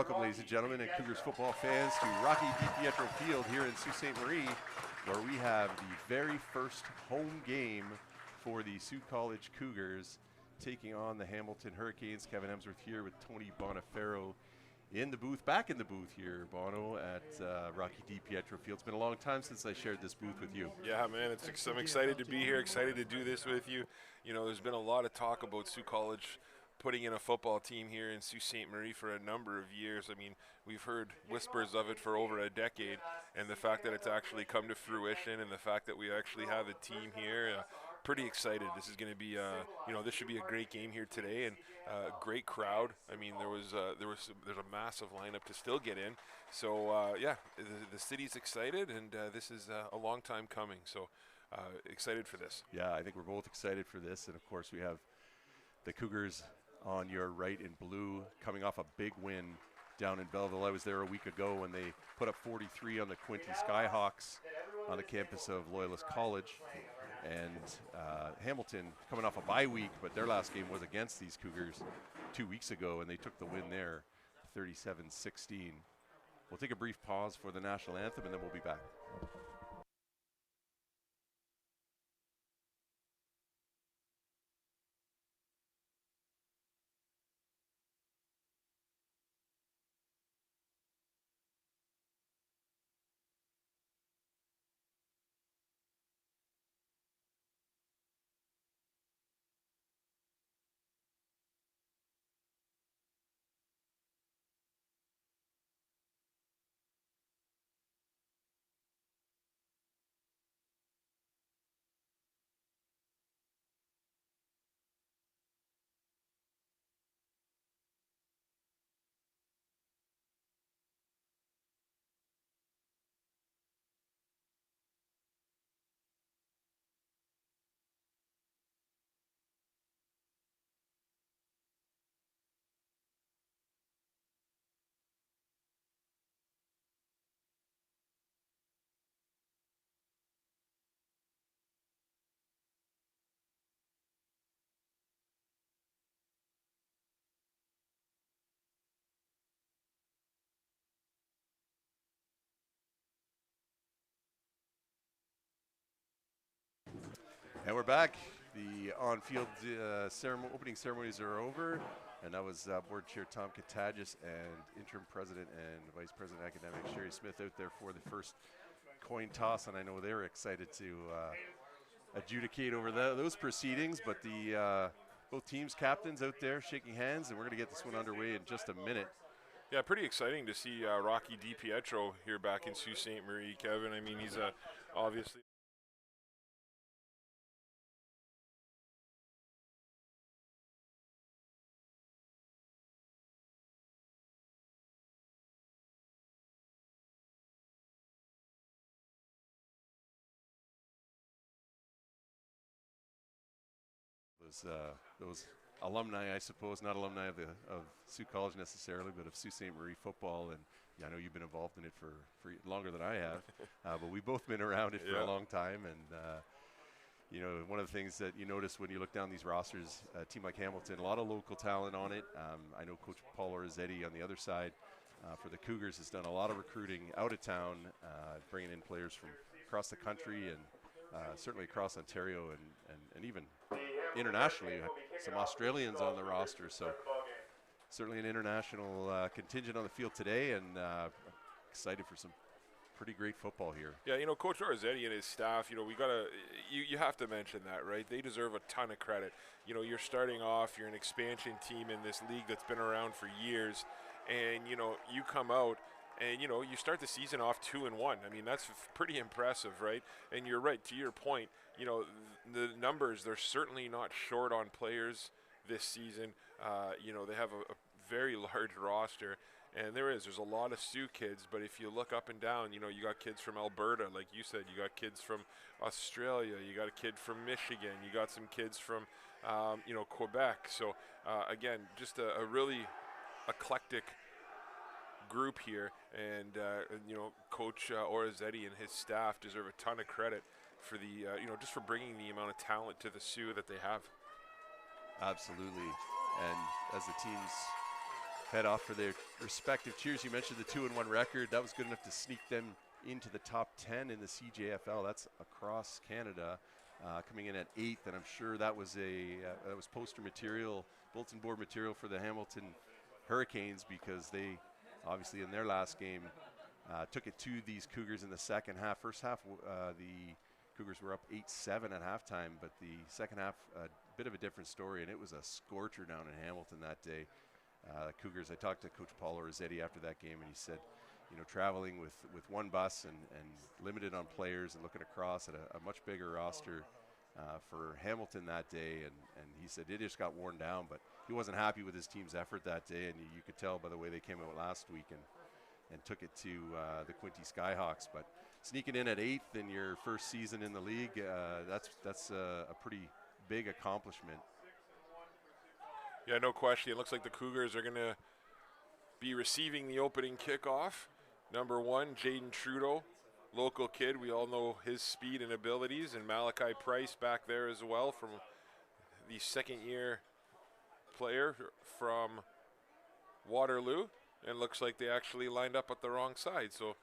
Welcome, ladies and gentlemen, and Cougars football fans, to Rocky DiPietro Field here in Sault Ste. Marie, where we have the very first home game for the Sault College Cougars, taking on the Hamilton Hurricanes. Kevin Hemsworth here with Tony Bonifero in the booth, back in the booth here, Bono, at Rocky DiPietro Field. It's been a long time since I shared this booth with you. Yeah, man, I'm excited to be here, excited to do this with you. You know, there's been a lot of talk about Sault College putting in a football team here in Sault Ste. Marie for a number of years. I mean, we've heard whispers of it for over a decade, and the fact that it's actually come to fruition and the fact that we actually have a team here, pretty excited. This is going to be, you know, this should be a great game here today, and great crowd. I mean, there's a massive lineup to still get in. So, yeah, the city's excited, and this is a long time coming. So, excited for this. Yeah, I think we're both excited for this, and of course we have the Cougars on your right in blue, coming off a big win down in Belleville. I was there a week ago when they put up 43 on the Quinte Skyhawks on the campus of Loyalist College. And Hamilton coming off a bye week, but their last game was against these Cougars 2 weeks ago, and they took the win there, 37-16. We'll take a brief pause for the national anthem, and then we'll be back. And we're back. The on-field opening ceremonies are over, and that was Board Chair Tom Katagis and Interim President and Vice President Academic Sherry Smith out there for the first coin toss, and I know they were excited to adjudicate over those proceedings, but the both teams' captains out there shaking hands, and we're going to get this one underway in just a minute. Yeah, pretty exciting to see Rocky DiPietro here back in Sault Ste. Marie, Kevin. I mean, he's obviously those alumni, I suppose, not alumni of Sault College necessarily, but of Sault Ste. Marie football. And yeah, I know you've been involved in it for longer than I have, but we've both been around it for a long time. And you know, one of the things that you notice when you look down these rosters, a team like Hamilton, a lot of local talent on it. I know Coach Paul Rossetti on the other side for the Cougars has done a lot of recruiting out of town, bringing in players from across the country and certainly across Ontario and even internationally. Some Australians on the roster, so certainly an international contingent on the field today, and excited for some pretty great football here. Yeah, you know, Coach Rossetti and his staff, you know, you have to mention that, right? They deserve a ton of credit. You know, you're starting off, you're an expansion team in this league that's been around for years, and, you know, you come out and, you know, you start the season off 2-1. I mean, that's pretty impressive, right? And you're right, to your point, you know, the numbers, they're certainly not short on players this season. You know, they have a very large roster, and there's a lot of Sioux kids, but if you look up and down, you know, you got kids from Alberta, like you said, you got kids from Australia, you got a kid from Michigan, you got some kids from, you know, Quebec. So, again, just a really eclectic group here, and you know, Coach Rossetti and his staff deserve a ton of credit for the you know, just for bringing the amount of talent to the Sioux that they have. Absolutely. And as the teams head off for their respective cheers. You mentioned the 2-1 record. That was good enough to sneak them into the top 10 in the Cjfl. That's across Canada, coming in at 8th, and I'm sure that was that was poster material, bulletin board material for the Hamilton Hurricanes, because they obviously in their last game took it to these Cougars in the second half. First half, the Cougars were up 8-7 at halftime, but the second half, a bit of a different story, and it was a scorcher down in Hamilton that day. Cougars, I talked to Coach Paulo Rossetti after that game, and he said, you know, traveling with one bus and limited on players and looking across at a much bigger roster for Hamilton that day, and he said it just got worn down, but he wasn't happy with his team's effort that day, and you could tell by the way they came out last week and took it to the Quinte Skyhawks. But sneaking in at 8th in your first season in the league, that's a pretty big accomplishment. Yeah, no question. It looks like the Cougars are going to be receiving the opening kickoff. Number 1, Jaden Trudeau, local kid. We all know his speed and abilities, and Malachi Price back there as well, from the second-year player from Waterloo. And looks like they actually lined up at the wrong side. So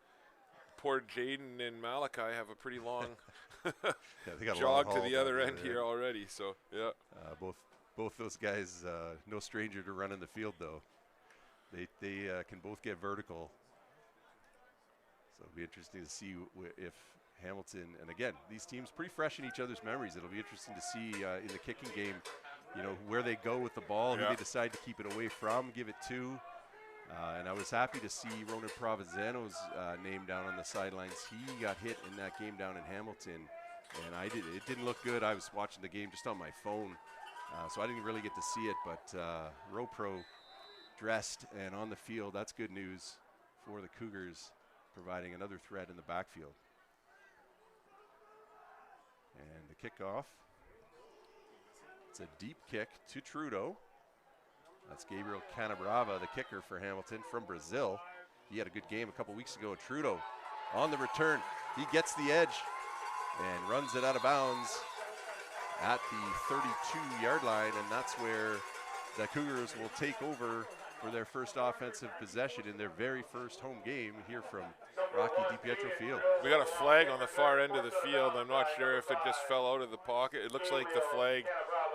poor Jaden and Malachi have a pretty long jog to the other end here already. So yeah, both those guys, no stranger to running the field though. They can both get vertical. So it'll be interesting to see if Hamilton, and again, these teams pretty fresh in each other's memories. It'll be interesting to see in the kicking game, you know, where they go with the ball, who they decide to keep it away from, give it to. And I was happy to see Ronan Provenzano's name down on the sidelines. He got hit in that game down in Hamilton, and it didn't look good. I was watching the game just on my phone, so I didn't really get to see it, but RoPro dressed and on the field. That's good news for the Cougars, providing another threat in the backfield. And the kickoff, it's a deep kick to Trudeau. That's Gabriel Canabrava, the kicker for Hamilton from Brazil. He had a good game a couple weeks ago. Trudeau on the return. He gets the edge and runs it out of bounds at the 32-yard line, and that's where the Cougars will take over for their first offensive possession in their very first home game here from Rocky DiPietro Field. We got a flag on the far end of the field. I'm not sure if it just fell out of the pocket. It looks like the flag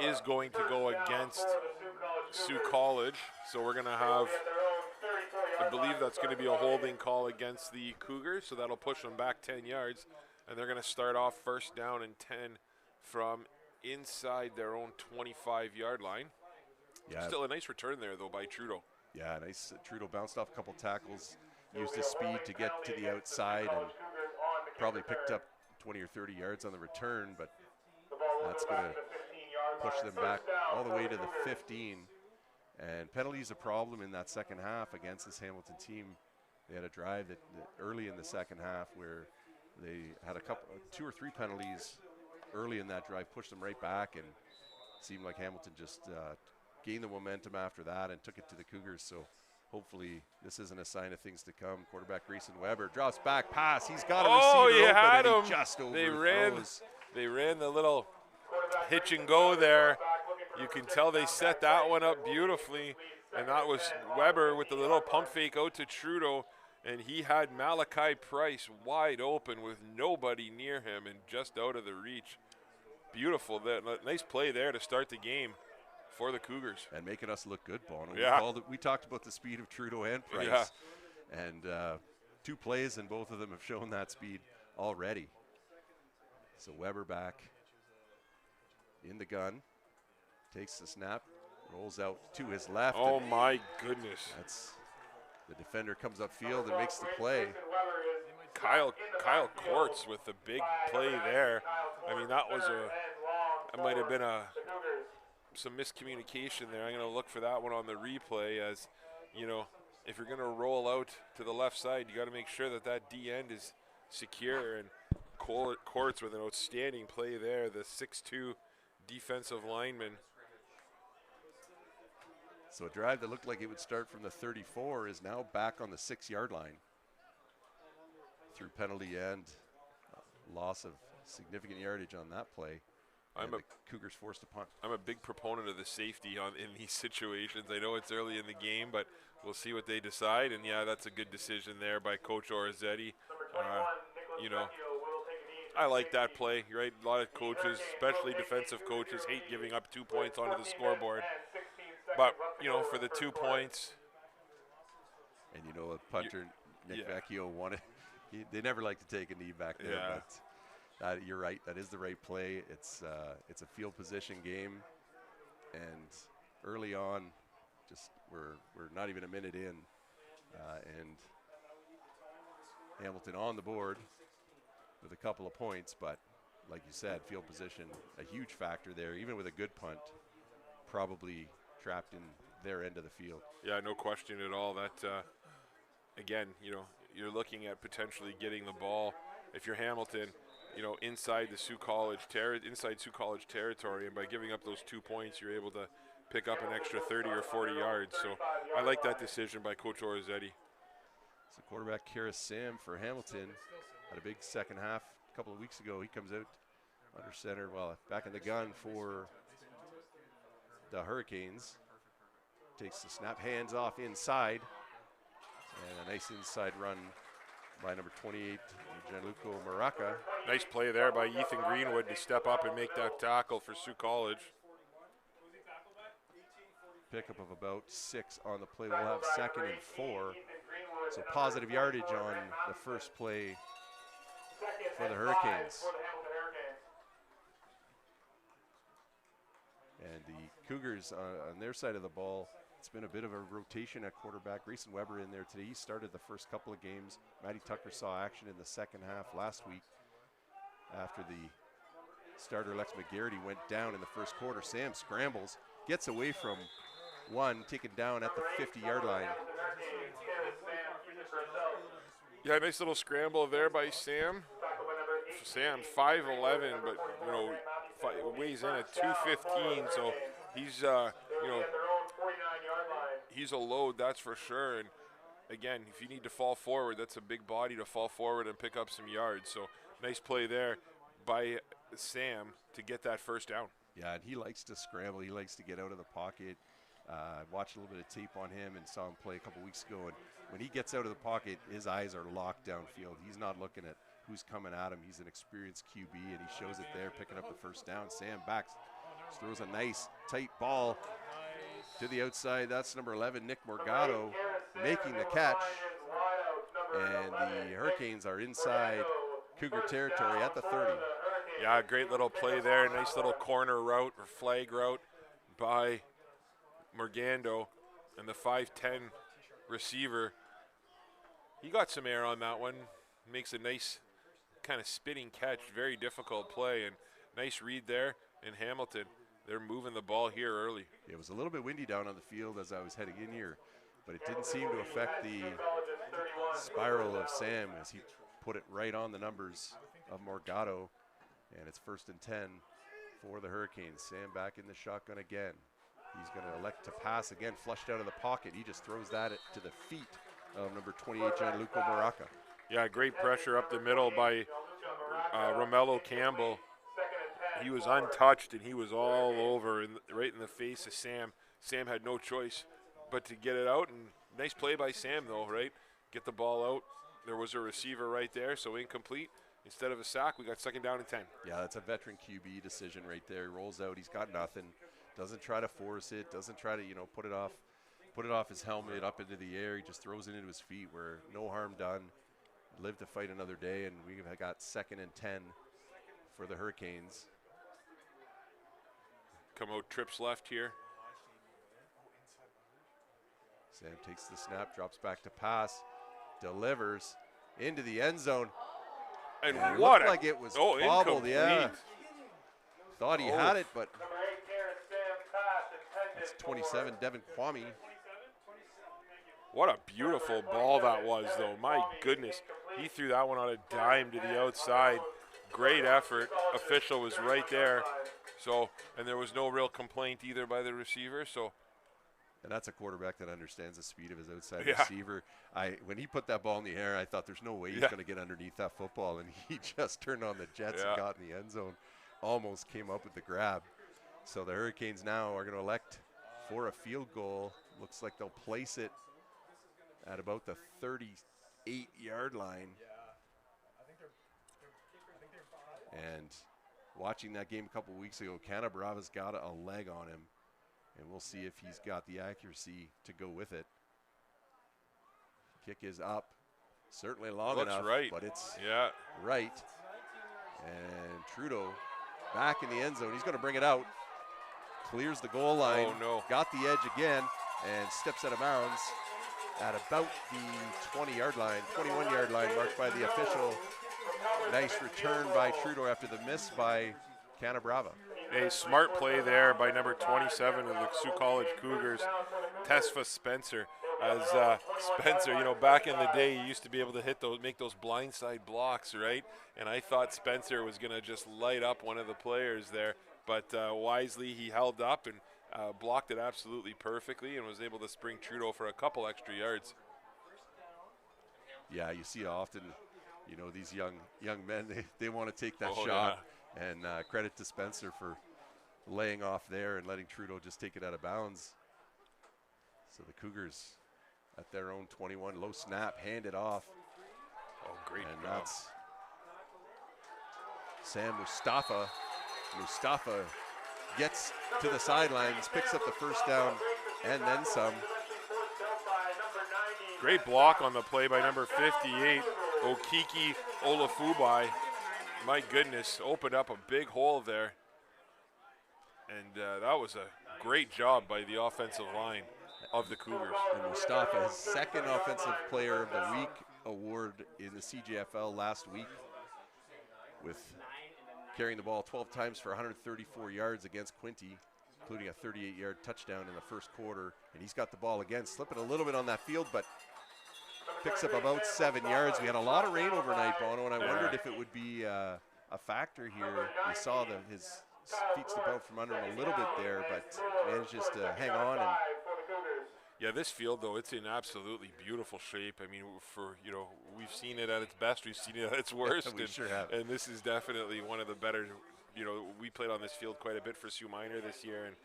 is going to go against Sault College. So we're going to have, I believe that's going to be a holding call against the Cougars. So that'll push them back 10 yards. And they're going to start off first down and 10 from inside their own 25-yard line. Yeah. Still a nice return there, though, by Trudeau. Yeah, nice. Trudeau bounced off a couple tackles, used his speed to get to the outside, and probably picked up 20 or 30 yards on the return, but that's going to push them back all the way to the 15. And penalties a problem in that second half against this Hamilton team. They had a drive that early in the second half where they had two or three penalties early in that drive, pushed them right back, and seemed like Hamilton just gained the momentum after that and took it to the Cougars. So hopefully this isn't a sign of things to come. Quarterback Grayson Weber drops back, pass. He's got a receiver open, had and him. He just overthrows. They ran the little hitch and go there. You can tell they set that one up beautifully, and that was Weber with the little pump fake out to Trudeau, and he had Malachi Price wide open with nobody near him and just out of the reach. Beautiful. Nice play there to start the game for the Cougars. And making us look good, Bono. Yeah. We talked about the speed of Trudeau and Price. Yeah. And 2 plays, and both of them have shown that speed already. So Weber back in the gun. Takes the snap, rolls out to his left. Oh, my goodness. The defender comes upfield and makes the play. Kyle Quartz with the big play there. I mean, that might have been some miscommunication there. I'm going to look for that one on the replay, as, you know, if you're going to roll out to the left side, you got to make sure that D end is secure, and Quartz with an outstanding play there, the 6'2" defensive lineman. So a drive that looked like it would start from the 34 is now back on the 6-yard line through penalty and loss of significant yardage on that play. The Cougars forced a punt. I'm a big proponent of the safety in these situations. I know it's early in the game, but we'll see what they decide. And yeah, that's a good decision there by Coach Orazzetti. You know, I like that play, right? A lot of coaches, especially defensive coaches, hate giving up 2 points onto the scoreboard. But, you know, for the 2 points. And, you know, a punter, Nick Vecchio, wanted, they never like to take a knee back there. Yeah. But you're right. That is the right play. It's a field position game. And early on, just we're not even a minute in. And Hamilton on the board with a couple of points, but like you said, field position, a huge factor there. Even with a good punt, probably trapped in their end of the field. Yeah, no question at all. That, again, you know, you're looking at potentially getting the ball, if you're Hamilton, you know, inside Sault College territory, and by giving up those 2 points, you're able to pick up an extra 30 or 40 yards. So I like that decision by Coach Orazzetti. So quarterback Kira Sam for Hamilton had a big second half a couple of weeks ago. He comes out under center, well, back in the gun for the Hurricanes. Takes the snap, hands off inside, and a nice inside run by number 28, Gianluca Maraca. Nice play there by Ethan Greenwood to step up and make that tackle for Sault College. Pickup of about 6 on the play. We'll have 2nd and 4. So positive yardage on the first play for the Hurricanes. And the Cougars on their side of the ball, it's been a bit of a rotation at quarterback. Grayson Weber in there today. He started the first couple of games. Matty Tucker saw action in the second half last week after the starter Lex McGarity went down in the first quarter. Sam scrambles, gets away from one, taken down at the 50-yard line. Yeah, nice little scramble there by Sam. Sam, 5'11", but, you know, weighs in at 215, so he's, you know, he's a load, that's for sure. And again, if you need to fall forward, that's a big body to fall forward and pick up some yards. So nice play there by Sam to get that first down. Yeah, and he likes to scramble. He likes to get out of the pocket. I watched a little bit of tape on him and saw him play a couple weeks ago. And when he gets out of the pocket, his eyes are locked downfield. He's not looking at who's coming at him. He's an experienced QB, and he shows it there, picking up the first down. Sam backs, throws a nice, tight ball to the outside. That's number 11, Nick Morgado, making the catch. And the Hurricanes are inside Cougar territory at the 30. Yeah, great little play there. Nice little corner route or flag route by Morgando, and the 5'10" receiver. He got some air on that one. Makes a nice kind of spinning catch. Very difficult play, and nice read there in Hamilton. They're moving the ball here early. It was a little bit windy down on the field as I was heading in here, but it didn't seem to affect the spiral of Sam as he put it right on the numbers of Morgado. And it's 1st and 10 for the Hurricanes. Sam back in the shotgun again. He's going to elect to pass again, flushed out of the pocket. He just throws that to the feet of number 28, Gianluca Maraca. Yeah, great pressure up the middle by Romello Campbell. He was untouched, and he was all over, right in the face of Sam. Sam had no choice but to get it out, and nice play by Sam, though, right? Get the ball out. There was a receiver right there, so incomplete. Instead of a sack, we got 2nd down and 10. Yeah, that's a veteran QB decision right there. He rolls out. He's got nothing. Doesn't try to force it. Doesn't try to, you know, put it off his helmet up into the air. He just throws it into his feet where no harm done. Live to fight another day, and we've got 2nd and 10 for the Hurricanes. Come out trips left here. Sam takes the snap, drops back to pass, delivers into the end zone. And it what looked like it was bobbled, yeah. Thought he had it, but it's 27, Devin Kwame. What a beautiful ball that was, though. My goodness. He threw that one on a dime to the outside. Great effort. Official was right there. So, and there was no real complaint either by the receiver. So, and that's a quarterback that understands the speed of his outside receiver. When he put that ball in the air, I thought there's no way he's going to get underneath that football, and he just turned on the jets and got in the end zone almost came up with the grab. So the Hurricanes now are going to elect for a field goal. Looks like they'll place it at about the 38-yard line. And watching that game a couple weeks ago, Canabrava's got a leg on him, and we'll see if he's got the accuracy to go with it. Kick is up, certainly long enough, right. but it's right. And Trudeau back in the end zone. He's going to bring it out, clears the goal line, got the edge again, and steps out of bounds at about the 20-yard line, 21-yard line marked by the official. Nice return by Trudeau after the miss by Canabrava. A smart play there by number 27 of the Sault College Cougars, Tesfa Spencer. As Spencer, you know, back in the day, he used to be able to make those blindside blocks, right? And I thought Spencer was going to just light up one of the players there, but wisely he held up and blocked it absolutely perfectly and was able to spring Trudeau for a couple extra yards. Yeah, you see often, you know, these young men, they want to take that shot. Yeah. And credit to Spencer for laying off there and letting Trudeau just take it out of bounds. So the Cougars at their own 21, low snap, hand it off. Oh, great and job. That's Sam Mustafa. Mustafa gets to the sidelines, picks up the first down, and then some. Great block on the play by number 58, Okiki Olafubai. My goodness, opened up a big hole there. And that was a great job by the offensive line of the Cougars. And Mustafa, his second Offensive Player of the Week award in the Cjfl last week, with carrying the ball 12 times for 134 yards against Quinte, including a 38-yard touchdown in the first quarter. And he's got the ball again, slipping a little bit on that field, but picks up about 7 yards. We had a lot of rain overnight, Bono, and I wondered if it would be a factor here. You saw his feet slip out from under him a little bit there, but manages to hang on. And yeah, this field, though, it's in absolutely beautiful shape. I mean, we've seen it at its best. We've seen it at its worst. We sure have. And this is definitely one of the better, we played on this field quite a bit for Sault Minor this year. And,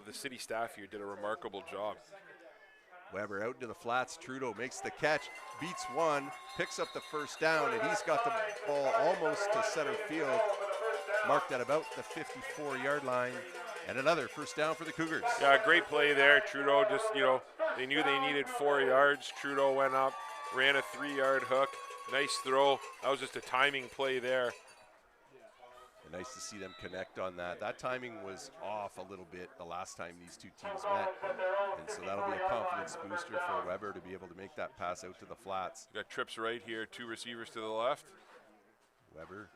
the city staff here did a remarkable job. Weber out into the flats. Trudeau makes the catch, beats one, picks up the first down, and he's got the ball almost to center field, marked at about the 54-yard line. And another first down for the Cougars. Yeah, great play there. Trudeau just, they knew they needed 4 yards. Trudeau went up, ran a 3-yard hook. Nice throw. That was just a timing play there. And nice to see them connect on that. That timing was off a little bit the last time these two teams met. And so that'll be a confidence booster for Weber to be able to make that pass out to the flats. Got trips right here, 2 receivers to the left. Weber,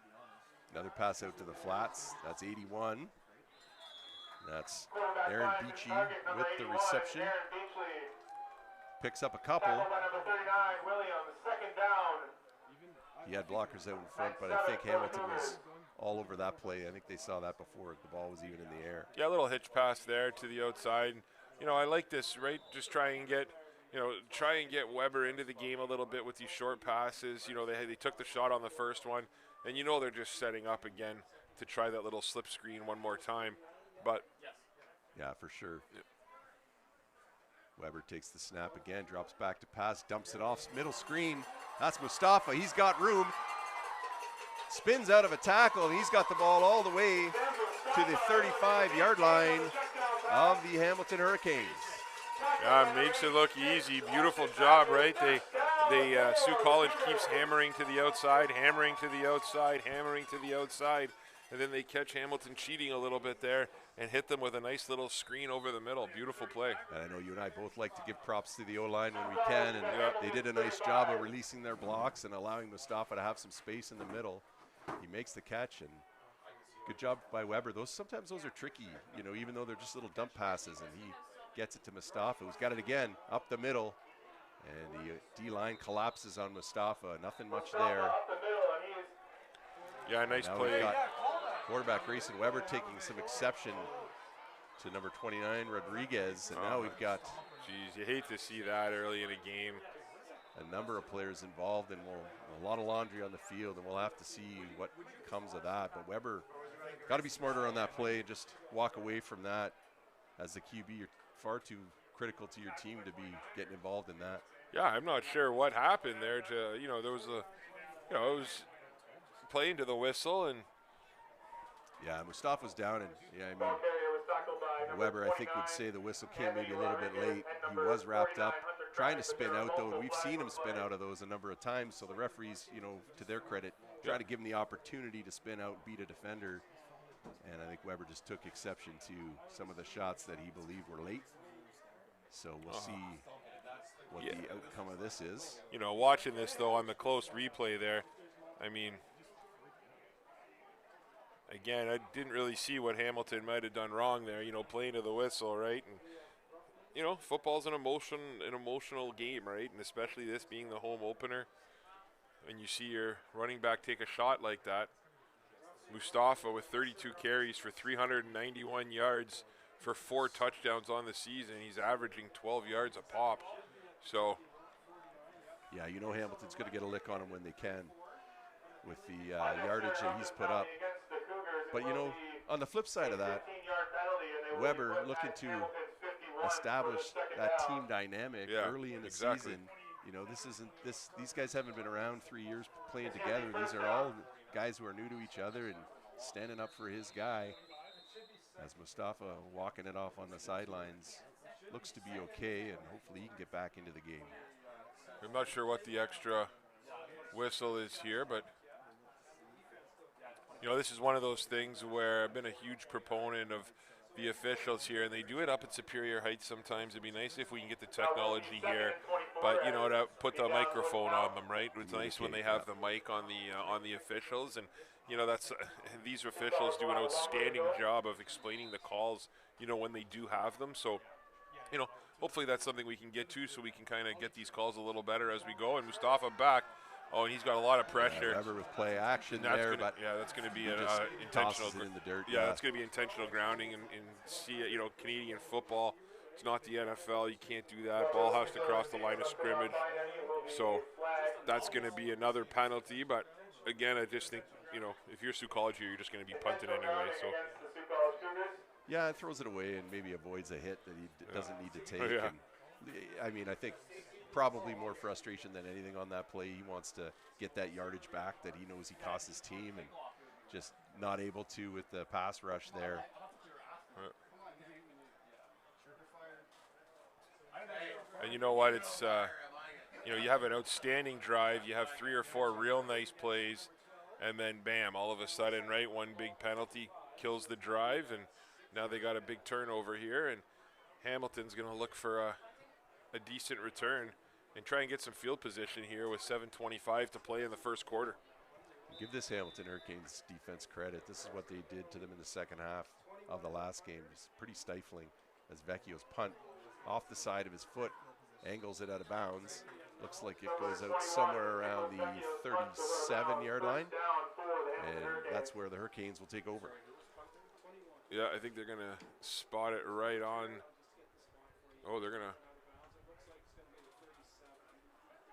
another pass out to the flats. That's 81. That's Aaron Beachy with the reception. Picks up a couple. He had blockers out in front, but I think Hamilton was all over that play. I think they saw that before the ball was even in the air. Yeah, a little hitch pass there to the outside. I like this, right? Just try and get Weber into the game a little bit with these short passes. They took the shot on the first one, and they're just setting up again to try that little slip screen one more time. But yeah, for sure. Yep. Weber takes the snap again, drops back to pass, dumps it off, middle screen. That's Mustafa. He's got room. Spins out of a tackle, and he's got the ball all the way to the 35-yard line of the Hamilton Hurricanes. Yeah, makes it look easy. Beautiful job, right? Sault College keeps hammering to the outside, hammering to the outside, hammering to the outside. And then they catch Hamilton cheating a little bit there and hit them with a nice little screen over the middle. Beautiful play. And I know you and I both like to give props to the O-line when we can, and they did a nice job of releasing their blocks and allowing Mustafa to have some space in the middle. He makes the catch, and good job by Weber. Sometimes those are tricky, even though they're just little dump passes, and he gets it to Mustafa, who's got it again up the middle, and the D-line collapses on Mustafa. Nothing much there. Yeah, nice play. Quarterback Grayson Weber taking some exception to number 29 Rodriguez, and now we've got. Geez, you hate to see that early in a game. a number of players involved, and a lot of laundry on the field, and we'll have to see what comes of that. But Weber got to be smarter on that play and just walk away from that. As the QB, you're far too critical to your team to be getting involved in that. Yeah, I'm not sure what happened there. There was it was playing to the whistle, and yeah, Mustafa was down, and Weber, I think, would say the whistle came maybe a little bit late. He was wrapped up, trying to spin out, though, and we've seen him spin out of those a number of times. So the referees, to their credit, try to give him the opportunity to spin out, beat a defender. And I think Weber just took exception to some of the shots that he believed were late. So we'll see what the outcome of this is. Watching this, though, on the close replay there, I mean, again, I didn't really see what Hamilton might have done wrong there, playing to the whistle, right? And, football's an emotional game, right? And especially this being the home opener. And you see your running back take a shot like that. Mustafa with 32 carries for 391 yards for 4 touchdowns on the season. He's averaging 12 yards a pop. So, yeah, Hamilton's going to get a lick on him when they can with the yardage that he's put up. But, on the flip side of that, Weber looking to establish that team dynamic early in the season. These guys haven't been around 3 years playing together. These are all guys who are new to each other and standing up for his guy. As Mustafa walking it off on the sidelines, looks to be okay, and hopefully he can get back into the game. I'm not sure what the extra whistle is here, but this is one of those things where I've been a huge proponent of the officials here, and they do it up at Superior Heights sometimes. It'd be nice if we can get the technology here, but to put the microphone on them, right? It's nice when they have the mic on the officials, and that's these officials do an outstanding job of explaining the calls, when they do have them. So, hopefully that's something we can get to, so we can kind of get these calls a little better as we go. And Mustafa back. Oh, and he's got a lot of pressure. Weber with play action there, but that's going to be intentional. It in the dirt. Yeah, that's going to be intentional grounding, and Canadian football. It's not the NFL. You can't do that. Ball has to cross the line of scrimmage. So that's going to be another penalty. But again, I just think if you're Sault College here, you're just going to be punted anyway. So yeah, it throws it away and maybe avoids a hit that he doesn't need to take. Yeah. And I think probably more frustration than anything on that play. He wants to get that yardage back that he knows he cost his team, and just not able to with the pass rush there. And you know what? It's you have an outstanding drive. You have 3 or 4 real nice plays, and then bam, all of a sudden, right, one big penalty kills the drive, and now they got a big turnover here, and Hamilton's going to look for a decent return and try and get some field position here with 7:25 to play in the first quarter. Give this Hamilton Hurricanes defense credit. This is what they did to them in the second half of the last game. It's pretty stifling as Vecchio's punt off the side of his foot angles it out of bounds. Looks like it goes out somewhere around the 37-yard line, and that's where the Hurricanes will take over. Yeah, I think they're going to spot it right on. Oh, they're going to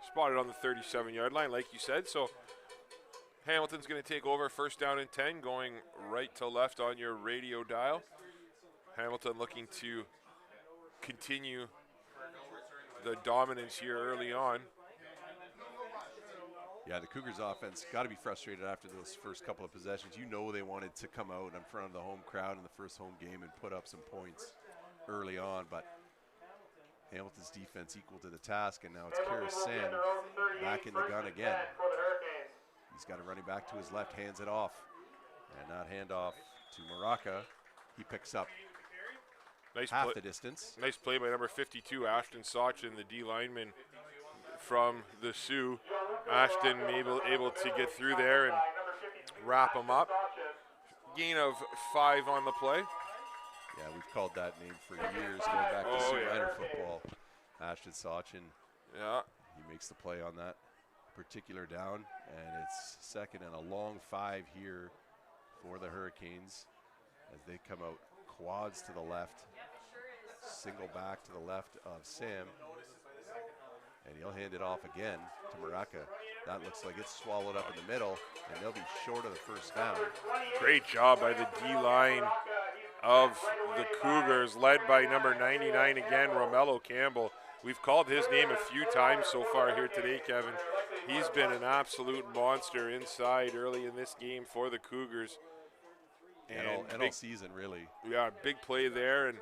spot it on the 37-yard line, like you said. So Hamilton's going to take over, first down and 10, going right to left on your radio dial. Hamilton looking to continue the dominance here early on. Yeah, the Cougars offense got to be frustrated after those first couple of possessions. They wanted to come out in front of the home crowd in the first home game and put up some points early on, but Hamilton's defense equal to the task, and now it's Kira Sen back in the gun again. He's got a running back to his left, hands it off, and that handoff to Maraca. He picks up half the distance. Nice play by number 52, Ashton Sachin, the D lineman from the Sioux. Ashton able to get through there and wrap him up. Gain of 5 on the play. Yeah, we've called that name for years, going back to Sioux Minor football. Ashton Sachin. Yeah. He makes the play on that particular down, and it's second and a long 5 here for the Hurricanes as they come out quads to the left, single back to the left of Sam. And he'll hand it off again to Maraca. That looks like it's swallowed up in the middle, and they'll be short of the first down. Great job by the D-line of the Cougars, led by number 99 again, Romello Campbell. We've called his name a few times so far here today, Kevin. He's been an absolute monster inside early in this game for the Cougars. And all season, really. Yeah, big play there, and,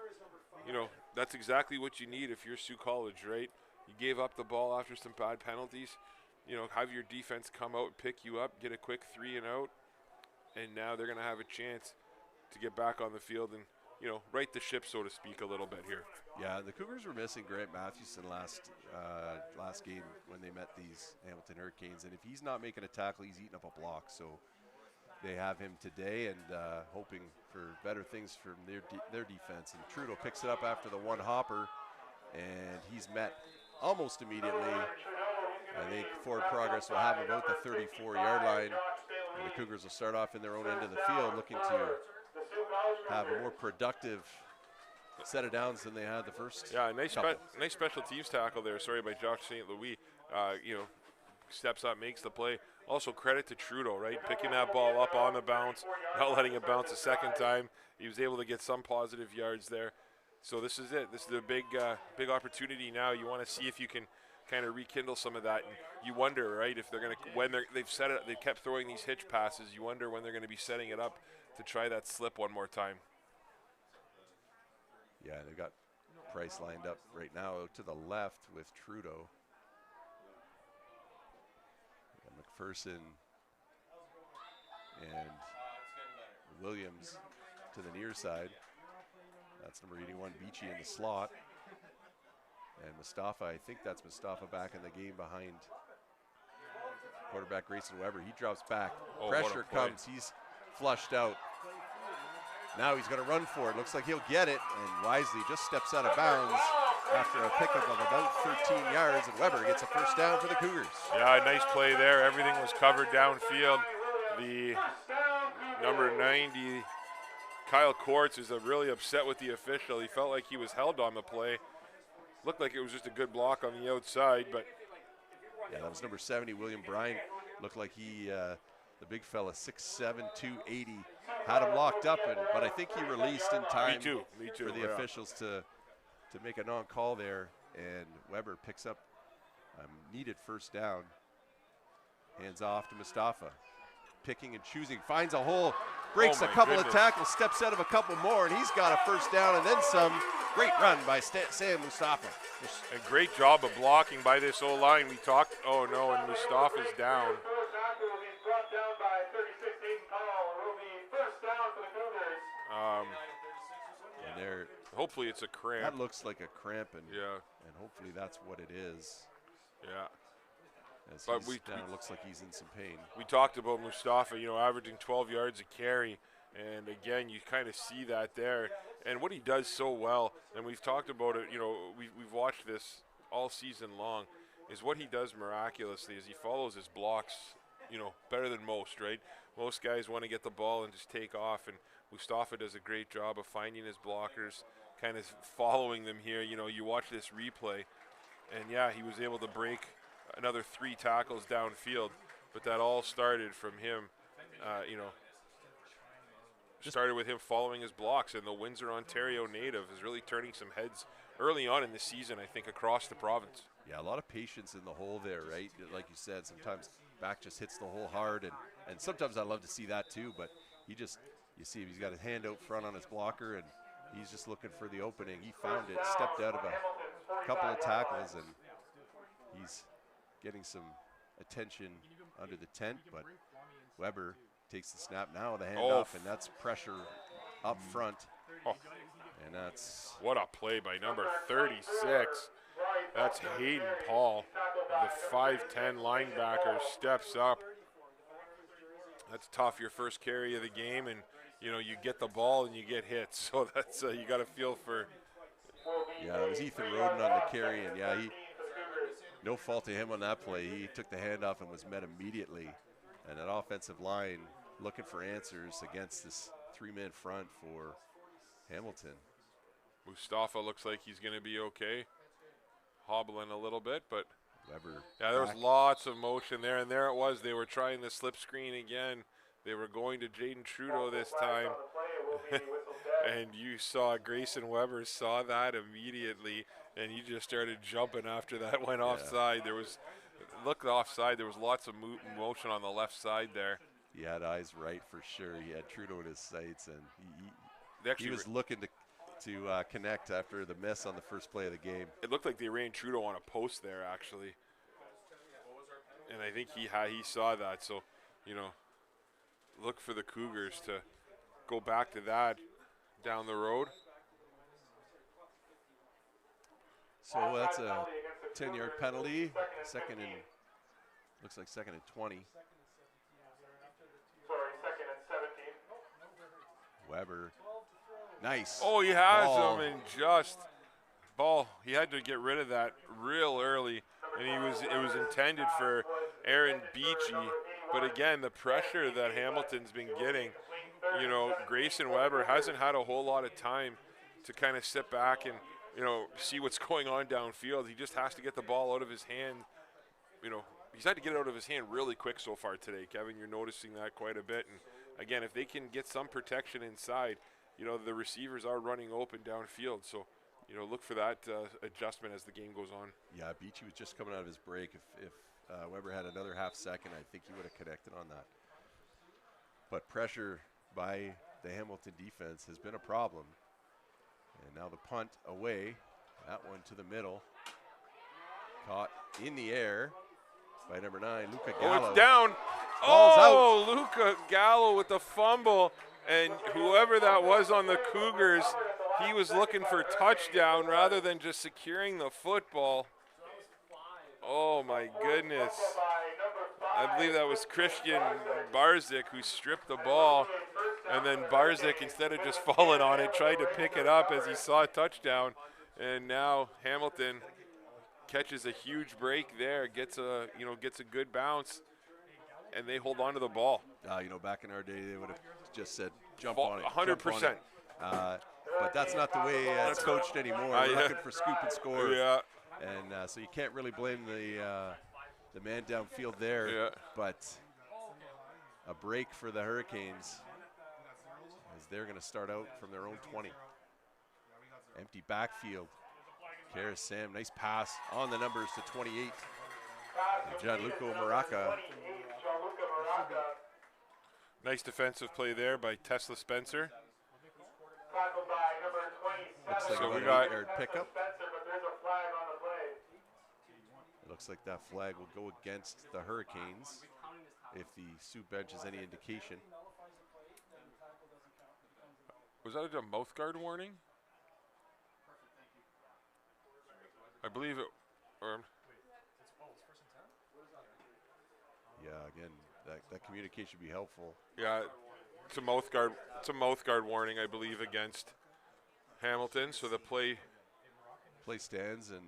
you know, that's exactly what you need if you're Sault College, right? You gave up the ball after some bad penalties. You know, have your defense come out and pick you up, get a quick 3 and out, and now they're going to have a chance to get back on the field and, you know, right the ship, so to speak, a little bit here. Yeah, the Cougars were missing Grant Mathewson last game when they met these Hamilton Hurricanes, and if he's not making a tackle, he's eating up a block. So they have him today, and hoping for better things from their defense. And Trudeau picks it up after the one hopper, and he's met almost immediately. I think forward progress will have about the 34-yard line, and the Cougars will start off in their own end of the field, looking to have a more productive set of downs than they had the first. Yeah, nice special teams tackle there. Sorry, by Josh St. Louis. You know, steps up, makes the play. Also credit to Trudeau, right? Picking that ball up on the bounce, not letting it bounce a second time. He was able to get some positive yards there. So this is it. This is the big opportunity now. You want to see if you can kind of rekindle some of that. And you wonder, right, if they're going to, they've kept throwing these hitch passes. You wonder when they're going to be setting it up to try that slip one more time. Yeah, they've got Price lined up right now to the left with Trudeau. McPherson and Williams to the near side. That's number 81, Beachy, in the slot. And Mustafa, I think that's Mustafa back in the game behind quarterback Grayson Weber. He drops back. Pressure comes. He's flushed out. Now he's going to run for it. Looks like he'll get it. And Wisely just steps out of bounds after a pickup of about 13 yards. And Weber gets a first down for the Cougars. Yeah, nice play there. Everything was covered downfield. The number 90, Kyle Quartz, is really upset with the official. He felt like he was held on the play. Looked like it was just a good block on the outside, but. Yeah, that was number 70, William Bryant. Looked like he, the big fella, 6'7", 280, had him locked up, but I think he released in time Me too, for the officials to make a non-call there, and Weber picks up a needed first down. Hands off to Mustafa. Picking and choosing, finds a hole, breaks a couple of tackles, steps out of a couple more, and he's got a first down and then some. Great run by Sam Mustafa. A great job of blocking by this O-line. We talked, oh no, and Mustafa's down. And there, hopefully it's a cramp. That looks like a cramp, and yeah, and hopefully that's what it is. Yeah. As but it looks like he's in some pain. We talked about Mustafa, you know, averaging 12 yards a carry, and again, you kind of see that there. And what he does so well, and we've talked about it, you know, we've watched this all season long, is what he does miraculously is he follows his blocks, you know, better than most, right? Most guys want to get the ball and just take off, and Mustafa does a great job of finding his blockers, kind of following them here. You know, you watch this replay, and yeah, he was able to break another 3 tackles downfield, but that all started from him, you know, started with him following his blocks, and the Windsor, Ontario native is really turning some heads early on in the season, I think, across the province. Yeah, a lot of patience in the hole there, right? Like you said, sometimes back just hits the hole hard, and sometimes I love to see that too, but he just, you see he's got his hand out front on his blocker, and he's just looking for the opening. He found it, stepped out of a couple of tackles, and he's getting some attention under the tent, but Weber takes the snap now, the handoff, and that's pressure up front. And that's... What a play by number 36. That's Hayden Paul, the 5'10 linebacker, steps up. That's tough, your first carry of the game, and, you know, you get the ball and you get hit. So that's, you got to feel for... Yeah, it was Ethan Roden on the carry, and yeah, no fault to him on that play. He took the handoff and was met immediately. And that offensive line looking for answers against this 3-man front for Hamilton. Mustafa looks like he's going to be okay. Hobbling a little bit, but Weber. Yeah, there was lots of motion there, and there it was. They were trying the slip screen again. They were going to Jaden Trudeau this time. And you saw Grayson Weber saw that immediately, and he just started jumping after that went offside. There was, looked offside, there was lots of motion on the left side there. He had eyes right for sure. He had Trudeau in his sights, and he was looking to connect after the miss on the first play of the game. It looked like they ran Trudeau on a post there, actually. And I think he saw that. So, you know, look for the Cougars to go back to that down the road. So that's a 10-yard penalty. Looks like second and 20. Second and 17. Weber. Nice. Oh, he has him, and just ball. He had to get rid of that real early, and it was intended for Aaron Beachy. But again, the pressure that Hamilton's been getting, you know, Grayson Weber hasn't had a whole lot of time to kind of sit back and, you know, see what's going on downfield. He just has to get the ball out of his hand. You know, he's had to get it out of his hand really quick so far today, Kevin. You're noticing that quite a bit. And again, if they can get some protection inside, you know, the receivers are running open downfield. So, you know, look for that adjustment as the game goes on. Yeah, Beachy was just coming out of his break. If Weber had another half second, I think he would have connected on that. But pressure by the Hamilton defense has been a problem. And now the punt away. That one to the middle. Caught in the air by number 9, Luca Gallo. Oh, it's down. Ball's out. Luca Gallo with the fumble. And whoever that was on the Cougars, he was looking for a touchdown rather than just securing the football. Oh, my goodness. I believe that was Christian Barzik who stripped the ball. And then Barzik, instead of just falling on it, tried to pick it up as he saw a touchdown. And now Hamilton catches a huge break there, gets a good bounce, and they hold on to the ball. You know, back in our day, they would have just said, jump on it. 100%. But that's not the way it's coached anymore. We're looking for scoop and score. Yeah. And so you can't really blame the man downfield there. Yeah. But a break for the Hurricanes as they're going to start out from their own 20. Empty backfield. Karis Sam, nice pass on the numbers to 28. And Gianluca Maraca. Nice defensive play there by Tesla Spencer. Looks like So a we got 8-yard pickup. It looks like that flag will go against the Hurricanes if the Sioux bench is any indication. Was that a mouth guard warning? I believe it. Or Yeah, again, that communication would be helpful. yeah, it's a mouth guard. It's a mouth guard warning, I believe, against Hamilton. So the play stands and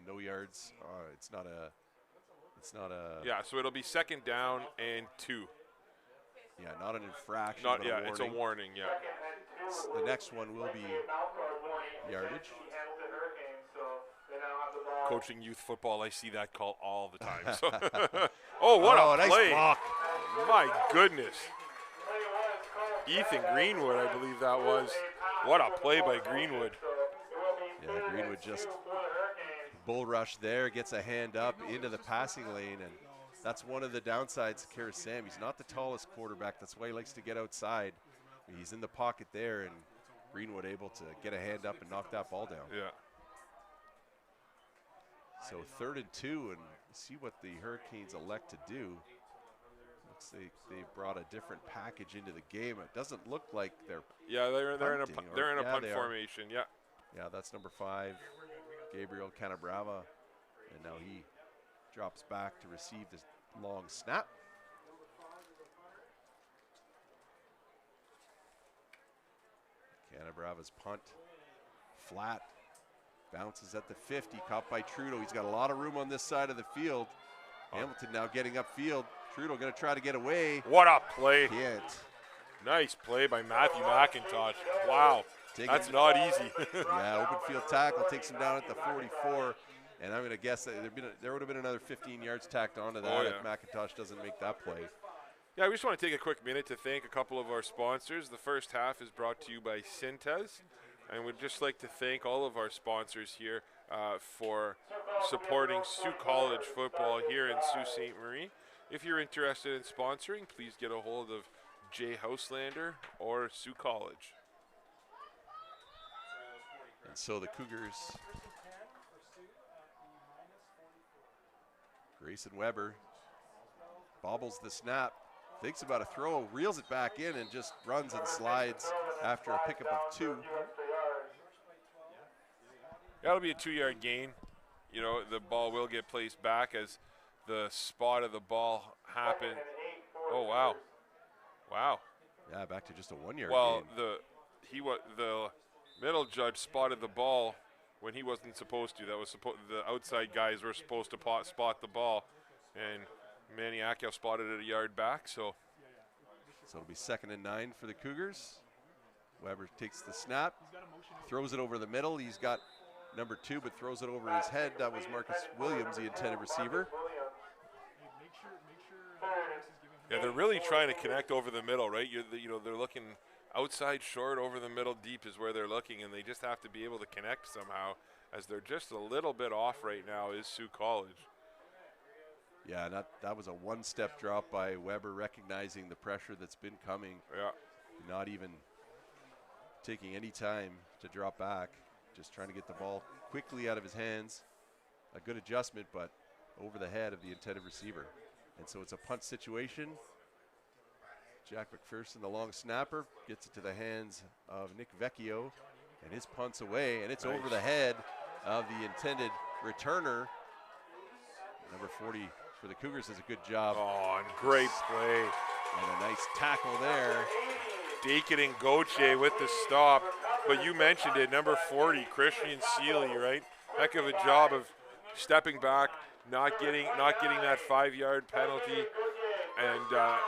no yards. It's not a. Yeah, so it'll be second down and 2. Yeah, not an infraction. Not but yeah, a warning. it's a warning. Yeah. The next one will be yardage. Coaching youth football, I see that call all the time. So oh, what a nice play! block. My goodness. Ethan Greenwood, I believe that was. What a play by Greenwood. Yeah, Greenwood just bull rush there, gets a hand up into the passing lane, and that's one of the downsides of Karis Sam. He's not the tallest quarterback. That's why he likes to get outside. He's in the pocket there, and Greenwood able to get a hand up and knock that ball down. Yeah. So 3rd and 2, and see what the Hurricanes elect to do. Looks like they brought a different package into the game. It doesn't look like they're they're in a punt they formation. Yeah. Yeah, that's number 5, Gabriel Canabrava, and now he drops back to receive this long snap. Canabrava's punt, flat, bounces at the 50, caught by Trudeau. He's got a lot of room on this side of the field. Hamilton now getting upfield. Trudeau going to try to get away. What a play. Can't. Nice play by Matthew McIntosh. Wow. That's not easy. Yeah, open field tackle takes him down at the 44. And I'm going to guess that there would have been another 15 yards tacked onto that if McIntosh doesn't make that play. Yeah, we just want to take a quick minute to thank a couple of our sponsors. The first half is brought to you by Synthes. And we'd just like to thank all of our sponsors here for supporting Sault College football here in Sault Ste. Marie. If you're interested in sponsoring, please get a hold of Jay Houselander or Sault College. And so the Cougars, Grayson Weber bobbles the snap, thinks about a throw, reels it back in, and just runs and slides after a pickup of 2. That'll be a 2-yard gain. You know, the ball will get placed back as the spot of the ball happened. Oh, wow. Wow. Yeah, back to just a 1-yard well, gain. The middle judge spotted the ball when he wasn't supposed to. That was the outside guys were supposed to spot the ball, and Manny Accio spotted it a yard back. So it'll be 2nd and 9 for the Cougars. Weber takes the snap, throws it over the middle. He's got number 2, but throws it over his head. That was Marcus Williams, the intended receiver. Yeah, they're really trying to connect over the middle, right? You know, they're looking outside short, over the middle deep is where they're looking, and they just have to be able to connect somehow, as they're just a little bit off right now is Sault College. Yeah, that was a one-step drop by Weber, recognizing the pressure that's been coming. Yeah. Not even taking any time to drop back, just trying to get the ball quickly out of his hands. A good adjustment, but over the head of the intended receiver. And so it's a punt situation. Jack McPherson, the long snapper, gets it to the hands of Nick Vecchio, and his punt's away, and it's nice. Over the head of the intended returner. Number 40 for the Cougars does a good job. Oh, and great play. And a nice tackle there. Dakin and Gauthier with the stop. But you mentioned it, number 40, Christian Seeley, right? Heck of a job of stepping back, not getting that 5-yard penalty. And,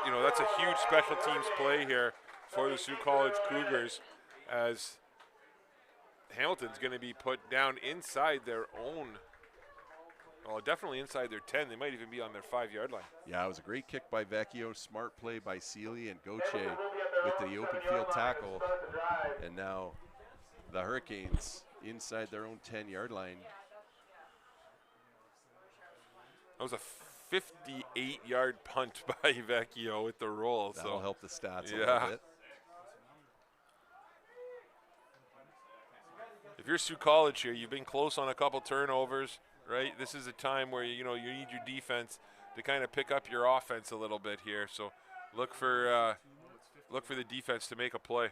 you know, that's a huge special teams play here for the Sault College Cougars, as Hamilton's going to be put down inside their own, well, definitely inside their 10. They might even be on their 5-yard line. Yeah, it was a great kick by Vecchio, smart play by Seeley, and Gauthier with the open field tackle. And now the Hurricanes inside their own 10-yard line. That was a 58-yard punt by Vecchio with the roll. That'll help the stats a yeah. little bit. If you're Sault College here, you've been close on a couple turnovers, right? This is a time where you need your defense to kind of pick up your offense a little bit here. So look for the defense to make a play.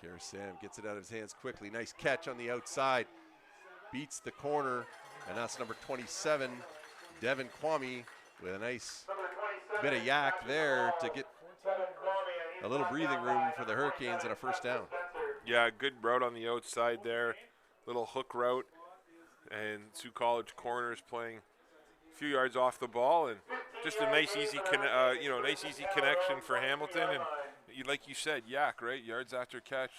Kara Sam gets it out of his hands quickly. Nice catch on the outside. Beats the corner, and that's number 27, Devin Kwame, with a nice bit of yak there to get a little breathing room for the Hurricanes and a first down. Yeah, good route on the outside there, little hook route, and Sault College corners playing a few yards off the ball, and just a nice easy connection for Hamilton. And like you said, yak, right? Yards after catch.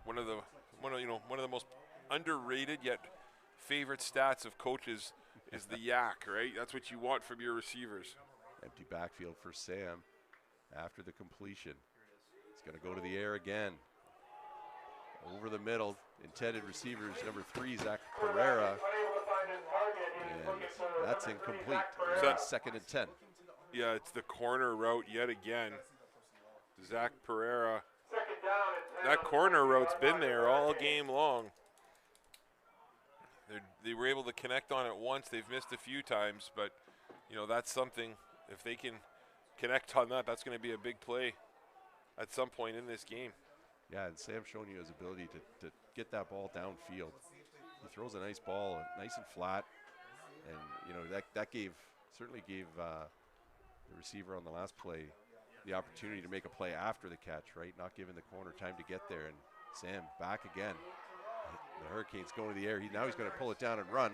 One of the most underrated yet favorite stats of coaches is the yak, right? That's what you want from your receivers. Empty backfield for Sam after the completion. He's going to go to the air again. Over the middle, intended receivers, number 3, Zach Pereira. And that's incomplete. So 2nd and 10. Yeah, it's the corner route yet again. Zach Pereira. That corner route's been there all game long. They were able to connect on it once. They've missed a few times, but that's something. If they can connect on that, that's going to be a big play at some point in this game. Yeah, and Sam's shown you his ability to get that ball downfield. He throws a nice ball, nice and flat, and that certainly gave the receiver on the last play the opportunity to make a play after the catch, right? Not giving the corner time to get there, and Sam back again. The Hurricanes going to the air. Now he's going to pull it down and run.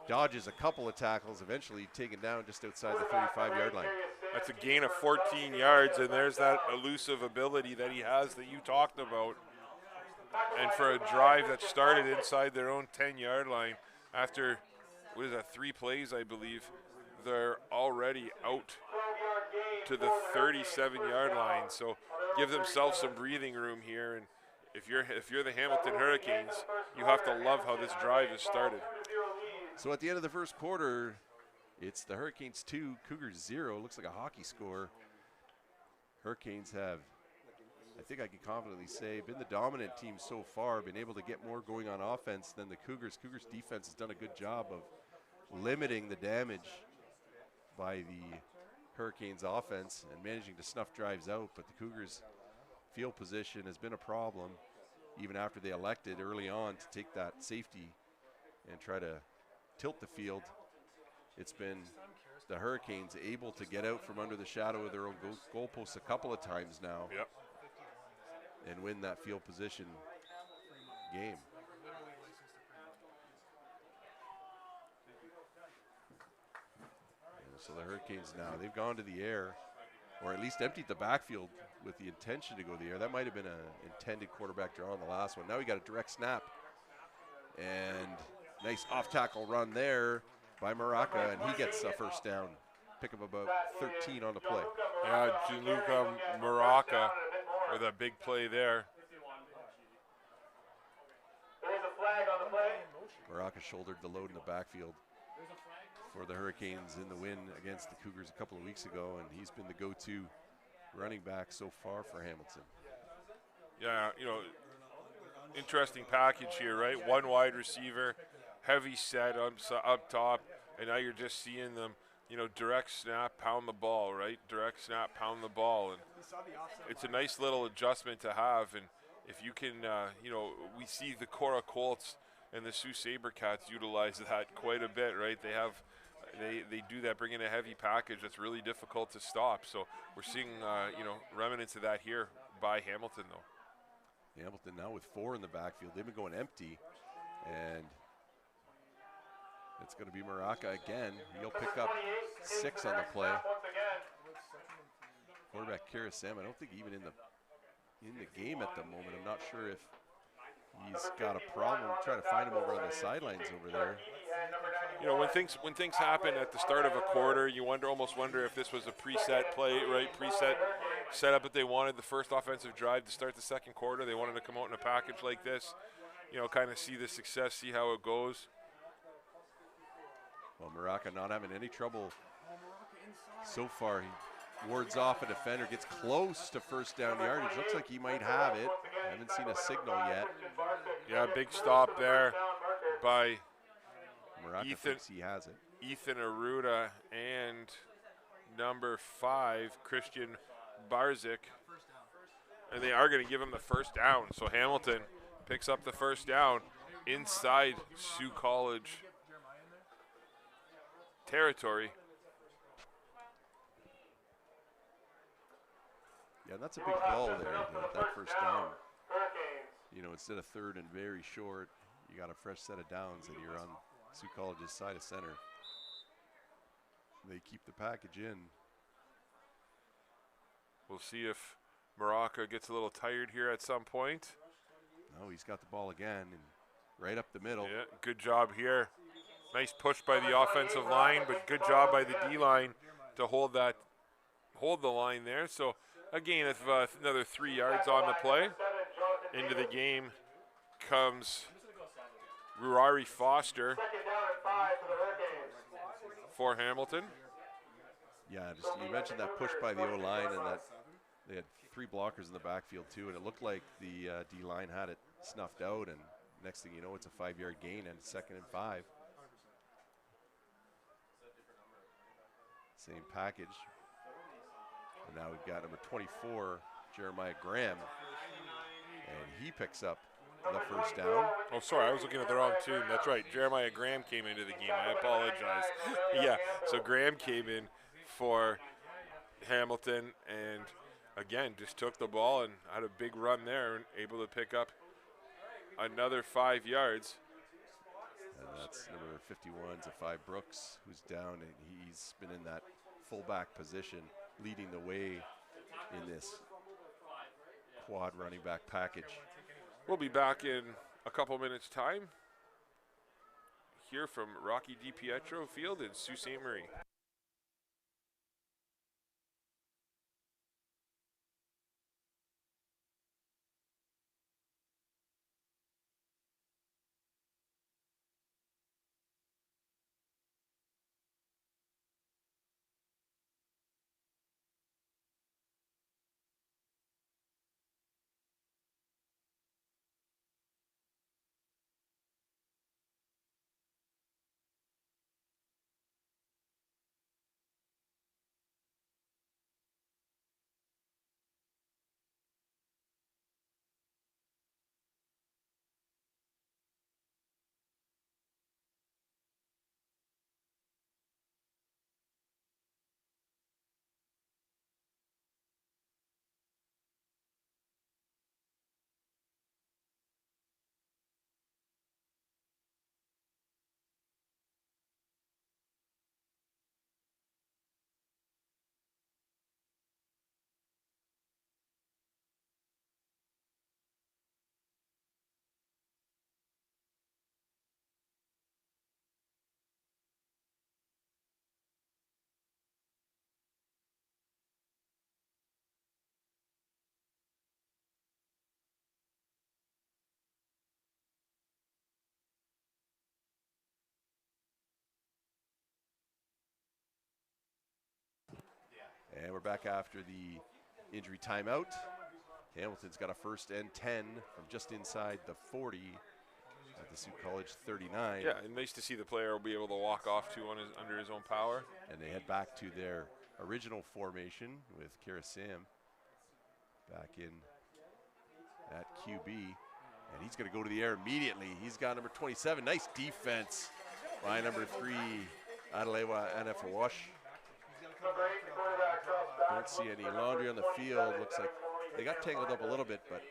Dodges a couple of tackles, eventually taken down just outside the 35-yard line. That's a gain of 14 yards, and there's that elusive ability that he has that you talked about. And for a drive that started inside their own 10-yard line, after, 3 plays, I believe, they're already out to the 37-yard line. So give themselves some breathing room here. And if you're the Hamilton Hurricanes, you have to love how this drive has started. So at the end of the first quarter, it's the Hurricanes 2, Cougars 0. Looks like a hockey score. Hurricanes have, I think I can confidently say, been the dominant team so far, been able to get more going on offense than the Cougars. Cougars defense has done a good job of limiting the damage by the Hurricanes offense and managing to snuff drives out, but the Cougars field position has been a problem even after they elected early on to take that safety and try to tilt the field. It's been the Hurricanes able to get out from under the shadow of their own goalposts a couple of times now. Yep. And win that field position game. And so the Hurricanes now, they've gone to the air, or at least emptied the backfield with the intention to go to the air. That might have been an intended quarterback draw on the last one. Now we got a direct snap. And nice off-tackle run there by Maraca, and he gets a first down. Pick up about 13 on the play. Yeah, Gianluca Maraca with a big play there. There's a flag on the play. Maraca shouldered the load in the backfield for the Hurricanes in the win against the Cougars a couple of weeks ago, and he's been the go-to running back so far for Hamilton. Yeah, interesting package here, right? One wide receiver, heavy set up top, and now you're just seeing them, direct snap, pound the ball, right? Direct snap, pound the ball, and it's a nice little adjustment to have. And if you can, we see the Cora Colts and the Sault Sabercats utilize that quite a bit, right? They do that, bring in a heavy package that's really difficult to stop. So we're seeing, remnants of that here by Hamilton, though. Hamilton now with 4 in the backfield. They've been going empty, and it's going to be Maraca again. He'll pick up 6 on the play. Quarterback Kira Sam, I don't think even in the game at the moment. I'm not sure if he's got a problem. I'm trying to find him over on the sidelines over there. When things happen at the start of a quarter, you almost wonder if this was a preset play, right? Preset setup that they wanted the first offensive drive to start the second quarter. They wanted to come out in a package like this, kind of see the success, see how it goes. Well, Maraca not having any trouble so far. He wards off a defender, gets close to first down yardage. Looks like he might have it. I haven't seen a signal yet. Yeah, big stop there by Maraca thinks he has it. Ethan Aruda and number 5, Christian Barzik. And they are going to give him the first down. So Hamilton picks up the first down inside Sault College territory. Yeah, that's a big ball there, that first down. Instead of third and very short, you got a fresh set of downs, and you're on Sault College's side of center. They keep the package in. We'll see if Maraca gets a little tired here at some point. No, he's got the ball again, and right up the middle. Yeah, good job here. Nice push by the offensive line, but good job by the D-line to hold the line there. So again, if another 3 yards on the play. Into the game comes Ruari Foster for Hamilton. Yeah, you mentioned that push by the O-line, and that they had 3 blockers in the backfield too, and it looked like the D-line had it snuffed out, and next thing you know, it's a 5-yard gain and 2nd and 5. Same package. And now we've got number 24, Jeremiah Graham, and he picks up the first down. Oh, sorry, I was looking at the wrong tune. That's right, Jeremiah Graham came into the game. I apologize. Yeah, so Graham came in for Hamilton, and again, just took the ball and had a big run there and able to pick up another 5 yards. And that's number 51, Zafai Brooks, who's down, and he's been in that fullback position, leading the way in this quad running back package. We'll be back in a couple minutes' time here from Rocky DiPietro Field in Sault Ste. Marie. And we're back after the injury timeout. Hamilton's got a 1st and 10 from just inside the 40 at the Sault College 39. Yeah, and nice to see the player will be able to walk off to under his own power. And they head back to their original formation with Kara Sam back in at QB. And he's going to go to the air immediately. He's got number 27. Nice defense by number 3, Adelewa Anafawash. Don't see any laundry on the field. Looks like they got tangled up a little bit, but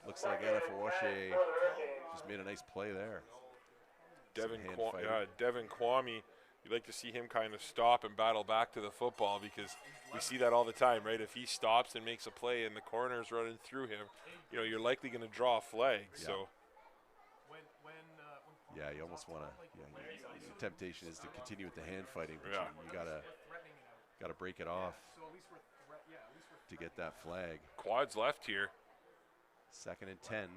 looks like Anafawash just made a nice play there. Devin Kwame, you'd like to see him kind of stop and battle back to the football, because we see that all the time, right? If he stops and makes a play and the corner's running through him, you know, you're likely going to draw a flag. Yeah. So. Yeah, you almost want to. Yeah, the temptation is to continue with the hand fighting, but you gotta break it off to get that flag. Quads left here. 2nd and 10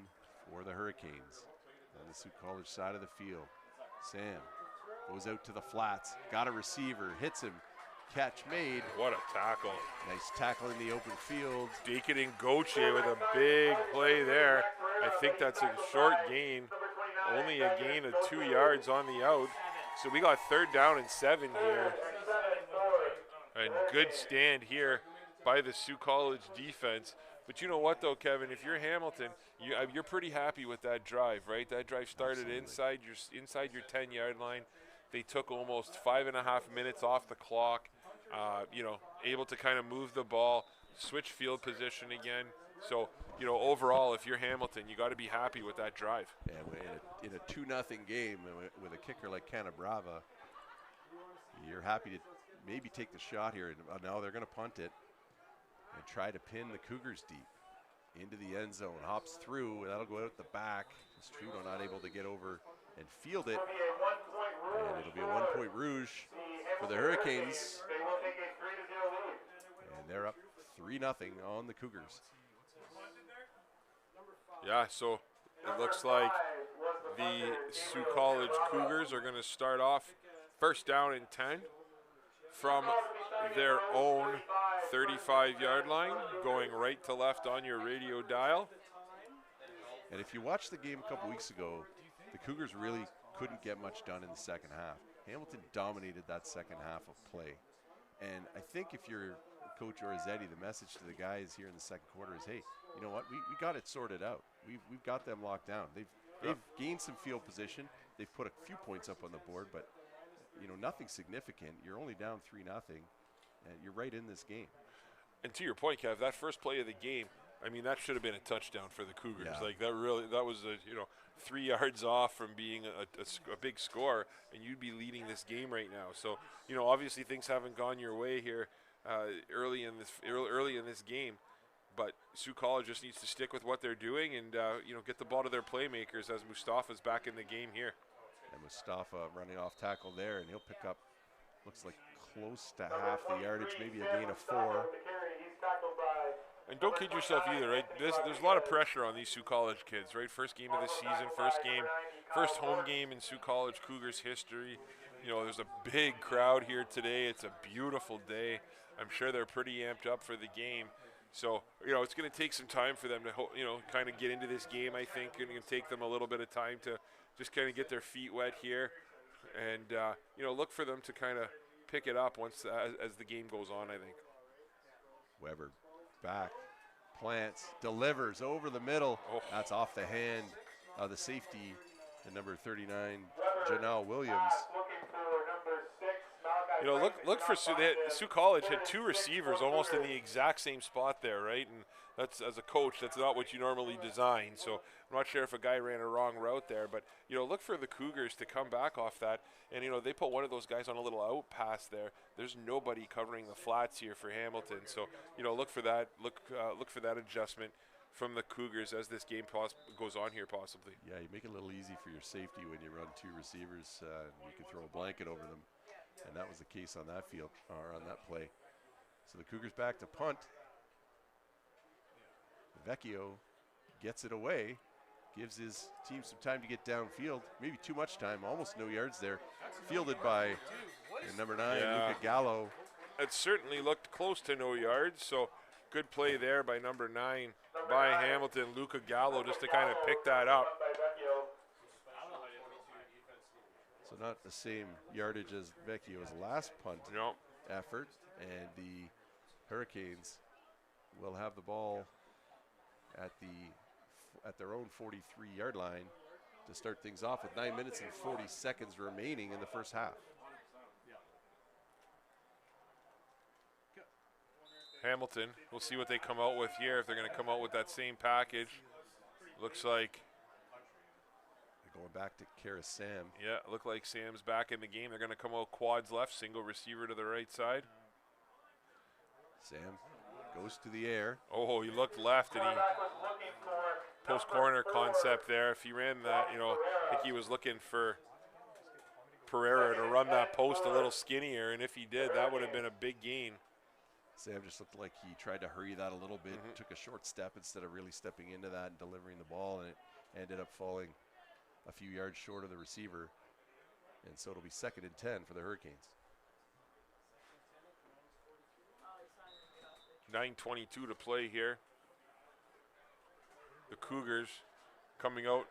for the Hurricanes on the Sault College side of the field. Sam goes out to the flats, got a receiver, hits him, catch made. What a tackle. Nice tackle in the open field. Deacon and Gauthier with a big play there. I think that's a short gain, only a gain of 2 yards on the out. So we got 3rd down and 7 here. And good stand here by the Sault College defense. But you know what, though, Kevin? If you're Hamilton, you're pretty happy with that drive, right? That drive started inside your 10-yard line. They took almost 5.5 minutes off the clock. You know, able to kind of move the ball, switch field position again. So, you know, overall, if you're Hamilton, you got to be happy with that drive. And in a 2-0 game with a kicker like Canabrava, you're happy to maybe take the shot here. And now they're going to punt it and try to pin the Cougars deep into the end zone. Hops through, that'll go out the back. Strudo not able to get over and field it. And it'll be a 1-point rouge for the Hurricanes. And they're up 3-0 on the Cougars. Yeah, so it looks like the Sault College Cougars are going to start off 1st down and 10 from their own 35-yard line, going right to left on your radio dial. And if you watched the game a couple weeks ago, the Cougars really couldn't get much done in the second half. Hamilton dominated that second half of play. And I think if you're Coach Orzetti, the message to the guys here in the second quarter is, hey, you know what, we got it sorted out. We've got them locked down. They've gained some field position. They've put a few points up on the board, but you know, nothing significant. You're only down 3-0, and you're right in this game. And to your point, Kev, that first play of the game, I mean, that should have been a touchdown for the Cougars. Yeah. Like that was 3 yards off from being a big score, and you'd be leading this game right now. So, you know, obviously things haven't gone your way here early in this game, but Sault College just needs to stick with what they're doing and get the ball to their playmakers as Mustafa's back in the game here. And Mustafa running off tackle there, and he'll pick up, looks like close to half the yardage, maybe a gain of 4. And don't kid yourself either, right? There's a lot of pressure on these Sault College kids, right? First game of the season, first home game in Sault College Cougars history. There's a big crowd here today. It's a beautiful day. I'm sure they're pretty amped up for the game. So, it's going to take some time for them to, kind of get into this game, I think. It's going to take them a little bit of time to just kind of get their feet wet here. And, look for them to kind of pick it up once as the game goes on, I think. Weber back, plants, delivers over the middle. Oh. That's off the hand of the safety, the number 39, Janelle Williams. Look for Sault College had 2 receivers almost in the exact same spot there, right? And that's, as a coach, that's not what you normally design. So I'm not sure if a guy ran a wrong route there, but look for the Cougars to come back off that. And they put one of those guys on a little out pass there. There's nobody covering the flats here for Hamilton. So look for that. Look for that adjustment from the Cougars as this game goes on here, possibly. Yeah, you make it a little easy for your safety when you run 2 receivers. You can throw a blanket over them. And that was the case on that field, or on that play. So the Cougars back to punt. Vecchio gets it away, gives his team some time to get downfield. Maybe too much time, almost no yards there. Fielded by number 9, Luca Gallo. It certainly looked close to no yards, so good play there by number 9, by Hamilton, Luca Gallo, just to kind of pick that up. So not the same yardage as Vecchio's last punt effort, and the Hurricanes will have the ball at their own 43-yard line to start things off with 9 minutes and 40 seconds remaining in the first half. Hamilton, we'll see what they come out with here, if they're going to come out with that same package. Looks like going back to Kara Sam. Yeah, look like Sam's back in the game. They're going to come out quads left, single receiver to the right side. Sam goes to the air. Oh, he looked left, and he post corner concept there. If he ran that, I think he was looking for Pereira to run that post a little skinnier, and if he did, that would have been a big gain. Sam just looked like he tried to hurry that a little bit, took a short step instead of really stepping into that and delivering the ball, and it ended up falling a few yards short of the receiver. And so it'll be 2nd and 10 for the Hurricanes. 9:22 to play here. The Cougars coming out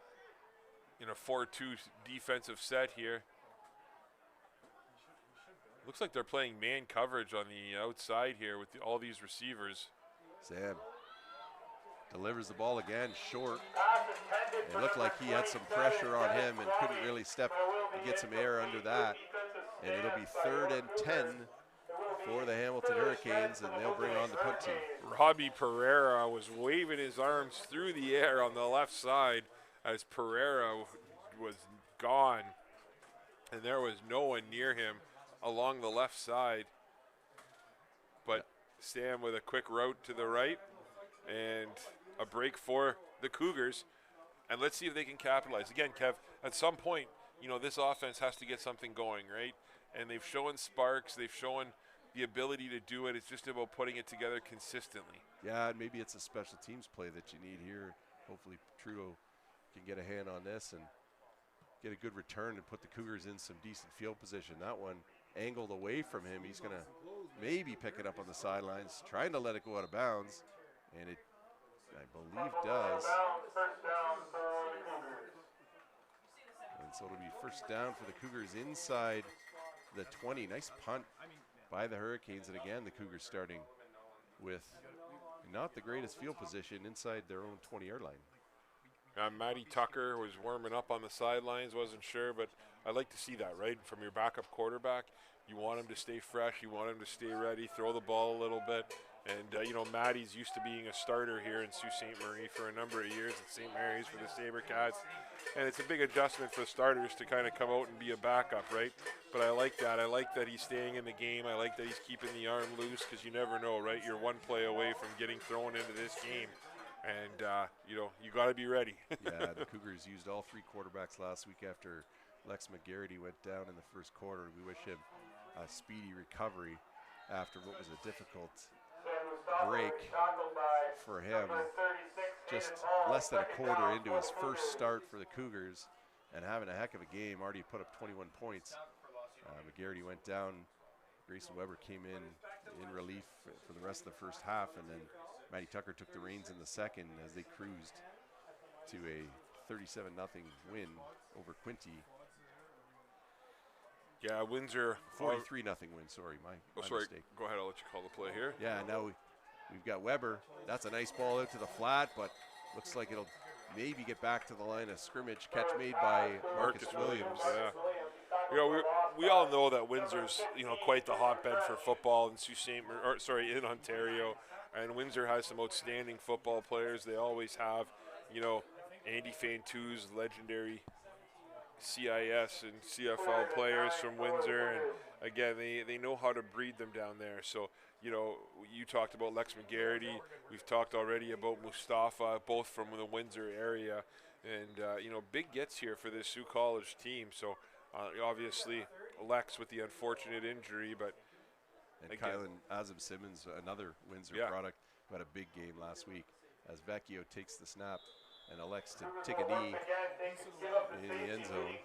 in a 4-2 defensive set here. Looks like they're playing man coverage on the outside here with all these receivers. Sam delivers the ball again, short. It looked like he had some pressure on him and couldn't really step and get some air under that. And it'll be 3rd and 10 for the Hamilton Hurricanes, and they'll bring on the punt team. Robbie Pereira was waving his arms through the air on the left side as Pereira was gone, and there was no one near him along the left side. But Sam with a quick route to the right and a break for the Cougars. And let's see if they can capitalize. Again, Kev, at some point, this offense has to get something going, right? And they've shown sparks. They've shown the ability to do it. It's just about putting it together consistently. Yeah, and maybe it's a special teams play that you need here. Hopefully Trudeau can get a hand on this and get a good return and put the Cougars in some decent field position. That one angled away from him. He's going to maybe pick it up on the sidelines, trying to let it go out of bounds. And it, I believe, does. And so it'll be first down for the Cougars inside the 20. Nice punt by the Hurricanes. And again, the Cougars starting with not the greatest field position inside their own 20-yard line. Matty Tucker was warming up on the sidelines, wasn't sure, but I like to see that, right? From your backup quarterback, you want him to stay fresh, you want him to stay ready, throw the ball a little bit, And, you know, Maddie's used to being a starter here in Sault Ste. Marie for a number of years at St. Mary's for the SaberCats. And it's a big adjustment for starters to kind of come out and be a backup, right? But I like that. I like that he's staying in the game. I like that he's keeping the arm loose because you never know, right? You're one play away from getting thrown into this game. And, you know, you got to be ready. Yeah, the Cougars used all 3 quarterbacks last week after Lex McGarity went down in the first quarter. We wish him a speedy recovery after what was a difficult break for him. Just less than a quarter into his first start for the Cougars and having a heck of a game. Already put up 21 points. McGarity went down. Grayson Weber came in relief for the rest of the first half, and then Matty Tucker took the reins in the second as they cruised to a 37-0 win over Quinte. Yeah, Windsor. 43-0 win, sorry, my mistake. Go ahead, I'll let you call the play here. Yeah, now we've got Weber. That's a nice ball out to the flat, but looks like it'll maybe get back to the line of scrimmage. Catch made by Marcus Williams. Yeah. You know, we all know that Windsor's, you know, quite the hotbed for football in Sault Ste. Marie, in Ontario, and Windsor has some outstanding football players. They always have. You know, Andy Faintu's legendary CIS and Cjfl players from Windsor, and again, they know how to breed them down there. So, you know, you talked about Lex McGarity. We've talked already about Mustafa, both from the Windsor area, and you know, big gets here for this Sault College team. So, obviously, Lex with the unfortunate injury, but and Kylan Azib Simmons, another Windsor product, who had a big game last week, as Vecchio takes the snap and elects to take a knee in the end zone.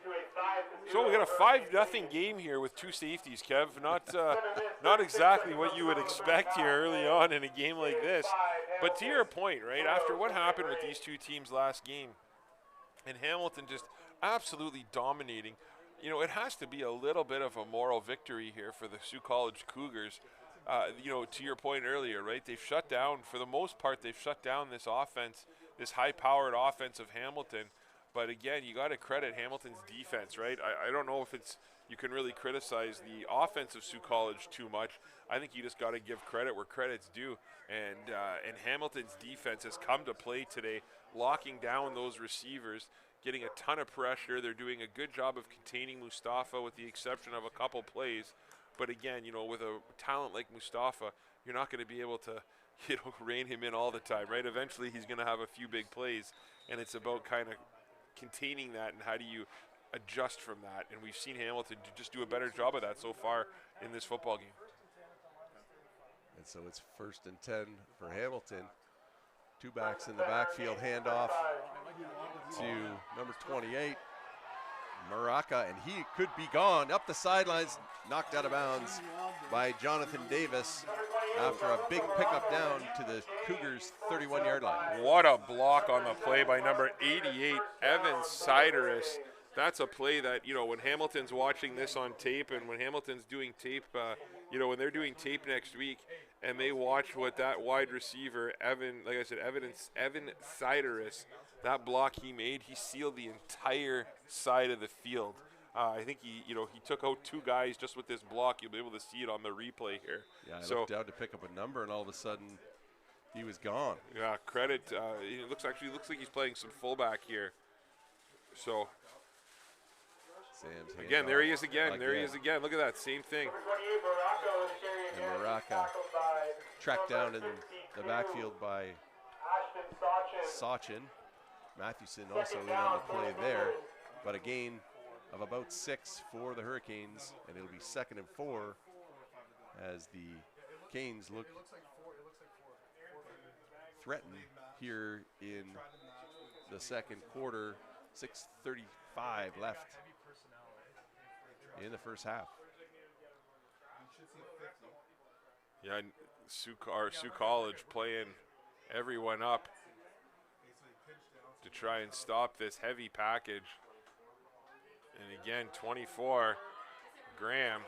So we got a 5-0 game here with 2 safeties, Kev. Not exactly what you would expect here early on in a game like this. But to your point, right, after what happened with these 2 teams last game, and Hamilton just absolutely dominating, you know, it has to be a little bit of a moral victory here for the Sault College Cougars. You know, to your point earlier, right, they've shut down, for the most part, they've shut down this offense, this high-powered offense of Hamilton. But again, you got to credit Hamilton's defense, right? I don't know if you can really criticize the offense of Sault College too much. I think you just got to give credit where credit's due. And Hamilton's defense has come to play today, locking down those receivers, getting a ton of pressure. They're doing a good job of containing Mustafa with the exception of a couple plays. But again, you know, with a talent like Mustafa, you're not going to be able to, you know, rein him in all the time, right? Eventually he's going to have a few big plays, and it's about kind of containing that and how do you adjust from that. And we've seen Hamilton just do a better job of that so far in this football game. And so it's 1st and 10 for Hamilton. 2 backs in the backfield, handoff to number 28, Maraca, and he could be gone up the sidelines, knocked out of bounds by Jonathan Davis after a big pickup down to the Cougars' 31-yard line. What a block on the play by number 88, Evan Sideris. That's a play that, you know, when Hamilton's watching this on tape and when Hamilton's doing tape, you know, when they're doing tape next week and they watch what that wide receiver, Evan Sideris, that block he made, he sealed the entire side of the field. I think he took out 2 guys just with this block. You'll be able to see it on the replay here. Yeah, I looked down to pick up a number, and all of a sudden, he was gone. Yeah, credit. It looks like he's playing some fullback here. So, Sam's again, there he is again. There he is again. Look at that, same thing. And Maraca tracked down in the backfield by Sachin. Mathewson also in on the play there, but a gain of about 6 for the Hurricanes, and it'll be 2nd and 4 as the Canes look threatened here in the second quarter. 6:35 left in the first half. Yeah, Sault College playing everyone up to try and stop this heavy package. And again, 24, Graham.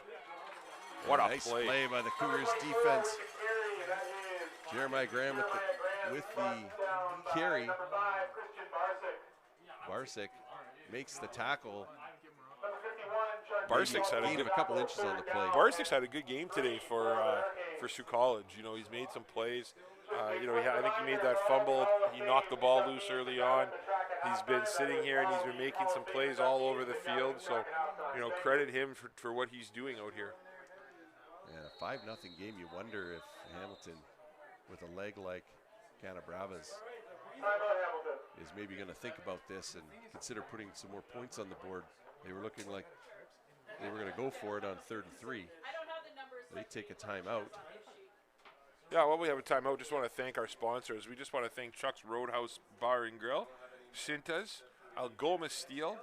What a nice play by the Cougars defense. Jeremiah Graham with the carry. Barsick makes the tackle. Barsick's had a couple inches on the play. Barsick's had a good game today for for Sault College. You know, he's made some plays. You know, I think he made that fumble. He knocked the ball loose early on. He's been sitting here and he's been making some plays all over the field. So, you know, credit him for what he's doing out here. Yeah, 5-0 game. You wonder if Hamilton, with a leg like Canabrava's, is maybe going to think about this and consider putting some more points on the board. They were looking like they were going to go for it on 3rd and 3. They take a timeout. Yeah, well, we have a timeout. Just want to thank our sponsors. We just want to thank Chuck's Roadhouse Bar and Grill, Cintas, Algoma Steel,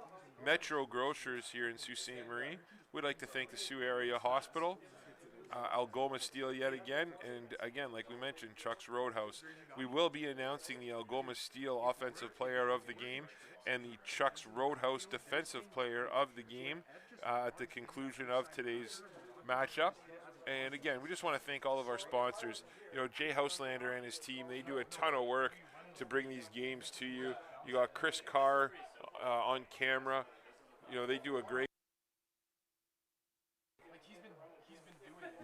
Metro Grocers here in Sault Ste. Marie. We'd like to thank the Sault Area Hospital, Algoma Steel yet again, and again, like we mentioned, Chuck's Roadhouse. We will be announcing the Algoma Steel Offensive Player of the Game and the Chuck's Roadhouse Defensive Player of the Game at the conclusion of today's matchup. And again, we just want to thank all of our sponsors. You know, Jay Houselander and his team, they do a ton of work to bring these games to you. You got Chris Carr on camera. You know, they do a great.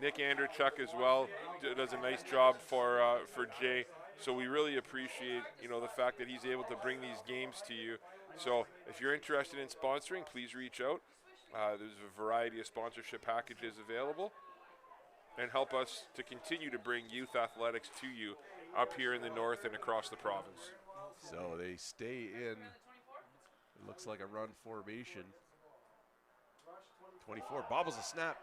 Nick Anderchuk as well does a nice job for Jay. So we really appreciate, you know, the fact that he's able to bring these games to you. So if you're interested in sponsoring, please reach out. There's a variety of sponsorship packages available, and help us to continue to bring youth athletics to you up here in the north and across the province. So they stay in, it looks like a run formation. 24, bobbles a snap,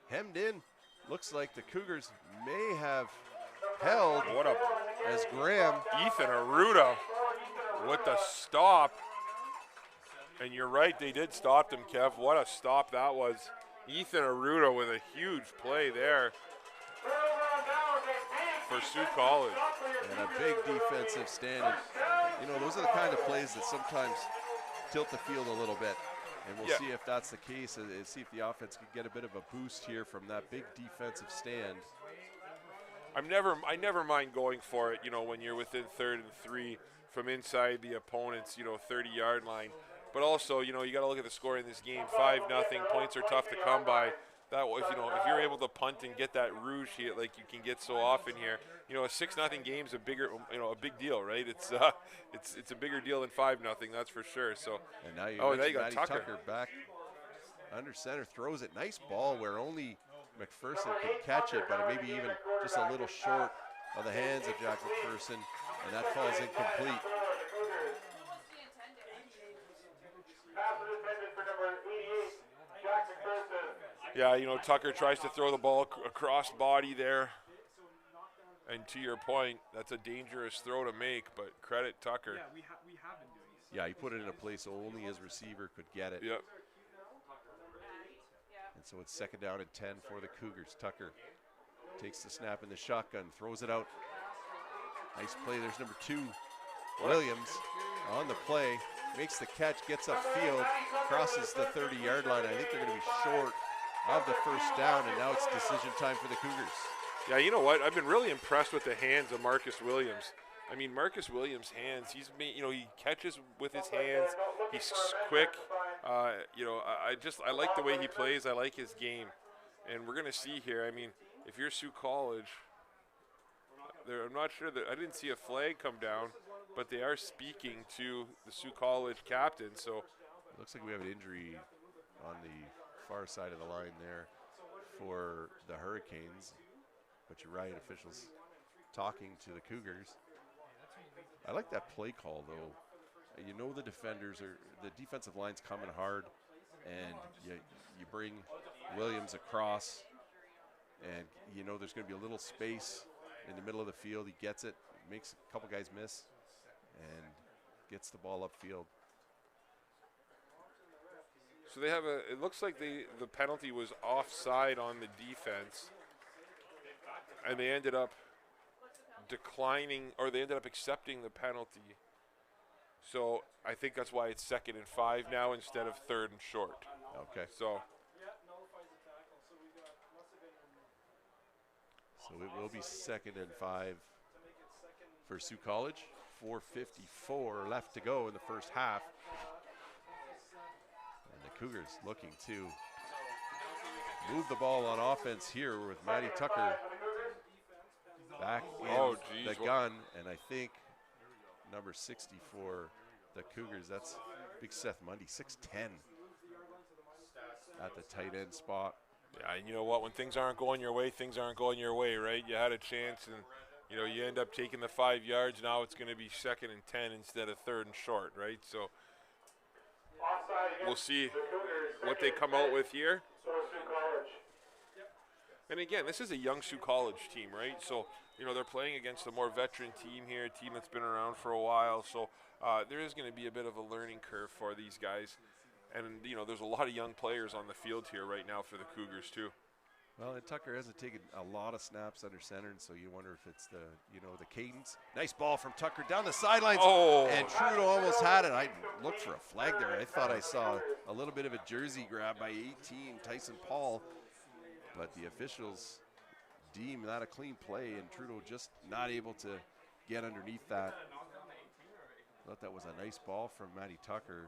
hemmed in. Looks like the Cougars may have held as Graham. Ethan Arruda with the stop. And you're right, they did stop him, Kev. What a stop that was. Ethan Arruda with a huge play there for Sault College. And a big defensive stand. And, you know, those are the kind of plays that sometimes tilt the field a little bit. And we'll see if that's the case, and see if the offense can get a bit of a boost here from that big defensive stand. I never mind going for it, you know, when you're within 3rd and 3 from inside the opponent's, you know, 30-yard line. But also, you know, you got to look at the score in this game. 5-0. Points are tough to come by. That if you're able to punt and get that rouge hit like you can get so often here, you know, a 6-0 game is a big deal, right? It's a bigger deal than 5-0. That's for sure. So. And now you got Tucker back under center, throws it. Nice ball where only McPherson can catch it, but maybe even just a little short of the hands of Jack McPherson, and that falls incomplete. Yeah, you know, Tucker tries to throw the ball across body there. And to your point, that's a dangerous throw to make, but credit Tucker. Yeah, we have been doing this. Yeah, he put it in a place only his receiver could get it. Yep. And so it's 2nd down and 10 for the Cougars. Tucker takes the snap in the shotgun, throws it out. Nice play. There's number 2, Williams, on the play. Makes the catch, gets upfield, crosses the 30-yard line. I think they're going to be short of the 1st down, and now it's decision time for the Cougars. Yeah, you know what? I've been really impressed with the hands of Marcus Williams. I mean, Marcus Williams' hands, he catches with his hands. He's quick. You know, I like the way he plays. I like his game. And we're going to see here, I mean, if you're Sault College, I'm not sure that I didn't see a flag come down, but they are speaking to the Sault College captain. So it looks like we have an injury on the far side of the line there for the Hurricanes. But you're right, officials talking to the Cougars. I like that play call, though. You know the defensive line's coming hard, and you bring Williams across, and you know there's going to be a little space in the middle of the field. He gets it, makes a couple guys miss, and gets the ball upfield. So they have it looks like the penalty was offside on the defense, and they ended up accepting the penalty. So I think that's why it's 2nd and 5 now instead of 3rd and short. Okay. So it will be 2nd and 5 for Sault College. 4:54 left to go in the 1st half. And the Cougars looking to move the ball on offense here with Matty Tucker back in the gun. And I think number 60 for the Cougars, that's big Seth Mundy, 6'10", at the tight end spot. Yeah, and you know what? When things aren't going your way, things aren't going your way, right? You had a chance, and you know you end up taking the 5 yards. Now it's going to be 2nd and 10 instead of 3rd and short, right? So we'll see what they come out with here. And again, this is a young Sault College team, right? So you know they're playing against a more veteran team here, a team that's been around for a while. So there is going to be a bit of a learning curve for these guys. And, you know, there's a lot of young players on the field here right now for the Cougars, too. Well, and Tucker hasn't taken a lot of snaps under center, and so you wonder if it's the, you know, the cadence. Nice ball from Tucker down the sidelines. Oh. And Trudeau almost had it. I looked for a flag there. I thought I saw a little bit of a jersey grab by 18, Tyson Paul. But the officials deem that a clean play, and Trudeau just not able to get underneath that. I thought that was a nice ball from Matty Tucker.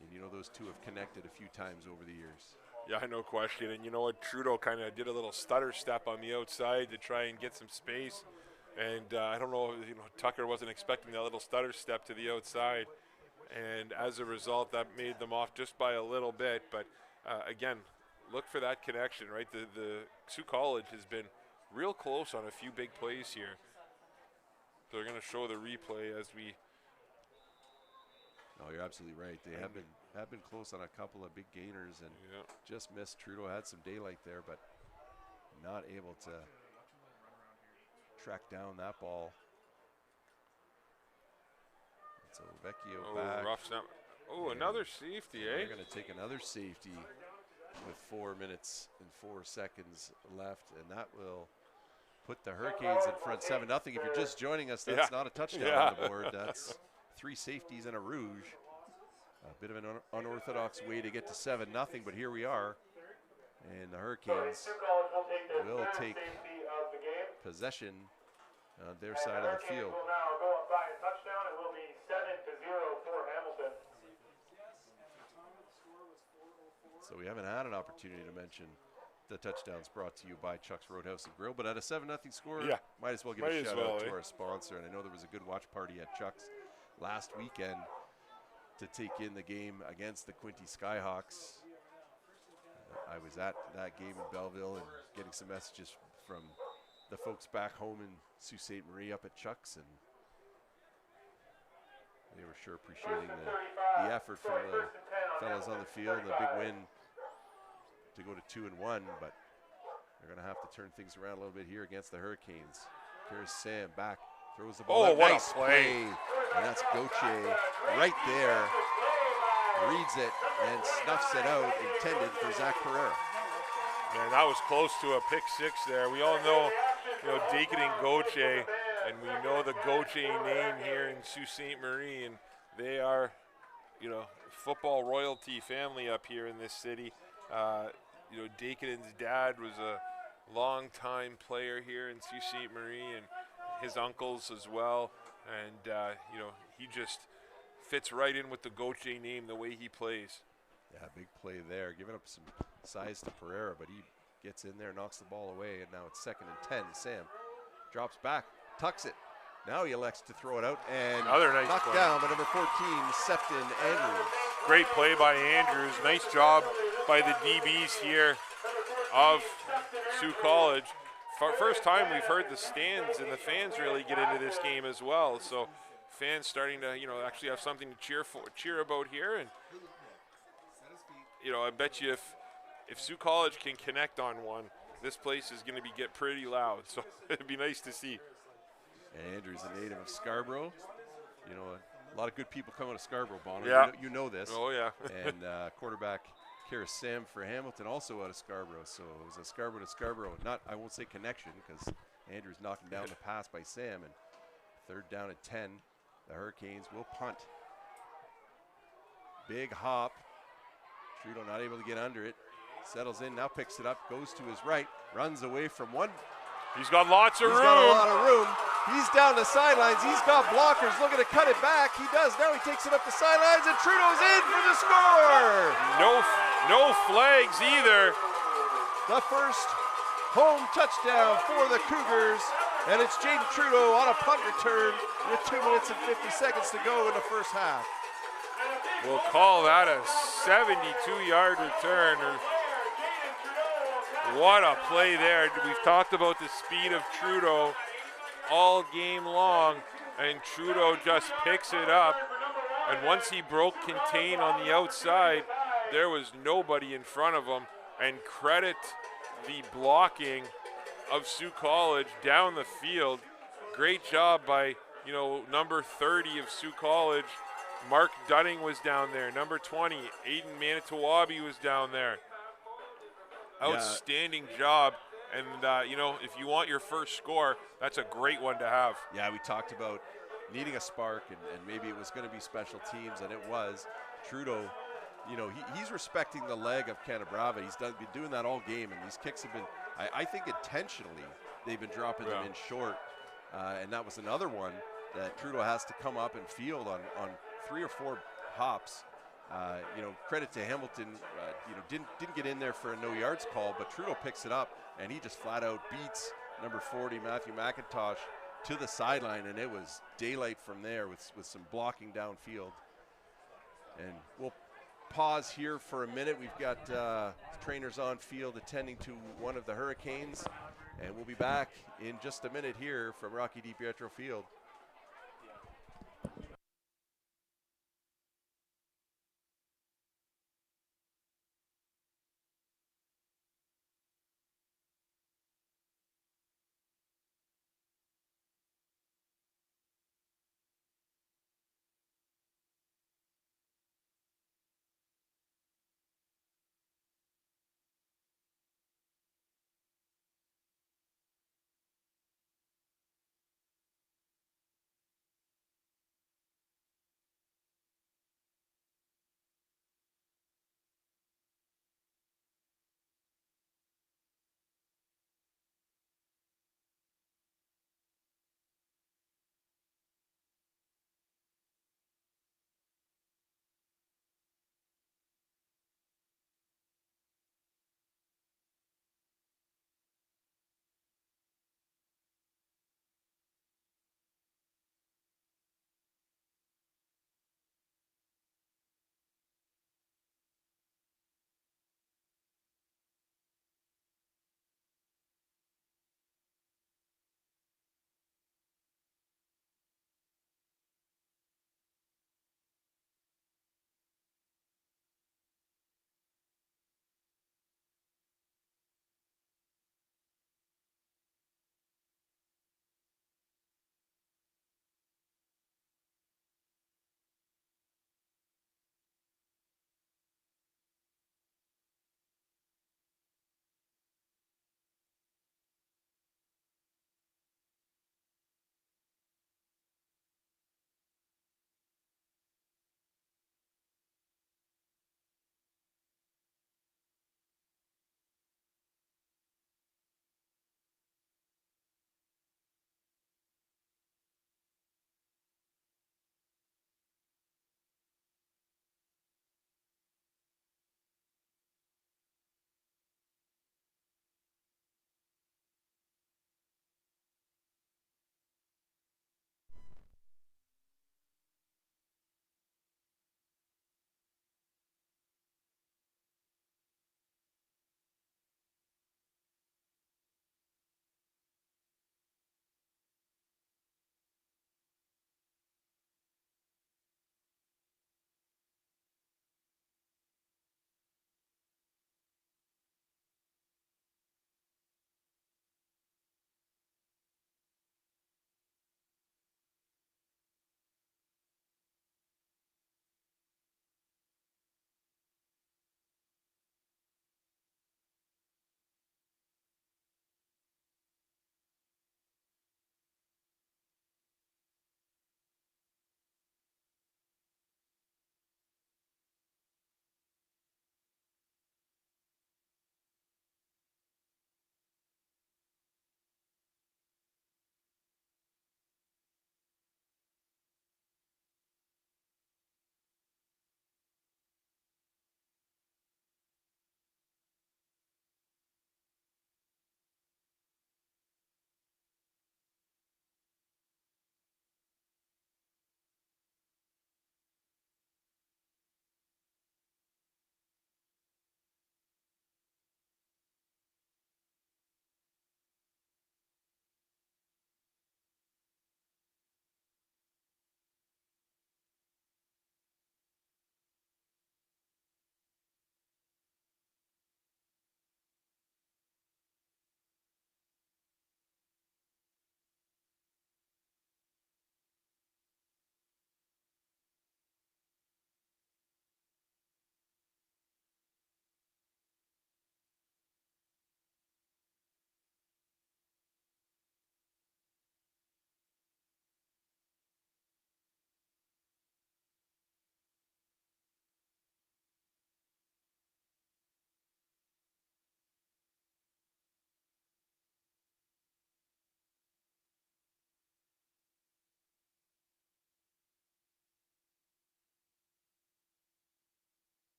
And you know, those two have connected a few times over the years. Yeah, no question. And you know what? Trudeau kind of did a little stutter step on the outside to try and get some space. And I don't know, you know, Tucker wasn't expecting that little stutter step to the outside. And as a result, that made them off just by a little bit. But again, look for that connection, right? The Sault College has been real close on a few big plays here. So they're going to show the replay as we. No, you're absolutely right. They have been close on a couple of big gainers and just missed. Trudeau had some daylight there, but not able to track down that ball. And so Vecchio back. Rough snap. Oh, another safety, eh? They're going to take another safety with 4 minutes and 4 seconds left, and that will put the Hurricanes in front 7-0. If you're just joining us, that's not a touchdown on the board. That's 3 safeties and a rouge. A bit of an unorthodox way to get to 7-0, but here we are. And the Hurricanes will take possession on their side of the field. Will now go up by a touchdown. It will be 7-0 for Hamilton. So we haven't had an opportunity to mention the touchdowns brought to you by Chuck's Roadhouse and Grill, but at a 7-0 score, might as well give a shout out to our sponsor. And I know there was a good watch party at Chuck's last weekend to take in the game against the Quinte Skyhawks. I was at that game in Belleville and getting some messages from the folks back home in Sault Ste. Marie up at Chuck's, and they were sure appreciating the effort from the fellas on the field, the big win to go to 2-1, but they're going to have to turn things around a little bit here against the Hurricanes. Here's Sam back, throws the ball. Oh, what nice a play. And that's Gauthier right there. Reads it and snuffs it out, intended for Zach Pereira. Man, that was close to a pick six there. We all know, you know, Dakin and Gauthier, and we know the Gauthier name here in Sault Ste. Marie, and they are, you know, football royalty family up here in this city. You know, Dakin's dad was a long-time player here in Sault Ste. Marie, and his uncles as well. And, you know, he just fits right in with the Gauthier name, the way he plays. Yeah, big play there, giving up some size to Pereira, but he gets in there, knocks the ball away, and now it's 2nd and 10. Sam drops back, tucks it. Now he elects to throw it out, and another nice knocked play down by number 14, Sefton Andrews. Great play by Andrews. Nice job by the DBs here of Sault College. First time we've heard the stands and the fans really get into this game as well. So fans starting to, you know, actually have something to cheer about here. And, you know, I bet you if Sault College can connect on one, this place is going to get pretty loud. So it'd be nice to see. And Andrews, a native of Scarborough. You know, a lot of good people come out of Scarborough, Bonner. Yeah. You know this. Oh, yeah. And quarterback Kara Sam for Hamilton, also out of Scarborough. So it was a Scarborough to Scarborough, I won't say connection, because Andrews knocking down the pass by Sam. And 3rd down at 10. The Hurricanes will punt. Big hop. Trudeau not able to get under it. Settles in, now picks it up, goes to his right, runs away from one. He's got lots of room. He's got a lot of room. He's down the sidelines. He's got blockers looking to cut it back. He does. Now he takes it up the sidelines, and Trudeau's in for the score. No flags either. the first home touchdown for the Cougars, and it's Jaden Trudeau on a punt return with 2 minutes and 50 seconds to go in the first half. We'll call that a 72-yard return. What a play there. We've talked about the speed of Trudeau all game long, and Trudeau just picks it up. And once he broke contain on the outside, there was nobody in front of him. And credit the blocking of Sault College down the field. Great job by, number 30 of Sault College. Mark Dunning was down there. Number 20, Aiden Manitowabi was down there. Outstanding job. And, if you want your first score, that's a great one to have. Yeah, we talked about needing a spark, and maybe it was going to be special teams, and it was. Trudeau, he's respecting the leg of Canabrava. He's been doing that all game, and these kicks have been, I think intentionally, they've been dropping them in short. And that was another one that Trudeau has to come up and field on 3 or 4 hops. Credit to Hamilton, didn't get in there for a no yards call, but Trudeau picks it up, and he just flat out beats number 40, Matthew McIntosh, to the sideline, and it was daylight from there with some blocking downfield. And we'll pause here for a minute. We've got trainers on field attending to one of the Hurricanes, and we'll be back in just a minute here from Rocky DiPietro Field.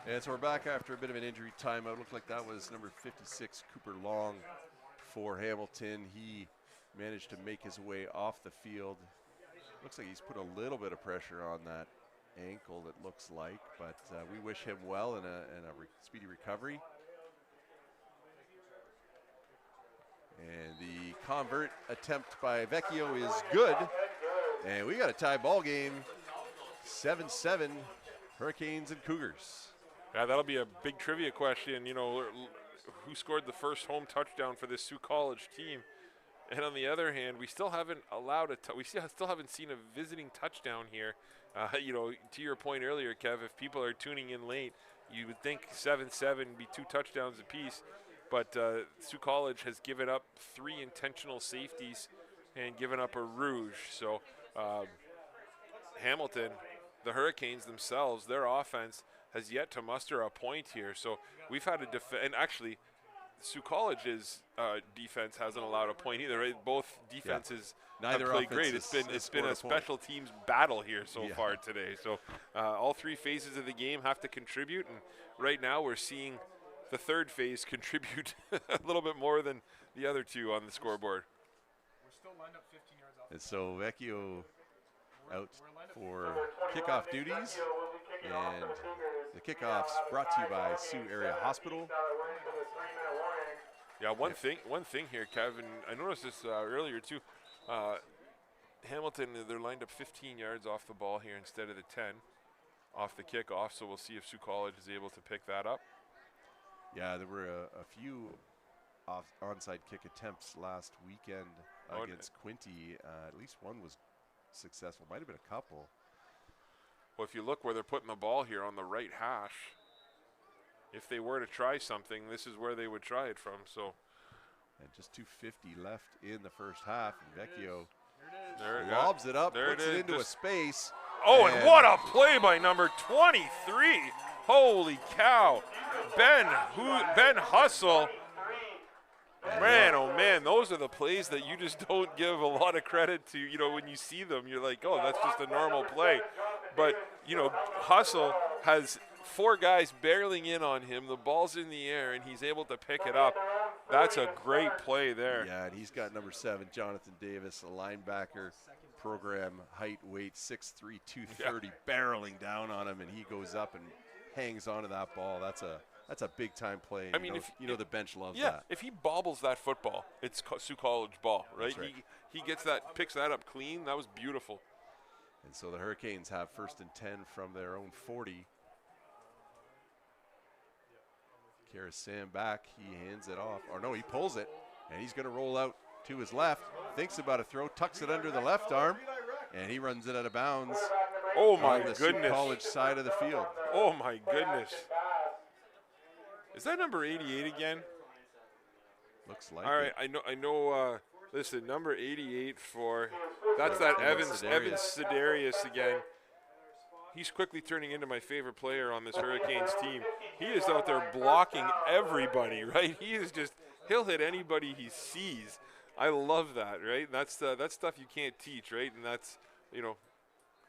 And so we're back after a bit of an injury timeout. Looked like that was number 56, Cooper Long, for Hamilton. He managed to make his way off the field. Looks like he's put a little bit of pressure on that ankle, it looks like, but we wish him well in a speedy recovery. And the convert attempt by Vecchio is good. And we got a tie ball game, 7-7, Hurricanes and Cougars. Yeah, that'll be a big trivia question. You know, who scored the first home touchdown for this Sault College team? And on the other hand, we still haven't allowed we still haven't seen a visiting touchdown here. You know, to your point earlier, Kev, if people are tuning in late, you would think 7-7 be 2 touchdowns apiece. But Sault College has given up 3 intentional safeties and given up a rouge. So Hamilton, the Hurricanes themselves, their offense has yet to muster a point here. So we've had a and actually Sault College's defense hasn't allowed a point either. Right? Both defenses have played great. It's been a special teams battle here so far today. So all 3 phases of the game have to contribute, and right now we're seeing the third phase contribute a little bit more than the other 2 on the scoreboard. We're still lined up 15 yards off. And so Vecchio out for kickoff duties, and the kickoff's brought to you by Sioux Area Hospital. Yeah, one thing here, Kevin. I noticed this earlier too. Hamilton, they're lined up 15 yards off the ball here instead of the 10 off the kickoff. So we'll see if Sault College is able to pick that up. Yeah, there were a few onside kick attempts last weekend against Quinty. At least one was successful. Might have been a couple. Well, if you look where they're putting the ball here on the right hash, if they were to try something, this is where they would try it from. So, and just 2:50 left in the first half, and Vecchio lobs it up, puts it into a space. Oh, and what a play by number 23! Holy cow, Ben Hustle. Man, oh man, those are the plays that you just don't give a lot of credit to. You know, when you see them, you're like, oh, that's just a normal play. But, you know, Hustle has 4 guys barreling in on him. The ball's in the air, and he's able to pick it up. That's a great play there. Yeah, and he's got number 7, Jonathan Davis, a linebacker, program height, weight, 6'3", 230, barreling down on him, and he goes up and hangs onto that ball. That's a big time play. I mean, the bench loves that. Yeah, if he bobbles that football, it's Sault College ball, right? Right. He gets that, picks that up clean. That was beautiful. And so the Hurricanes have 1st and 10 from their own 40. Karis Sam back. He hands it off. Or no, he pulls it, and he's going to roll out to his left. Thinks about a throw, tucks it under the left arm, and he runs it out of bounds. Oh my on the goodness! Sault College side of the field. Oh my goodness! Is that number 88 again? Looks like. All right, I know. Listen, number 88 for that's that Evans Sidarius again. He's quickly turning into my favorite player on this Hurricanes team. He is out there blocking everybody, right? He is just he'll hit anybody he sees. I love that, right? That's stuff you can't teach, right? And that's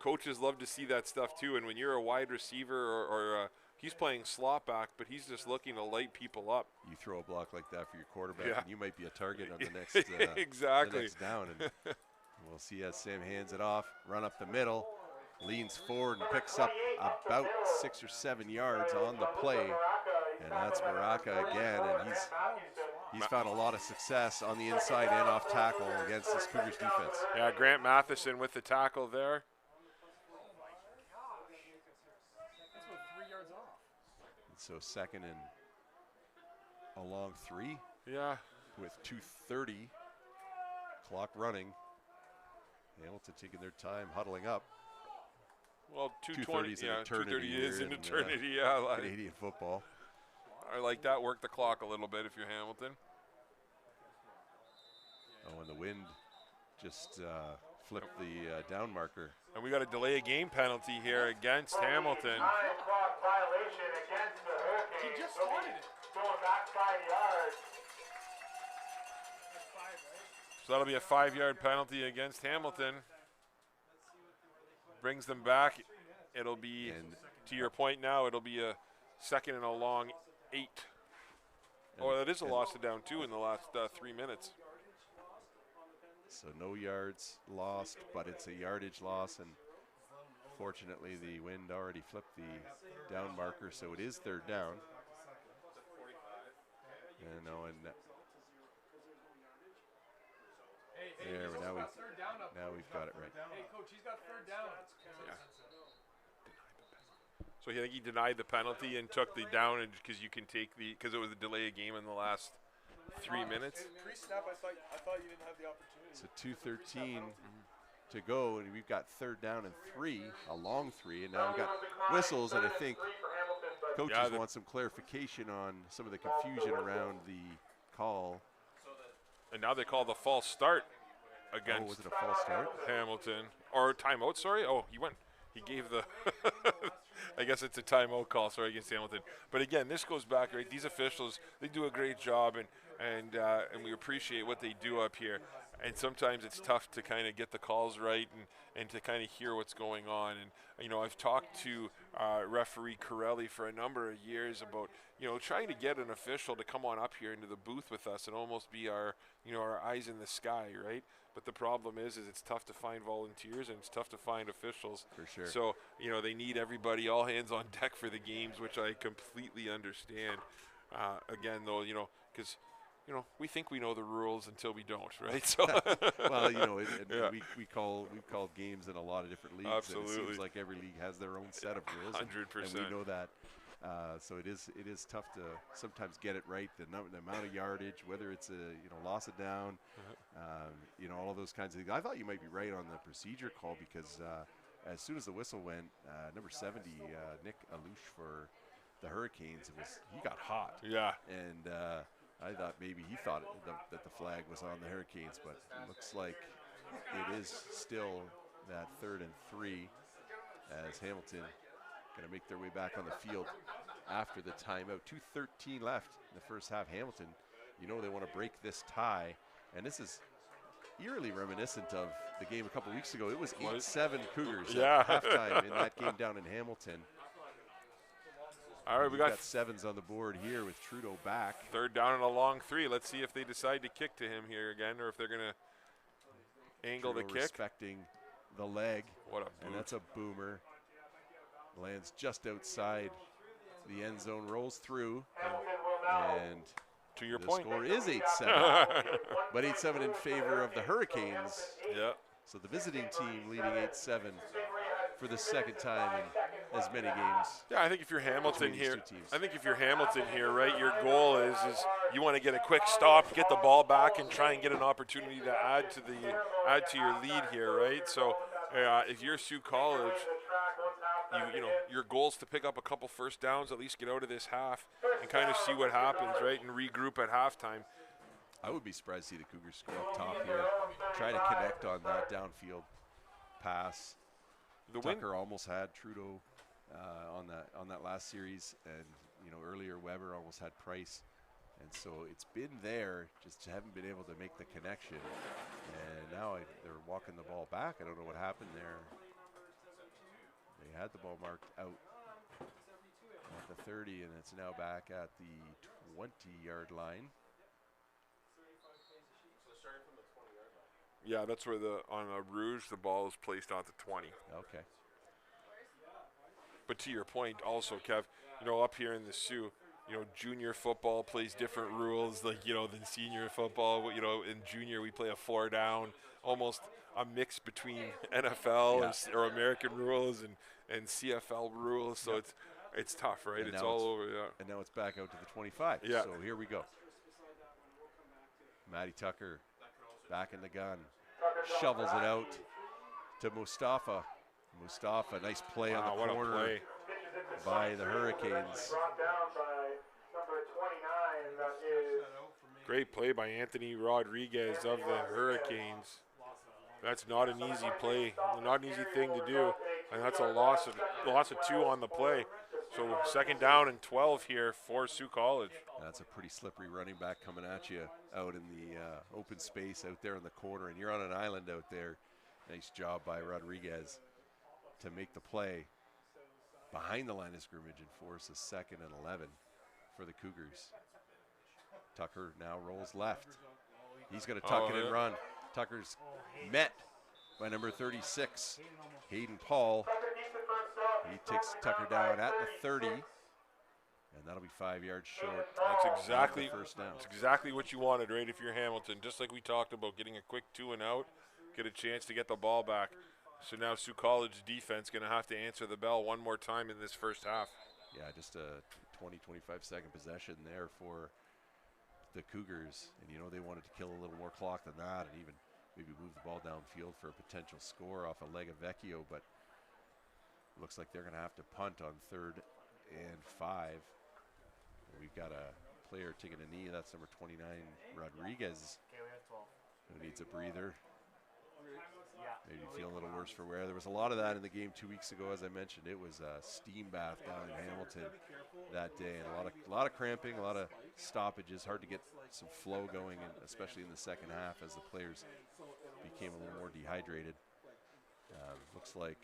coaches love to see that stuff too. And when you're a wide receiver or he's playing slot back, but he's just looking to light people up. You throw a block like that for your quarterback, and you might be a target on the next exactly. the next down. And we'll see as Sam hands it off, run up the middle, leans forward and picks up about 6 or 7 yards on the play. And that's Maraca again, and he's found a lot of success on the inside and off tackle against this Cougars defense. Yeah, Grant Matheson with the tackle there. So 2nd and a long 3. Yeah. With 2:30 clock running. Hamilton taking their time, huddling up. Well, 2:30 is an eternity. 2:30 is an eternity, yeah. Canadian football. I like that. Work the clock a little bit if you're Hamilton. Oh, and the wind just flipped the down marker. And we got a delay of game penalty here against Hamilton. 9 o'clock violation against the Hurricanes. He just started it. Going back 5 yards. So that'll be a 5-yard penalty against Hamilton. Brings them back. It'll be, to your point now, it'll be a 2nd and a long 8. Oh, that is a loss of down 2 in the last 3 minutes. So no yards lost, but it's a yardage loss, and fortunately the wind already flipped the down marker, so it is 3rd down. And there, now we've got it right. Hey, coach, he's got 3rd down. Yeah. So I think he denied the penalty and took the down because you can take because it was a delay of game in the last 3 minutes. Pre-snap, I thought you didn't have the opportunity. So 2:13 to go, and we've got 3rd down and 3, a long 3, and now we've got whistles, and I think coaches want some clarification on some of the confusion around the call. And now they call the false start against was it a false start? Hamilton. Or timeout, sorry. Oh, he gave the I guess it's a timeout call, sorry, against Hamilton. But again, this goes back, right? These officials, they do a great job, and we appreciate what they do up here. And sometimes it's tough to kind of get the calls right and to kind of hear what's going on. And, I've talked to referee Corelli for a number of years about, trying to get an official to come on up here into the booth with us and almost be our eyes in the sky, right? But the problem is it's tough to find volunteers and it's tough to find officials. For sure. So, they need everybody, all hands on deck for the games, which I completely understand. Again, though, because we think we know the rules until we don't, right? So, well, we've called games in a lot of different leagues. Absolutely. And it seems like every league has their own set of rules. 100%. And we know that. So it is tough to sometimes get it right. The amount of yardage, whether it's a loss of down, all of those kinds of things. I thought you might be right on the procedure call because as soon as the whistle went, number 70, Nick Alouche for the Hurricanes, he got hot. Yeah. And I thought maybe he thought that the flag was on the Hurricanes, but it looks like it is still that 3rd and 3 as Hamilton going to make their way back on the field after the timeout. 2:13 left in the first half. Hamilton, they want to break this tie, and this is eerily reminiscent of the game a couple weeks ago. It was 8-7 Cougars at halftime in that game down in Hamilton. All right, we got 7s on the board here with Trudeau back. 3rd down and a long 3. Let's see if they decide to kick to him here again or if they're going to angle Trudeau the kick. Respecting the leg. What a boot. And that's a boomer. Lands just outside the end zone, rolls through, and to your the point, score is 8-7, but 8-7 in favor of the Hurricanes. Yeah. So the visiting team leading 8-7 for the 2nd time in as many games. Yeah, I think if you're Hamilton here, right, your goal is you want to get a quick stop, get the ball back, and try and get an opportunity to add to your lead here, right? So if you're Sault College, your goal is to pick up a couple first downs, at least get out of this half and kind of see what happens, right, and regroup at halftime. I would be surprised to see the Cougars score up top here, try to connect on that downfield pass. Tucker almost had Trudeau on that last series, and earlier Weber almost had Price, and so it's been there, just haven't been able to make the connection. And now they're walking the ball back. I don't know what happened there. They had the ball marked out at the 30, and it's now back at the 20-yard line. Yeah, that's where on a Rouge, the ball is placed on the 20. Okay. But to your point also, Kev, up here in the Sioux, junior football plays different rules, than senior football. In junior we play a 4 down, almost a mix between NFL or American rules and CFL rules. So it's tough, right? It's all over. Yeah. And now it's back out to the 25. Yeah. So here we go. Matty Tucker back in the gun, shovels it out to Mustafa. Mustafa, nice play on the corner by the Hurricanes. Great play by Anthony Rodriguez of the Hurricanes. That's not an easy play, not an easy thing to do, and that's a loss of 2 on the play. So 2nd down and 12 here for Sault College. That's a pretty slippery running back coming at you out in the open space out there in the corner, and you're on an island out there. Nice job by Rodriguez to make the play. behind the line of scrimmage and force a 2nd and 11 for the Cougars. Tucker now rolls left. He's going to tuck it and run. Tucker's met by number 36, Hayden Paul. He takes Tucker down at the 30, and that'll be 5 yards short. That's exactly first down. That's exactly what you wanted, right? If you're Hamilton, just like we talked about, getting a quick 2 and out, get a chance to get the ball back. So now Sault College defense going to have to answer the bell one more time in this first half. Yeah, just a 20-25 second possession there for the Cougars, and you know they wanted to kill a little more clock than that, and even maybe move the ball downfield for a potential score off a leg of Vecchio, but it looks like they're going to have to punt on 3rd and 5. We've got a player taking a knee. That's number 29, Rodriguez, who needs a breather. Maybe feeling a little worse for wear. There was a lot of that in the game 2 weeks ago, as I mentioned. It was a steam bath down in Hamilton that day, and a lot of cramping, a lot of stoppages. Hard to get some flow going, and especially in the second half as the players became a little more dehydrated. Looks like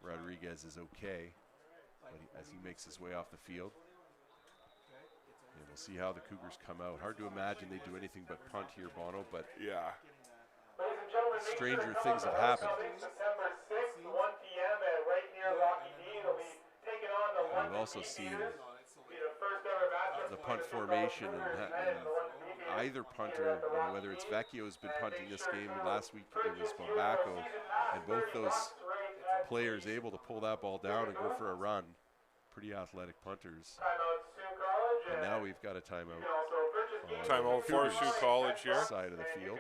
Rodriguez is okay, but as he makes his way off the field. And we'll see how the Cougars come out. Hard to imagine they do anything but punt here, Bono, but yeah. Stranger things have happened. September 6th, 1 p.m. right near Rocky D. They'll be taking on the we've also seen first ever matchup. the punt formation and either punter, whether it's Vecchio who's been punting this game. Last week it was Bombaco, and both those players able to pull that ball down and go for a run. Pretty athletic punters. And now we've got a timeout. Timeout for Sault College here. Side of the field.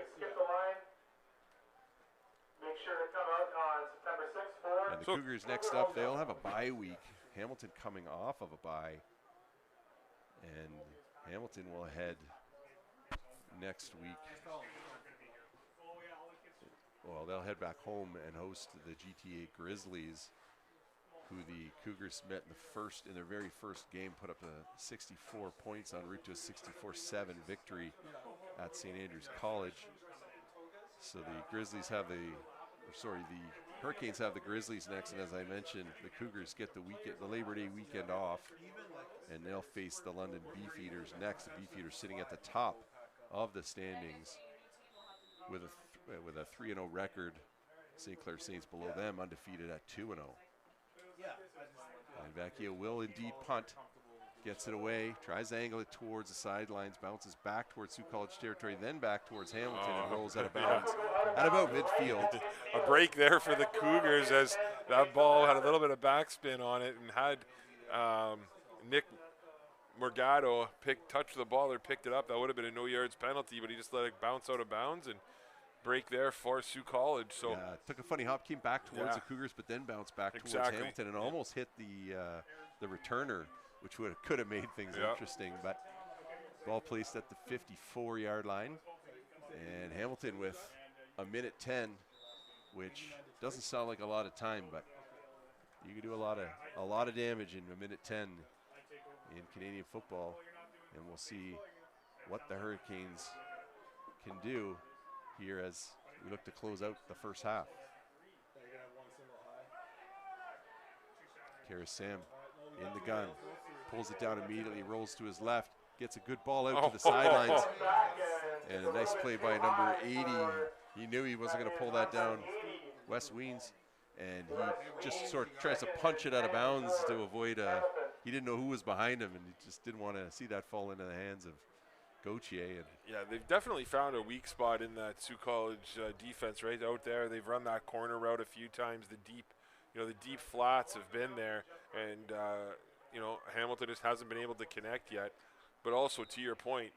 And the Cougars next up, they'll have a bye week. Hamilton coming off of a bye. And Hamilton will head next week. Well, they'll head back home and host the GTA Grizzlies, who the Cougars met in their very first game, put up a 64 points en route to a 64-7 victory at St. Andrews College. So the Grizzlies have the Hurricanes have the Grizzlies next, and as I mentioned, the Cougars get the Labor Day weekend off, and they'll face the London Beefeaters next. The Beefeaters sitting at the top of the standings with a 3-0 record. St. Clair Saints below them, undefeated at 2-0. And Vecchio will indeed punt. Gets it away, tries to angle it towards the sidelines, bounces back towards Sault College territory, then back towards Hamilton and rolls out of bounds at about midfield. A break there for the Cougars as that ball had a little bit of backspin on it, and had Nick Morgado touched the ball or picked it up, that would have been a no yards penalty, but he just let it bounce out of bounds and break there for Sault College. So yeah, took a funny hop, came back towards the Cougars, but then bounced back towards Hamilton and almost hit the returner, which could have made things interesting. But ball placed at the 54-yard line, and Hamilton with a minute 10, which doesn't sound like a lot of time, but you can do a lot of damage in a minute 10 in Canadian football, and we'll see what the Hurricanes can do here as we look to close out the first half. Karis Sam in the gun, pulls it down immediately, rolls to his left, gets a good ball out to the sidelines, and a nice play by number 80. He knew he wasn't going to pull that down, Wes Weens, and he just sort of tries to punch it out of bounds to avoid he didn't know who was behind him, and he just didn't want to see that fall into the hands of Gauthier. And yeah, they've definitely found a weak spot in that Sault College defense right out there. They've run that corner route a few times. The deep flats have been there, and Hamilton just hasn't been able to connect yet. But also, to your point,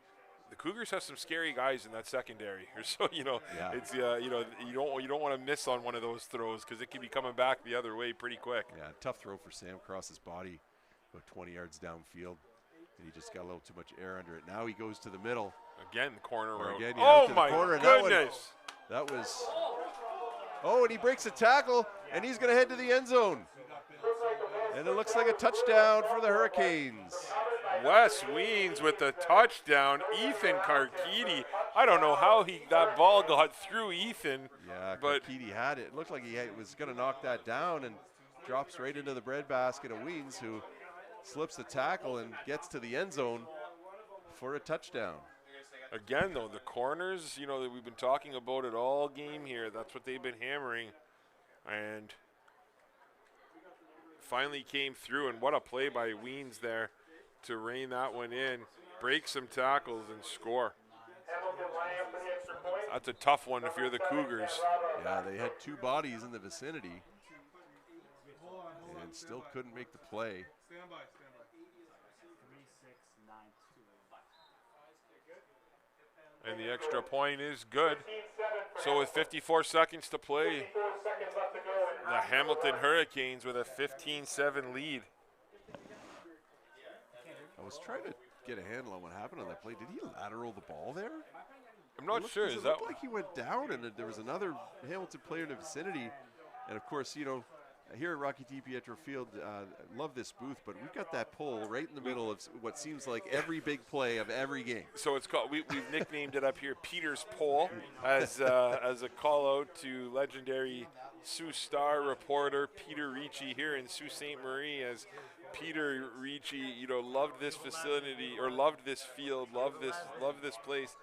the Cougars have some scary guys in that secondary. So it's you don't want to miss on one of those throws because it can be coming back the other way pretty quick. Yeah, tough throw for Sam across his body, about 20 yards downfield. And he just got a little too much air under it. Now he goes to the middle. Again, the corner route. Again, oh, my goodness. That was and he breaks a tackle, and he's going to head to the end zone. And it looks like a touchdown for the Hurricanes. Wes Weens with the touchdown. Ethan Karkidi. I don't know how that ball got through Ethan. Yeah, but Karkidi had it. It looked like he was going to knock that down and drops right into the breadbasket of Weens, who slips the tackle and gets to the end zone for a touchdown. Again, though, the corners, you know, that we've been talking about it all game here. That's what they've been hammering. And finally came through, and what a play by Weens there to rein that one in, break some tackles, and score. That's a tough one if you're the Cougars. Yeah, they had two bodies in the vicinity and still couldn't make the play. And the extra point is good. So with 54 seconds to play, the Hamilton Hurricanes with a 15-7 lead. I was trying to get a handle on what happened on that play. Did he lateral the ball there? I'm not sure. It looked like he went down, and there was another Hamilton player in the vicinity. And of course, you know, here at Rocky DiPietro Field, love this booth, but we've got that pole right in the middle of what seems like every big play of every game. So it's called. We've nicknamed it up here Peter's Pole as a call out to legendary Sault Star reporter Peter Ricci here in Sault Ste. Marie. As Peter Ricci, you know, loved this facility or loved this field, loved this place.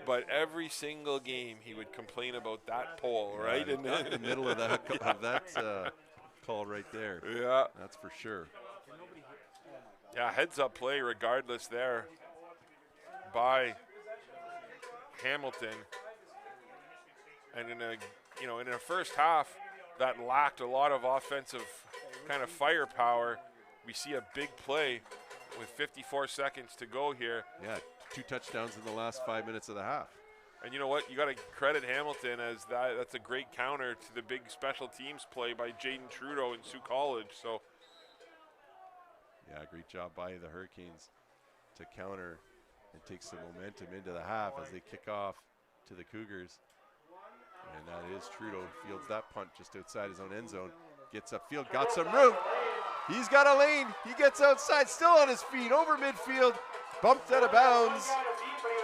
But every single game he would complain about that pole, right? In the middle of that call right there. Yeah. That's for sure. Yeah, heads up play regardless there by Hamilton. And in a first half that lacked a lot of offensive kind of firepower, we see a big play with 54 seconds to go here. Yeah, 2 touchdowns in the last 5 minutes of the half. And you know what? You got to credit Hamilton as that's a great counter to the big special teams play by Jaden Trudeau in Sault College. So, yeah, great job by the Hurricanes to counter and take some momentum into the half as they kick off to the Cougars. And that is Trudeau. Fields that punt just outside his own end zone. Gets upfield, got some room. He's got a lane. He gets outside, still on his feet, over midfield. Bumped out of bounds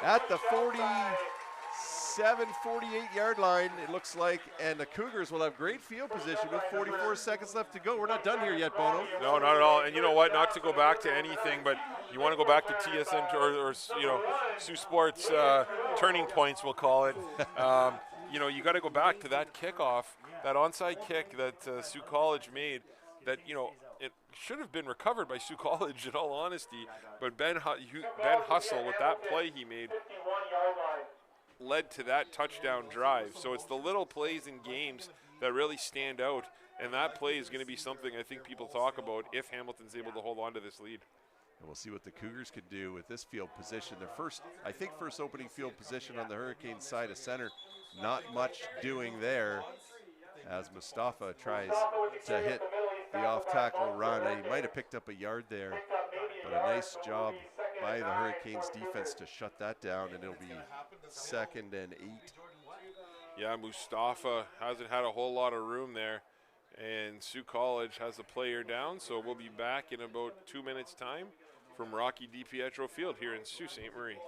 at the 48-yard line, it looks like, and the Cougars will have great field position with 44 seconds left to go. We're not done here yet, Bono. No, not at all. And you know what? Not to go back to anything, but you want to go back to TSN or you know, Sault Sports turning points, we'll call it. You know, you got to go back to that kickoff, that onside kick that Sault College made. That, you know, it should have been recovered by Sault College, in all honesty. But Ben Hustle, with that play he made, led to that touchdown drive. So it's the little plays in games that really stand out, and that play is going to be something I think people talk about if Hamilton's able to hold on to this lead. And we'll see what the Cougars can do with this field position. Their first opening field position on the Hurricanes side of center. Not much doing there as Mustafa tries to hit the off-tackle run. He might have picked up a yard there, but a nice job by the Hurricanes defense to shut that down, and it'll be 2nd and 8. Yeah, Mustafa hasn't had a whole lot of room there, and Sault College has a player down, so we'll be back in about 2 minutes' time from Rocky DiPietro Field here in Sault Ste. Marie.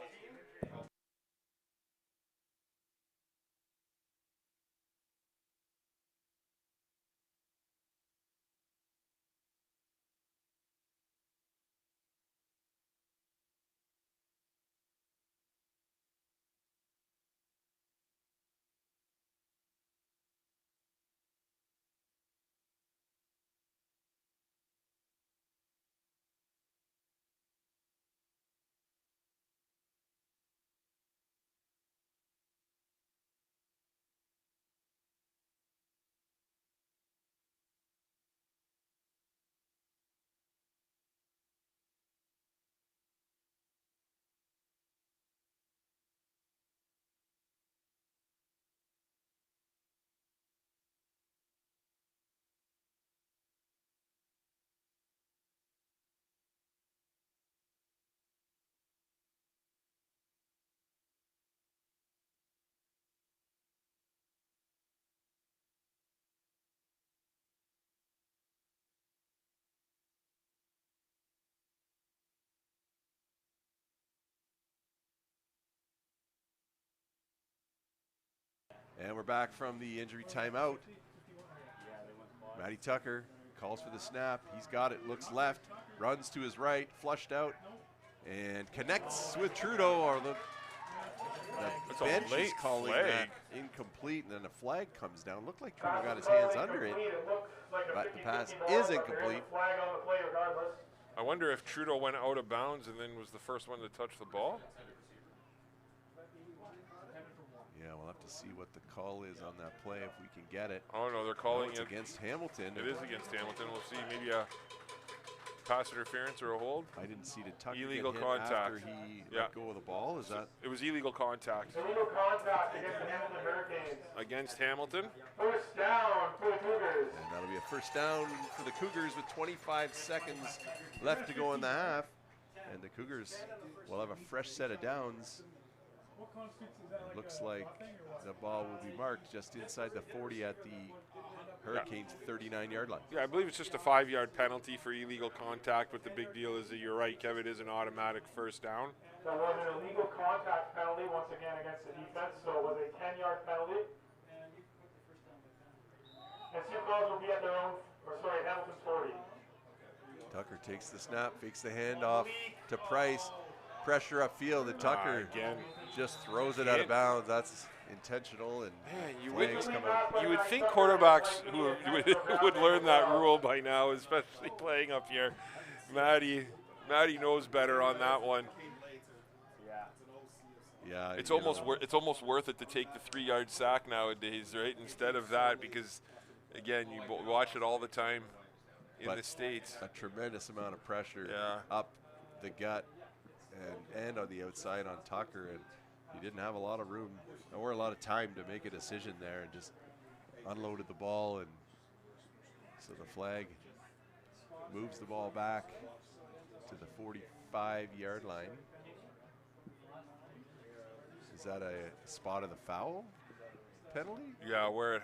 And we're back from the injury timeout. Matty Tucker calls for the snap. He's got it, looks left, runs to his right, flushed out, and connects with Trudeau, or the bench is calling that incomplete, and then a flag comes down. Looked like Trudeau got his hands under it, but the pass is incomplete. I wonder if Trudeau went out of bounds and then was the first one to touch the ball. Yeah, we'll have to see what the call is on that play if we can get it. Oh no, they're calling it against Hamilton. It is against Hamilton. We'll see, maybe a pass interference or a hold. I didn't see the Tucker illegal get hit contact after he let go of the ball. Is that? It was illegal contact. Illegal contact against the Hamilton Hurricanes. Against Hamilton. First down for the Cougars. And that'll be a first down for the Cougars with 25 seconds left to go in the half. And the Cougars will have a fresh set of downs. It looks like the ball will be marked just inside the 40 at the Hurricanes' 39-yard line. Yeah, I believe it's just a 5-yard penalty for illegal contact, but the big deal is that you're right, Kevin, it is an automatic first down. There was an illegal contact penalty once again against the defense, so it was a 10-yard penalty. And Sault College will be at their own, Hamilton's 40. Tucker takes the snap, fakes the handoff to Price. Pressure upfield, and Tucker again just throws it out of bounds. That's intentional, and you would think quarterbacks who would learn that rule by now, especially playing up here. Matty knows better on that one. Yeah, it's almost worth it to take the 3-yard sack nowadays, right? Instead of that, because again, you watch it all the time in the States. A tremendous amount of pressure up the gut and on the outside on Tucker, and he didn't have a lot of room or a lot of time to make a decision there, and just unloaded the ball, and so the flag moves the ball back to the 45-yard line. Is that a spot of the foul penalty? Yeah, where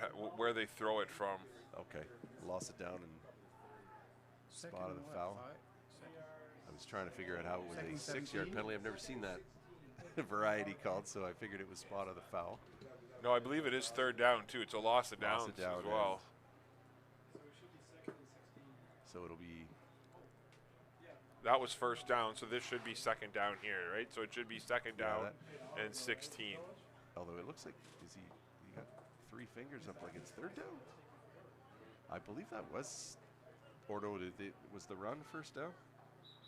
they throw it from. Okay, lost it down and spot of the foul. I was trying to figure out how it was a 6-yard penalty. I've never seen that variety called, so I figured it was spot of the foul. No, I believe it is third down too. It's a loss of downs as well. So it'll be. That was first down, so this should be second down here, right? So it should be second down and 16. Although it looks like he got 3 fingers up like it's third down. I believe that was. Or no, was the run first down?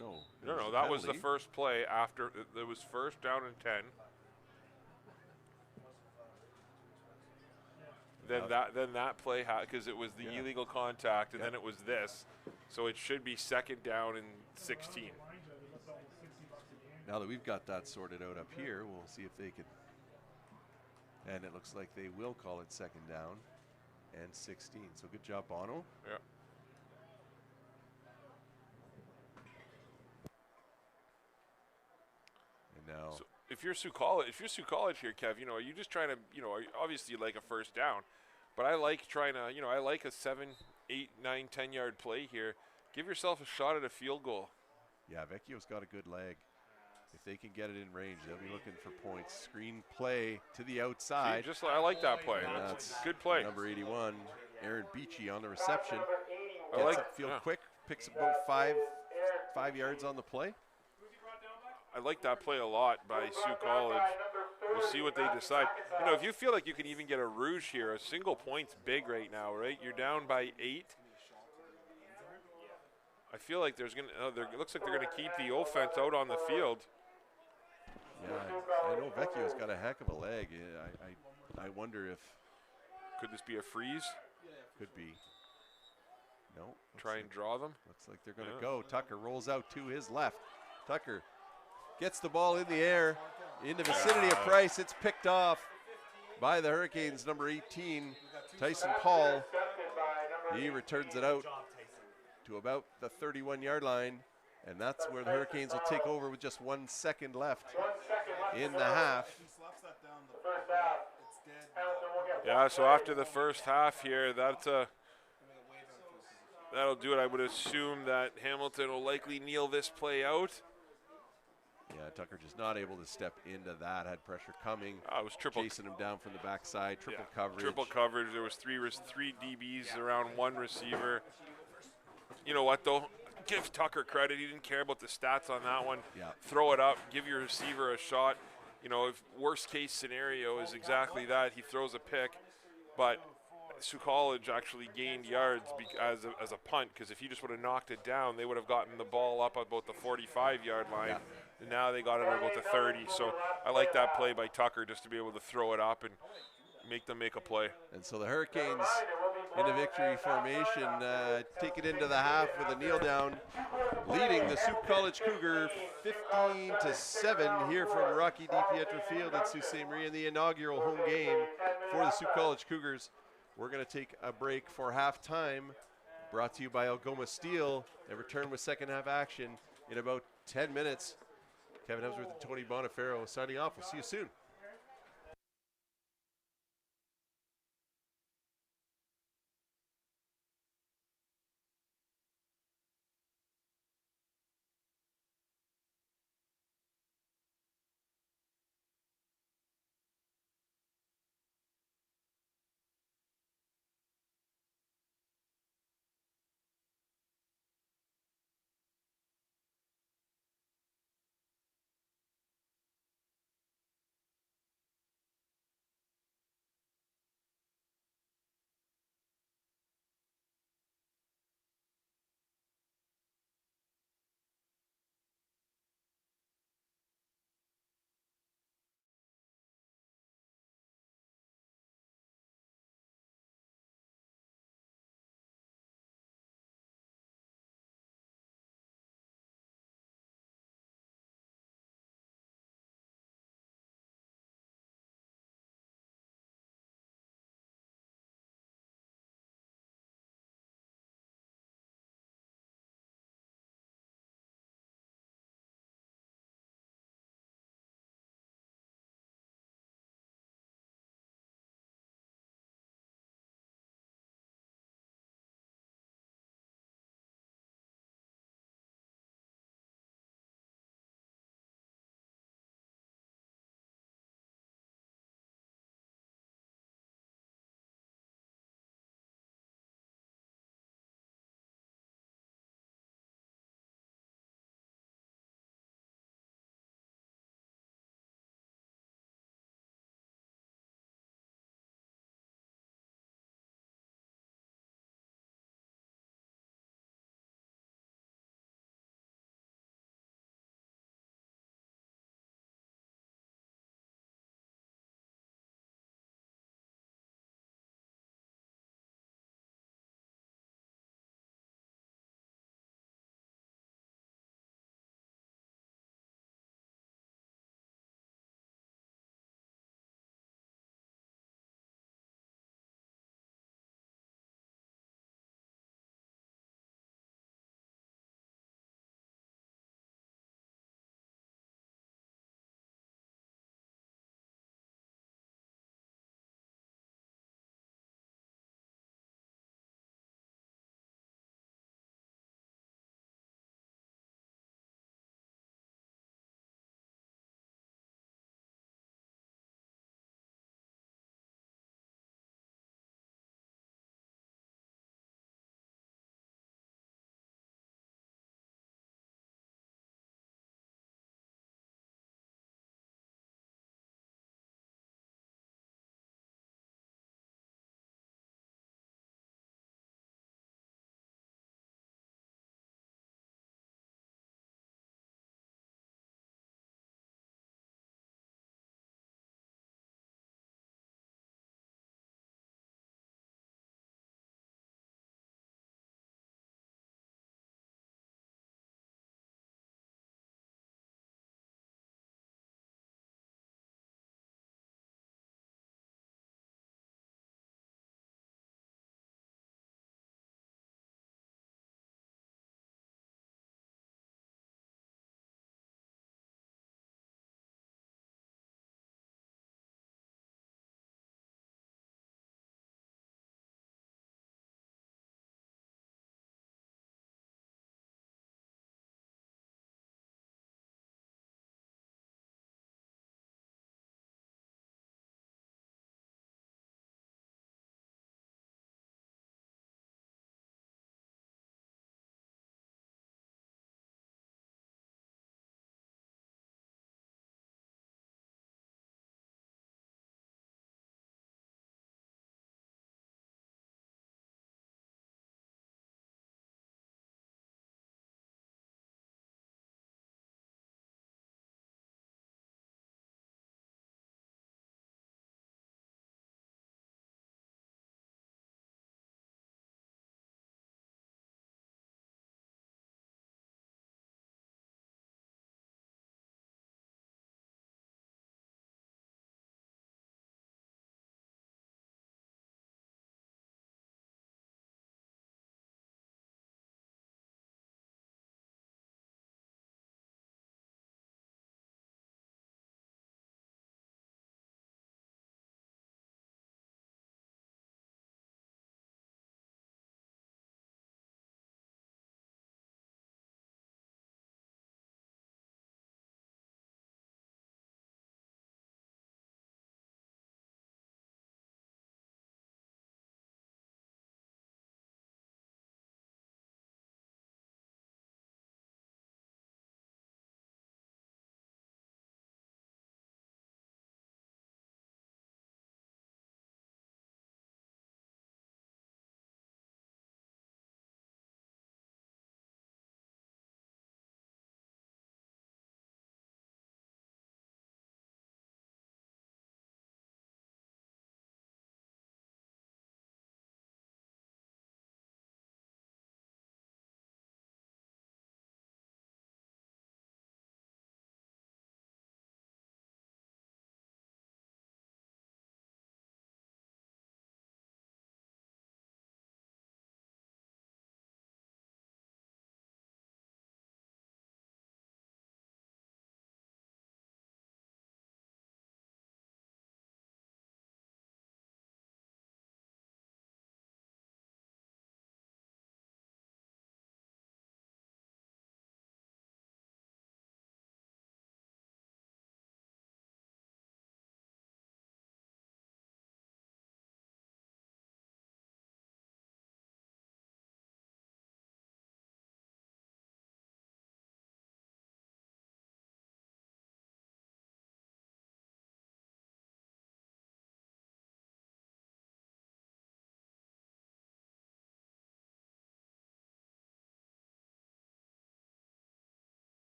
No. No, that was the first play after. It was first down and 10. Then that play because it was the illegal contact, and then it was this, so it should be second down and 16. Now that we've got that sorted out up here, we'll see if they can. And it looks like they will call it second down and 16. So good job, Bono. Yeah. Now, so if you're Sault College here, Kev, are you just trying to, obviously you like a first down, but I like trying to, I like a 7, 8, 9, 10-yard play here. Give yourself a shot at a field goal. Yeah, Vecchio's got a good leg. If they can get it in range, they'll be looking for points. Screen play to the outside. See, I like that play. That's a good play. Number 81, Aaron Beachy on the reception. I like field quick, picks up about 5 yards on the play. I like that play a lot by Sault College. We'll see what they decide. If you feel like you can even get a rouge here, a single point's big right now, right? You're down by 8. I feel like it looks like they're gonna keep the offense out on the field. Yeah, I know Vecchio's got a heck of a leg. I wonder if could this be a freeze? Could be. No. Try and draw them. Looks like they're gonna go. Tucker rolls out to his left. Tucker gets the ball in the air in the vicinity of Price. It's picked off by the Hurricanes, number 18, Tyson Paul. He returns it out to about the 31-yard line, and that's where the Hurricanes will take over with just 1 second left in the half. Yeah, so after the first half here, that'll do it. I would assume that Hamilton will likely kneel this play out. Yeah, Tucker just not able to step into that. Had pressure coming. It was chasing him down from the backside. Triple coverage. Triple coverage. There was three DBs around one receiver. you know what, though? Give Tucker credit. He didn't care about the stats on that one. Yeah. Throw it up. Give your receiver a shot. You know, if worst case scenario is exactly that, he throws a pick. But Sault College actually gained yards as a punt, because if he just would have knocked it down, they would have gotten the ball up about the 45-yard line. Yeah. And now they got it about the 30. So I like that play by Tucker, just to be able to throw it up and make them make a play. And so the Hurricanes in a victory formation, take it into the half with a kneel down, leading the Sault College Cougar 15-7 here from Rocky DiPietro Field in Sault Ste. Marie in the inaugural home game for the Sault College Cougars. We're going to take a break for halftime, brought to you by Algoma Steel, and return with second half action in about 10 minutes. Kevin Hemsworth and Tony Bonifacio signing off. We'll see you soon.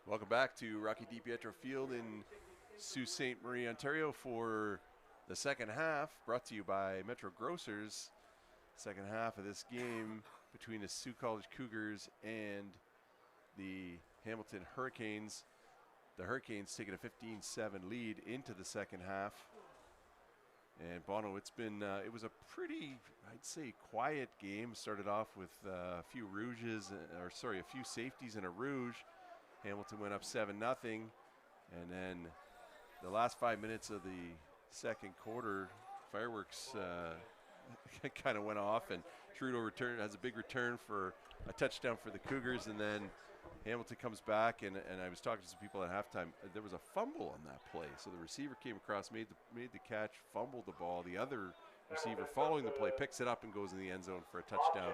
Welcome back to Rocky DiPietro Field in Sault Ste. Marie, Ontario for the second half, brought to you by Metro Grocers. Second half of this game between the Sault College Cougars and the Hamilton Hurricanes. The Hurricanes taking a 15-7 lead into the second half. And Bono, it was a pretty, I'd say, quiet game. Started off with a few a few safeties and a rouge. Hamilton went up 7-0, and then the last 5 minutes of the second quarter, fireworks kind of went off, and Trudeau has a big return for a touchdown for the Cougars, and then Hamilton comes back, and I was talking to some people at halftime. There was a fumble on that play, so the receiver came across, made the catch, fumbled the ball. The other receiver following the play picks it up and goes in the end zone for a touchdown.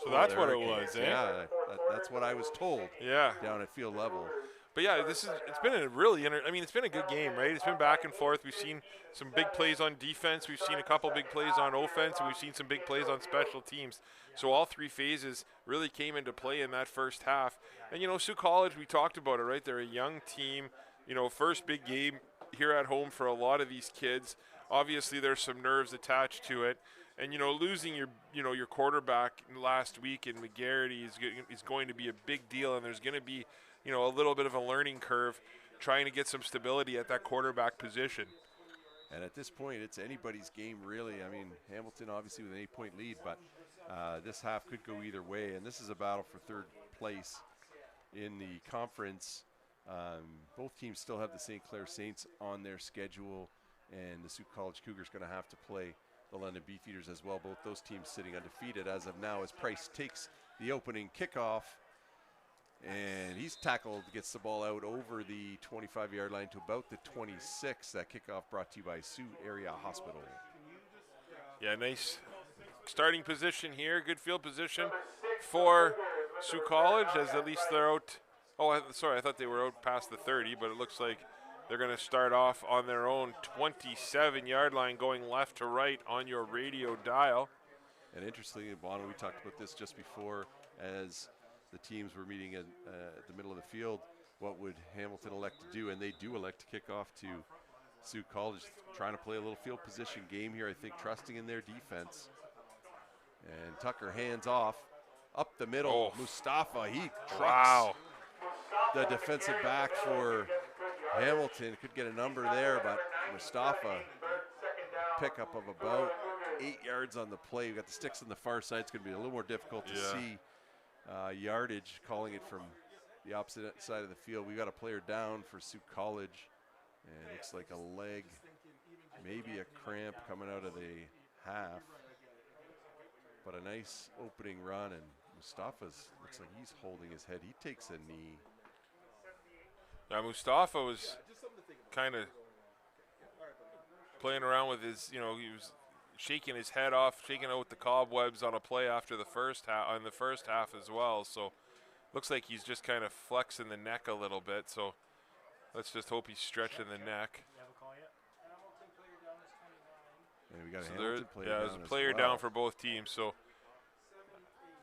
So that's what it was, eh? Yeah, that's what I was told. Yeah. Down at field level. But yeah, it's been a it's been a good game, right? It's been back and forth. We've seen some big plays on defense. We've seen a couple big plays on offense, and we've seen some big plays on special teams. So all three phases really came into play in that first half. And, Sault College, we talked about it, right? They're a young team, first big game here at home for a lot of these kids. Obviously, there's some nerves attached to it. And, losing your quarterback last week in McGarity is going to be a big deal, and there's going to be, a little bit of a learning curve trying to get some stability at that quarterback position. And at this point, it's anybody's game, really. I mean, Hamilton obviously with an 8-point lead, but this half could go either way. And this is a battle for third place in the conference. Both teams still have the St. Clair Saints on their schedule, and the Sault College Cougars going to have to play the London Beefeaters as well. Both those teams sitting undefeated as of now as Price takes the opening kickoff. And he's tackled, gets the ball out over the 25-yard line to about the 26. That kickoff brought to you by Sault Area Hospital. Yeah, nice starting position here. Good field position for Sault College, as at least they're out. Oh, sorry, I thought they were out past the 30, but it looks like they're going to start off on their own 27-yard line, going left to right on your radio dial. And interestingly, Bono, we talked about this just before, as the teams were meeting at the middle of the field. What would Hamilton elect to do? And they do elect to kick off to Sault College, trying to play a little field position game here, I think, trusting in their defense. And Tucker hands off, up the middle. Mustafa, he trucks the defensive back for Hamilton. Could get a number there, but Mustafa, pickup of about 8 yards on the play. We've got the sticks on the far side. It's going to be a little more difficult to see yardage, calling it from the opposite side of the field. We got a player down for Sault College, and it looks like a leg, maybe a cramp coming out of the half. But a nice opening run, and Mustafa's looks like he's holding his head. He takes a knee. Now Mustafa was kind of playing around with his, he was shaking his head off, shaking out the cobwebs on a play after the first half, on the first half as well. So looks like he's just kind of flexing the neck a little bit. So let's just hope he's stretching the neck. And we got So a Hamilton player down. there's a player down for both teams. So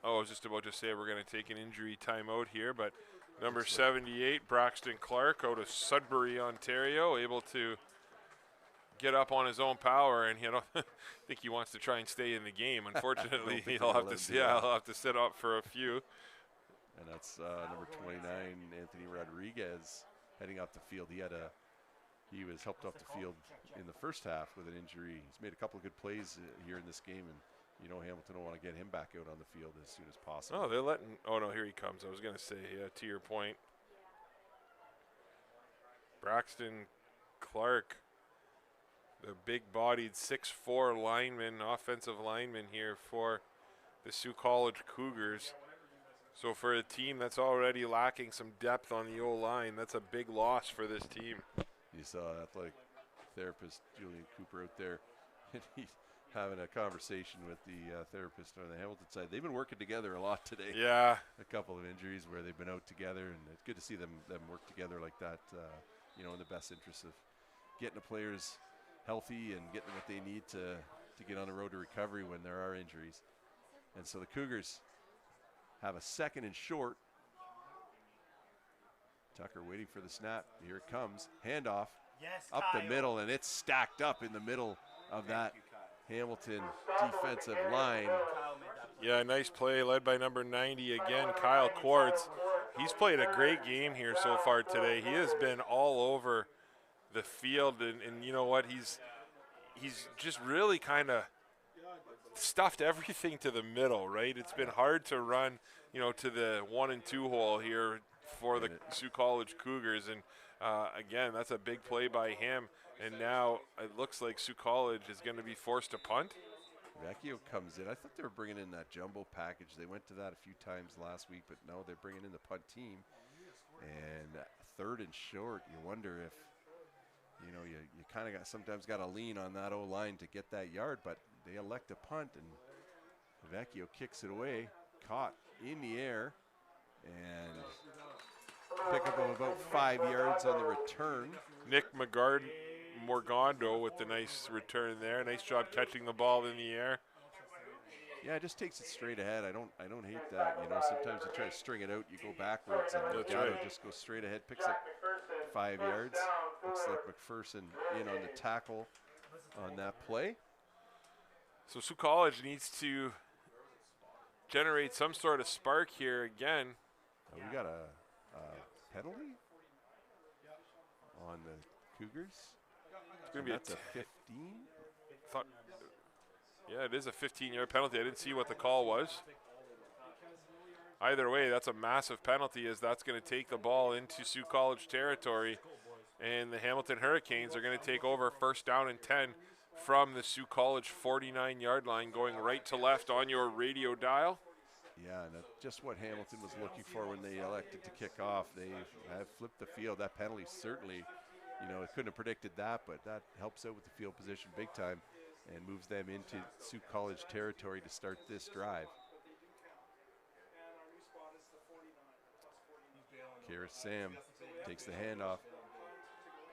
I was just about to say we're going to take an injury timeout here, but number 78, Braxton Clark, out of Sudbury, Ontario, able to get up on his own power, and I think he wants to try and stay in the game. Unfortunately, he'll have to sit up for a few. And that's number 29, Anthony Rodriguez, heading off the field. He was helped off the field in the first half with an injury. He's made a couple of good plays here in this game, and Hamilton will want to get him back out on the field as soon as possible. Oh, they're letting. Oh no, here he comes. I was going to say, to your point, Braxton Clark, the big-bodied 6'4" lineman, offensive lineman here for the Sault College Cougars. So for a team that's already lacking some depth on the O-line, that's a big loss for this team. You saw athletic therapist Julian Cooper out there, and he's having a conversation with the therapist on the Hamilton side. They've been working together a lot today. Yeah. A couple of injuries where they've been out together, and it's good to see them work together like that, in the best interest of getting the players healthy and getting what they need to get on the road to recovery when there are injuries. And so the Cougars have a second and short Tucker waiting for the snap. Here it comes. Handoff Yes, up Kyle. the middle, and it's stacked up in the middle of that Hamilton defensive line. Yeah, nice play led by number 90 again, Kyle Quartz. He's played a great game here so far today. He has been all over the field, and you know what? He's just really kind of stuffed everything to the middle, right? It's been hard to run, you know, to the 1 and 2 hole here for the Sault College Cougars, and again, that's a big play by him. And now it looks like Sault College is going to be forced to punt. Vecchio comes in. I thought they were bringing in that jumbo package. They went to that a few times last week, but no, they're bringing in the punt team. And 3rd and short, you wonder if, you know, you kind of sometimes got to lean on that O-line to get that yard, but they elect a punt, and Vecchio kicks it away, caught in the air, and pick up of about 5 yards on the return. Nick Morgando with the nice return there. Nice job catching the ball in the air. Yeah, it just takes it straight ahead. I don't hate that. You know, sometimes you try to string it out, you go backwards, and Morgando just goes straight ahead, picks up 5 yards. Looks like McPherson in on the tackle on that play. So Sault College needs to generate some sort of spark here again. We got a penalty on the Cougars. It's going to be a 15. Yeah, it is a 15-yard penalty. I didn't see what the call was. Either way, that's a massive penalty, as that's going to take the ball into Sault College territory, and the Hamilton Hurricanes are going to take over 1st down and 10 from the Sault College 49-yard line, going right to left on your radio dial. Yeah, and that's just what Hamilton was looking for when they elected to kick off. They have flipped the field. That penalty certainly, you know, it couldn't have predicted that, but that helps out with the field position big time and moves them into Sault College territory to start this drive. Kira Sam takes the handoff.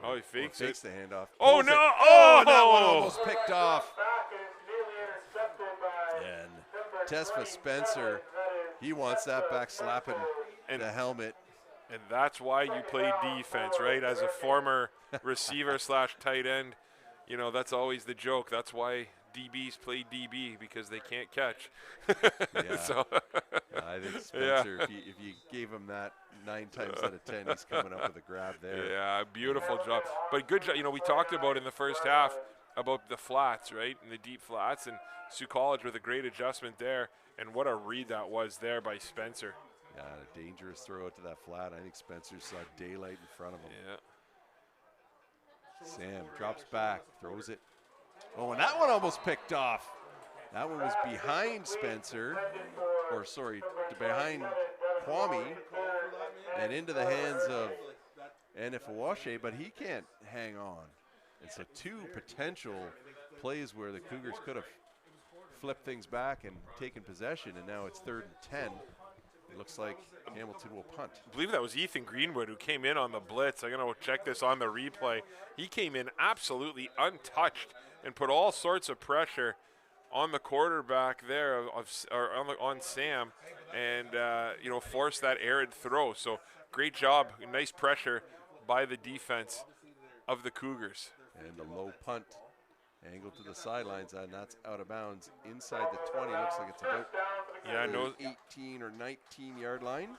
Oh, he fakes the handoff. Oh, no. Oh, that one almost picked off. And Tesfa Spencer, he wants that back slapping the helmet. And that's why you play defense, right? As a former receiver / tight end, you know, that's always the joke. That's why DBs play DB, because they can't catch. Yeah. So I think Spencer, if you gave him that 9 times out of 10, he's coming up with a grab there. Yeah, beautiful job. But good job. You know, we talked about in the first half about the flats, right, and the deep flats, and Sault College with a great adjustment there. And what a read that was there by Spencer. Yeah, a dangerous throw out to that flat. I think Spencer saw daylight in front of him. Yeah. Sam drops back, throws it. Oh, and that one almost picked off. That one was behind Spencer, or sorry, behind Kwame, and into the hands of Enifawashe, but he can't hang on. And so 2 potential plays where the Cougars could have flipped things back and taken possession, and now it's 3rd and 10. It looks like Hamilton will punt. I believe that was Ethan Greenwood who came in on the blitz. I'm going to check this on the replay. He came in absolutely untouched and put all sorts of pressure on the quarterback there on Sam, and you know, forced that errant throw. So great job, nice pressure by the defense of the Cougars. And the low punt, angle to the sidelines, and that's out of bounds inside the 20. Looks like it's about the 18 or 19-yard line.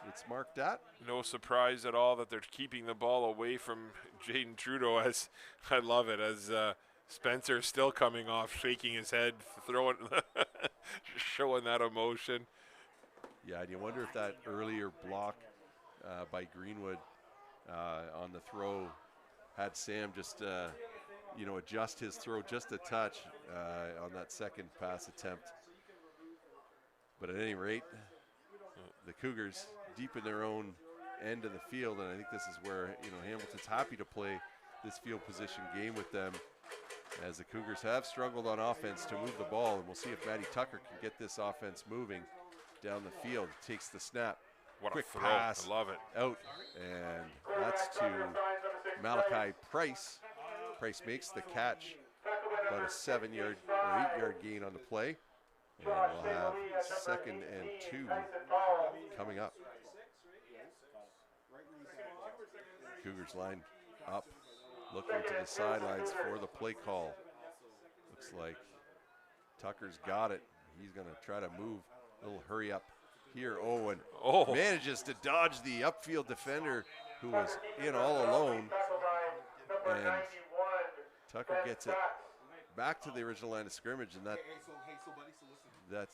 It's marked at. No surprise at all that they're keeping the ball away from Jaden Trudeau, as I love it, as Spencer still coming off, shaking his head, throwing, showing that emotion. Yeah, and you wonder if that earlier block by Greenwood on the throw had Sam just, you know, adjust his throw just a touch on that second pass attempt. But at any rate, the Cougars deep in their own end of the field, and I think this is where, you know, Hamilton's happy to play this field position game with them, as the Cougars have struggled on offense to move the ball, and we'll see if Matty Tucker can get this offense moving down the field. Takes the snap. What Quick a throw. pass. I love it. Out, and that's to Malachi Price. Price makes the catch, about a 7-yard or 8-yard gain on the play. And we'll have 2nd and 2 coming up. Cougars line up, looking to the sidelines for the play call. Looks like Tucker's got it. He's going to try to move. A little hurry up here. Oh, and manages to dodge the upfield defender who was in all alone. And Tucker gets it back to the original line of scrimmage, and that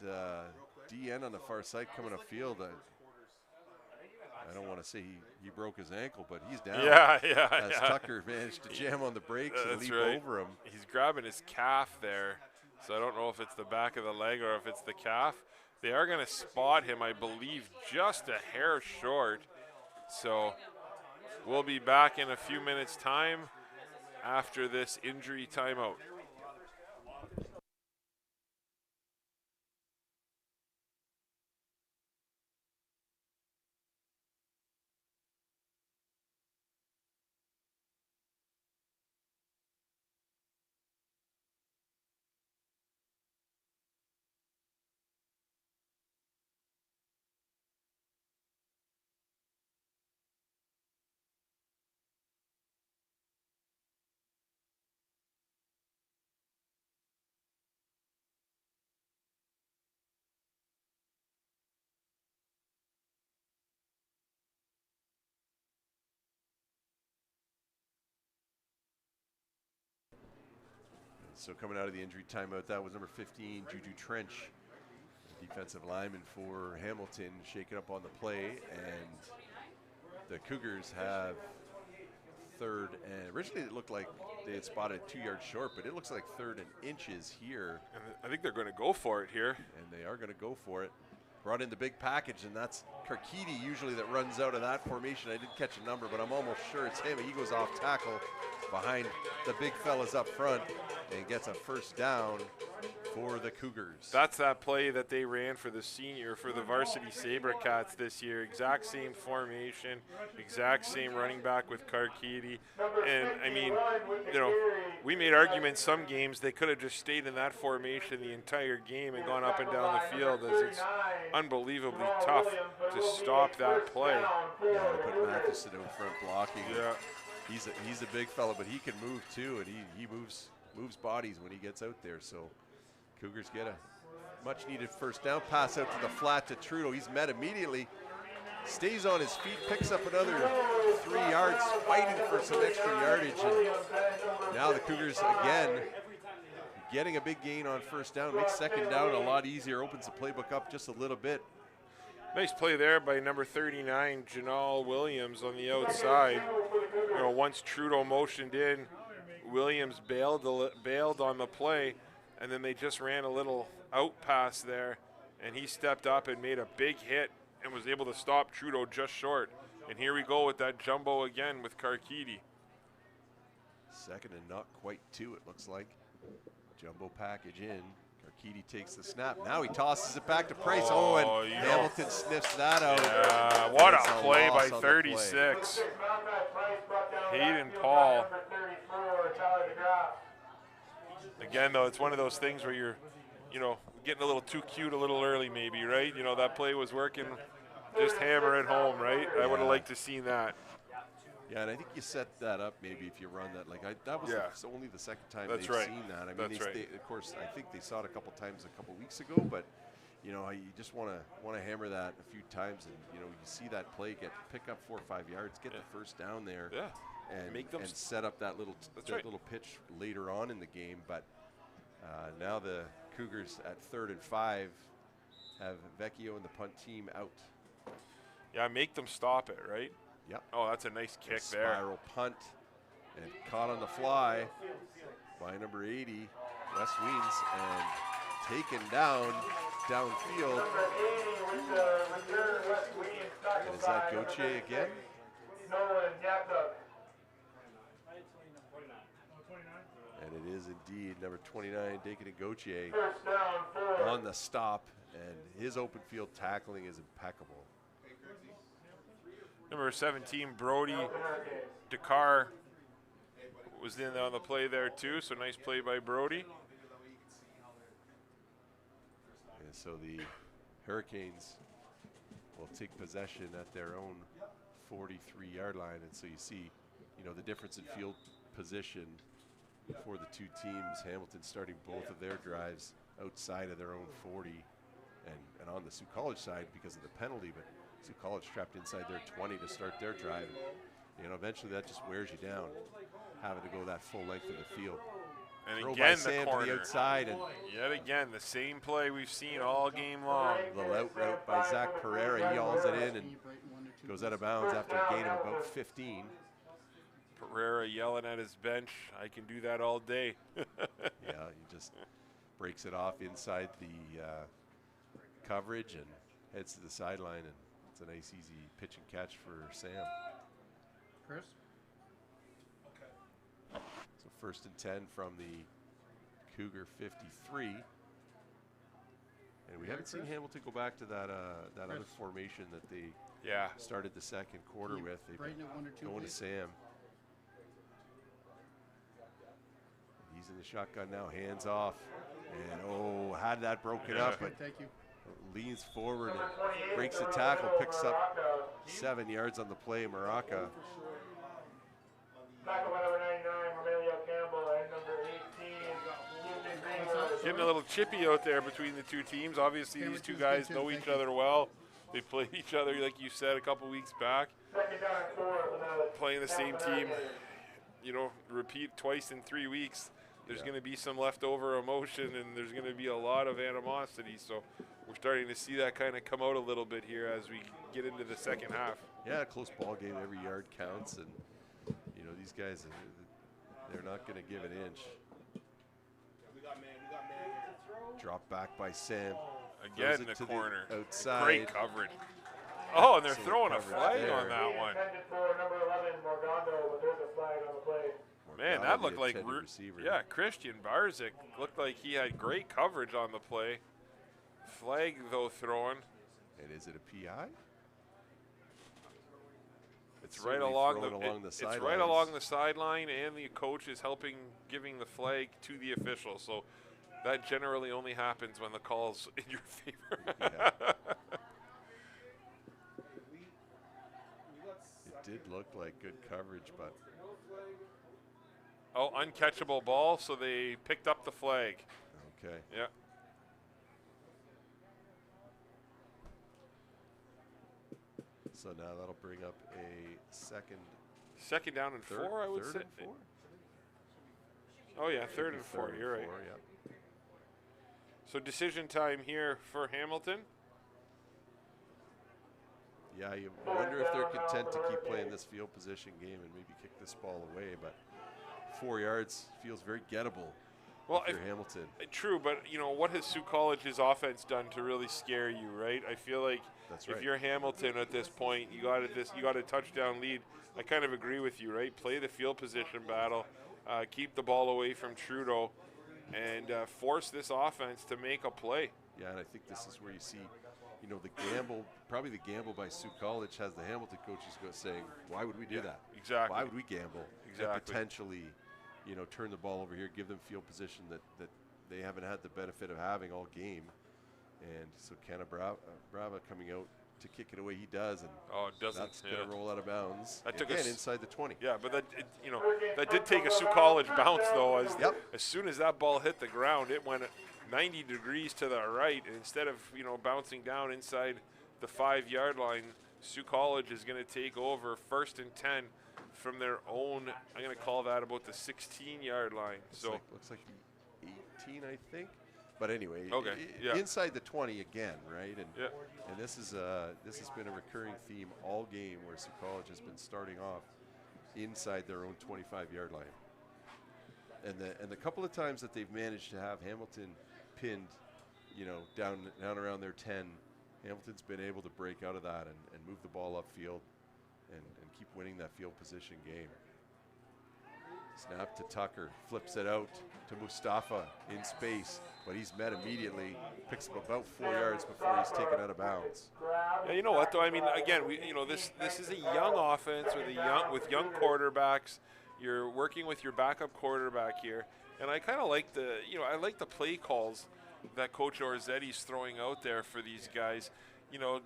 DN on the far side coming upfield, I don't want to say he broke his ankle, but he's down. As Tucker managed to jam on the brakes and leap over him. He's grabbing his calf there, so I don't know if it's the back of the leg or if it's the calf. They are going to spot him, I believe, just a hair short. So we'll be back in a few minutes' time after this injury timeout. So coming out of the injury timeout, that was number 15, Juju Trench, defensive lineman for Hamilton, shaking up on the play. And the Cougars have third, and originally it looked like they had spotted 2 yards short, but it looks like third and inches here. And I think they're going to go for it here. And they are going to go for it. Brought in the big package, and that's Karkidi usually that runs out of that formation. I didn't catch a number, but I'm almost sure it's him. He goes off tackle behind the big fellas up front and gets a first down for the Cougars. That's that play that they ran for the varsity SaberCats this year. Exact same formation, exact same running back with Karkidi. And I mean, you know, we made arguments some games they could have just stayed in that formation the entire game and gone up and down the field, as it's unbelievably tough to stop that play. Yeah, they put Matheson in front blocking. Yeah. He's a big fella, but he can move too, and he moves bodies when he gets out there. So Cougars get a much needed first down. Pass out to the flat to Trudeau. He's met immediately, stays on his feet, picks up another 3 yards, fighting for some extra yardage. And now the Cougars again getting a big gain on first down, makes second down a lot easier, opens the playbook up just a little bit. Nice play there by number 39, Janal Williams on the outside. You know, once Trudeau motioned in, Williams bailed on the play, and then they just ran a little out pass there, and he stepped up and made a big hit and was able to stop Trudeau just short. And here we go with that jumbo again with Karkidi. Second and not quite two, it looks like. Jumbo package in. Karkidi takes the snap. Now he tosses it back to Price. And Hamilton sniffs that out. Yeah, what a play by 36. Hayden Paul. Again, though, it's one of those things where you're, you know, getting a little too cute a little early maybe, right? You know, that play was working. Just hammer it home, right? I would have liked to seen that. Yeah, and I think you set that up maybe if you run that. Like that was only the second time they've seen that. I mean, of course, I think they saw it a couple times a couple weeks ago, but you know, you just want to hammer that a few times, and you know, you see that play pick up 4 or 5 yards, get the first down there, and make them set up that little little pitch later on in the game. But now the Cougars at 3rd and 5 have Vecchio and the punt team out. Yeah, make them stop it, right? Yep. Oh, that's a nice kick there. Spiral punt, and caught on the fly by number 80, Wes Weens, and taken down downfield. And is that Gauthier again? And it is indeed number 29, Dakin Gauthier, on the stop, and his open field tackling is impeccable. Number 17, Brody Dakar was in on the play there too, so nice play by Brody. And so the Hurricanes will take possession at their own 43-yard line, and so you see, the difference in field position for the two teams. Hamilton starting both of their drives outside of their own 40, and on the Sault College side because of the penalty, but Sault College trapped inside their 20 to start their drive. Eventually that just wears you down, having to go that full length of the field. And Throw again, by Sam the corner. to the outside, and yet again, the same play we've seen all game long. a little out route by Zach Pereira. He yawls it in and goes out of bounds after a gain of about 15. Pereira yelling at his bench, I can do that all day. Yeah, he just breaks it off inside the coverage and heads to the sideline, and it's a nice, easy pitch and catch for Sam. Chris? So 1st and 10 from the Cougar 53. And we haven't seen Hamilton go back to that other formation that they started the second quarter with. They've been going to Sam. He's in the shotgun now, hands off. And had that broken up, but leans forward and breaks the tackle, picks up 7 yards on the play. Maraca. Tackle by number 99, Romelio Campbell, and number 18, Getting a little chippy out there between the two teams. Obviously, these two guys know each other well. They played each other, like you said, a couple weeks back. Playing the same team, repeat twice in 3 weeks. There's going to be some leftover emotion, and there's going to be a lot of animosity. So we're starting to see that kind of come out a little bit here as we get into the second half. Yeah, a close ball game. Every yard counts, and these guys, they're not going to give an inch. Drop back by Sam. Again, the corner. Outside. Great coverage. Oh, and they're Excellent throwing a coverage flag on that one. Man, that looked like receiver. Yeah, Christian Barzik looked like he had great coverage on the play. Flag though thrown. And is it a PI? It's right along the sideline. It's right along the sideline, and the coach is giving the flag to the official. So that generally only happens when the call's in your favor. Yeah. It did look like good coverage, but uncatchable ball, so they picked up the flag. okay. Yeah. So now that'll bring up a Second down and third, 4, I would third say. and 4? Oh yeah, third and 4. You're right. Yeah. So decision time here for Hamilton. Yeah, you wonder if they're content to keep playing this field position game and maybe kick this ball away, but 4 yards feels very gettable. Well, if you're Hamilton. True, but what has Sault College's offense done to really scare you, right? I feel like if you're Hamilton at this point, you got a touchdown lead. I kind of agree with you, right? Play the field position battle, keep the ball away from Trudeau, and force this offense to make a play. Yeah, and I think this is where you see, the gamble, probably the gamble by Sault College has the Hamilton coaches saying, why would we do that? Exactly. Why would we gamble? Exactly. And potentially, turn the ball over here, give them field position that they haven't had the benefit of having all game. And so Brava coming out to kick it away, he does, and that's going to roll out of bounds. That took again inside the 20. Yeah, but that did take a Sault College bounce though. As soon as that ball hit the ground, it went 90 degrees to the right, and instead of bouncing down inside the 5-yard line, Sault College is going to take over 1st and 10 from their own. I'm going to call that about the 16-yard line. Looks like 18, I think. But anyway, yeah. Inside the 20 again, right? And this has been a recurring theme all game where Sault College has been starting off inside their own 25-yard line. And the couple of times that they've managed to have Hamilton pinned, down around their 10, Hamilton's been able to break out of that and move the ball upfield and keep winning that field position game. Snap to Tucker, flips it out to Mustafa in space, but he's met immediately, picks up about 4 yards before he's taken out of bounds. Yeah, you know what though? I mean, again, this is a young offense with young quarterbacks. You're working with your backup quarterback here, and I kind of like the play calls that Coach Orzetti's throwing out there for these guys.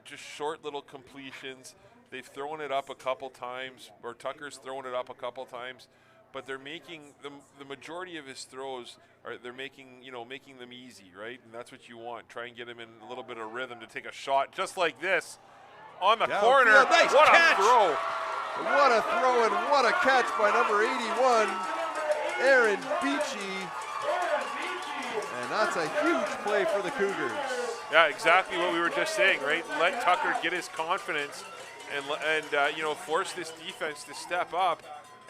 Just short little completions, they've thrown it up a couple times, or Tucker's thrown it up a couple times, but they're making the majority of his throws they're making making them easy, right? And that's what you want. Try and get him in a little bit of rhythm to take a shot just like this on the corner. Nice what catch. a throw! What a throw and what a catch by number 81, Aaron Beachy. And that's a huge play for the Cougars. Yeah, exactly what we were just saying, right? Let Tucker get his confidence and force this defense to step up.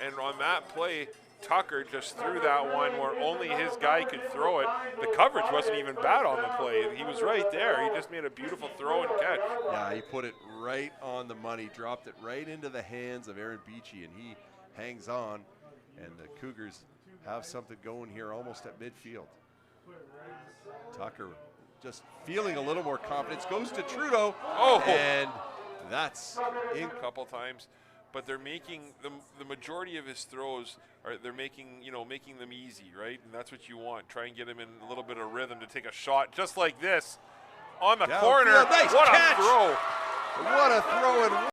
And on that play, Tucker just threw that one where only his guy could throw it. The coverage wasn't even bad on the play. He was right there. He just made a beautiful throw and catch. Yeah, he put it right on the money, dropped it right into the hands of Aaron Beachy, and he hangs on. And the Cougars have something going here almost at midfield. Tucker just feeling a little more confidence, goes to Trudeau, and that's in a couple times. But they're making the majority of his throws they're making making them easy, right? And that's what you want. Try and get him in a little bit of rhythm to take a shot just like this on the corner. Nice what catch. a throw! What a throw and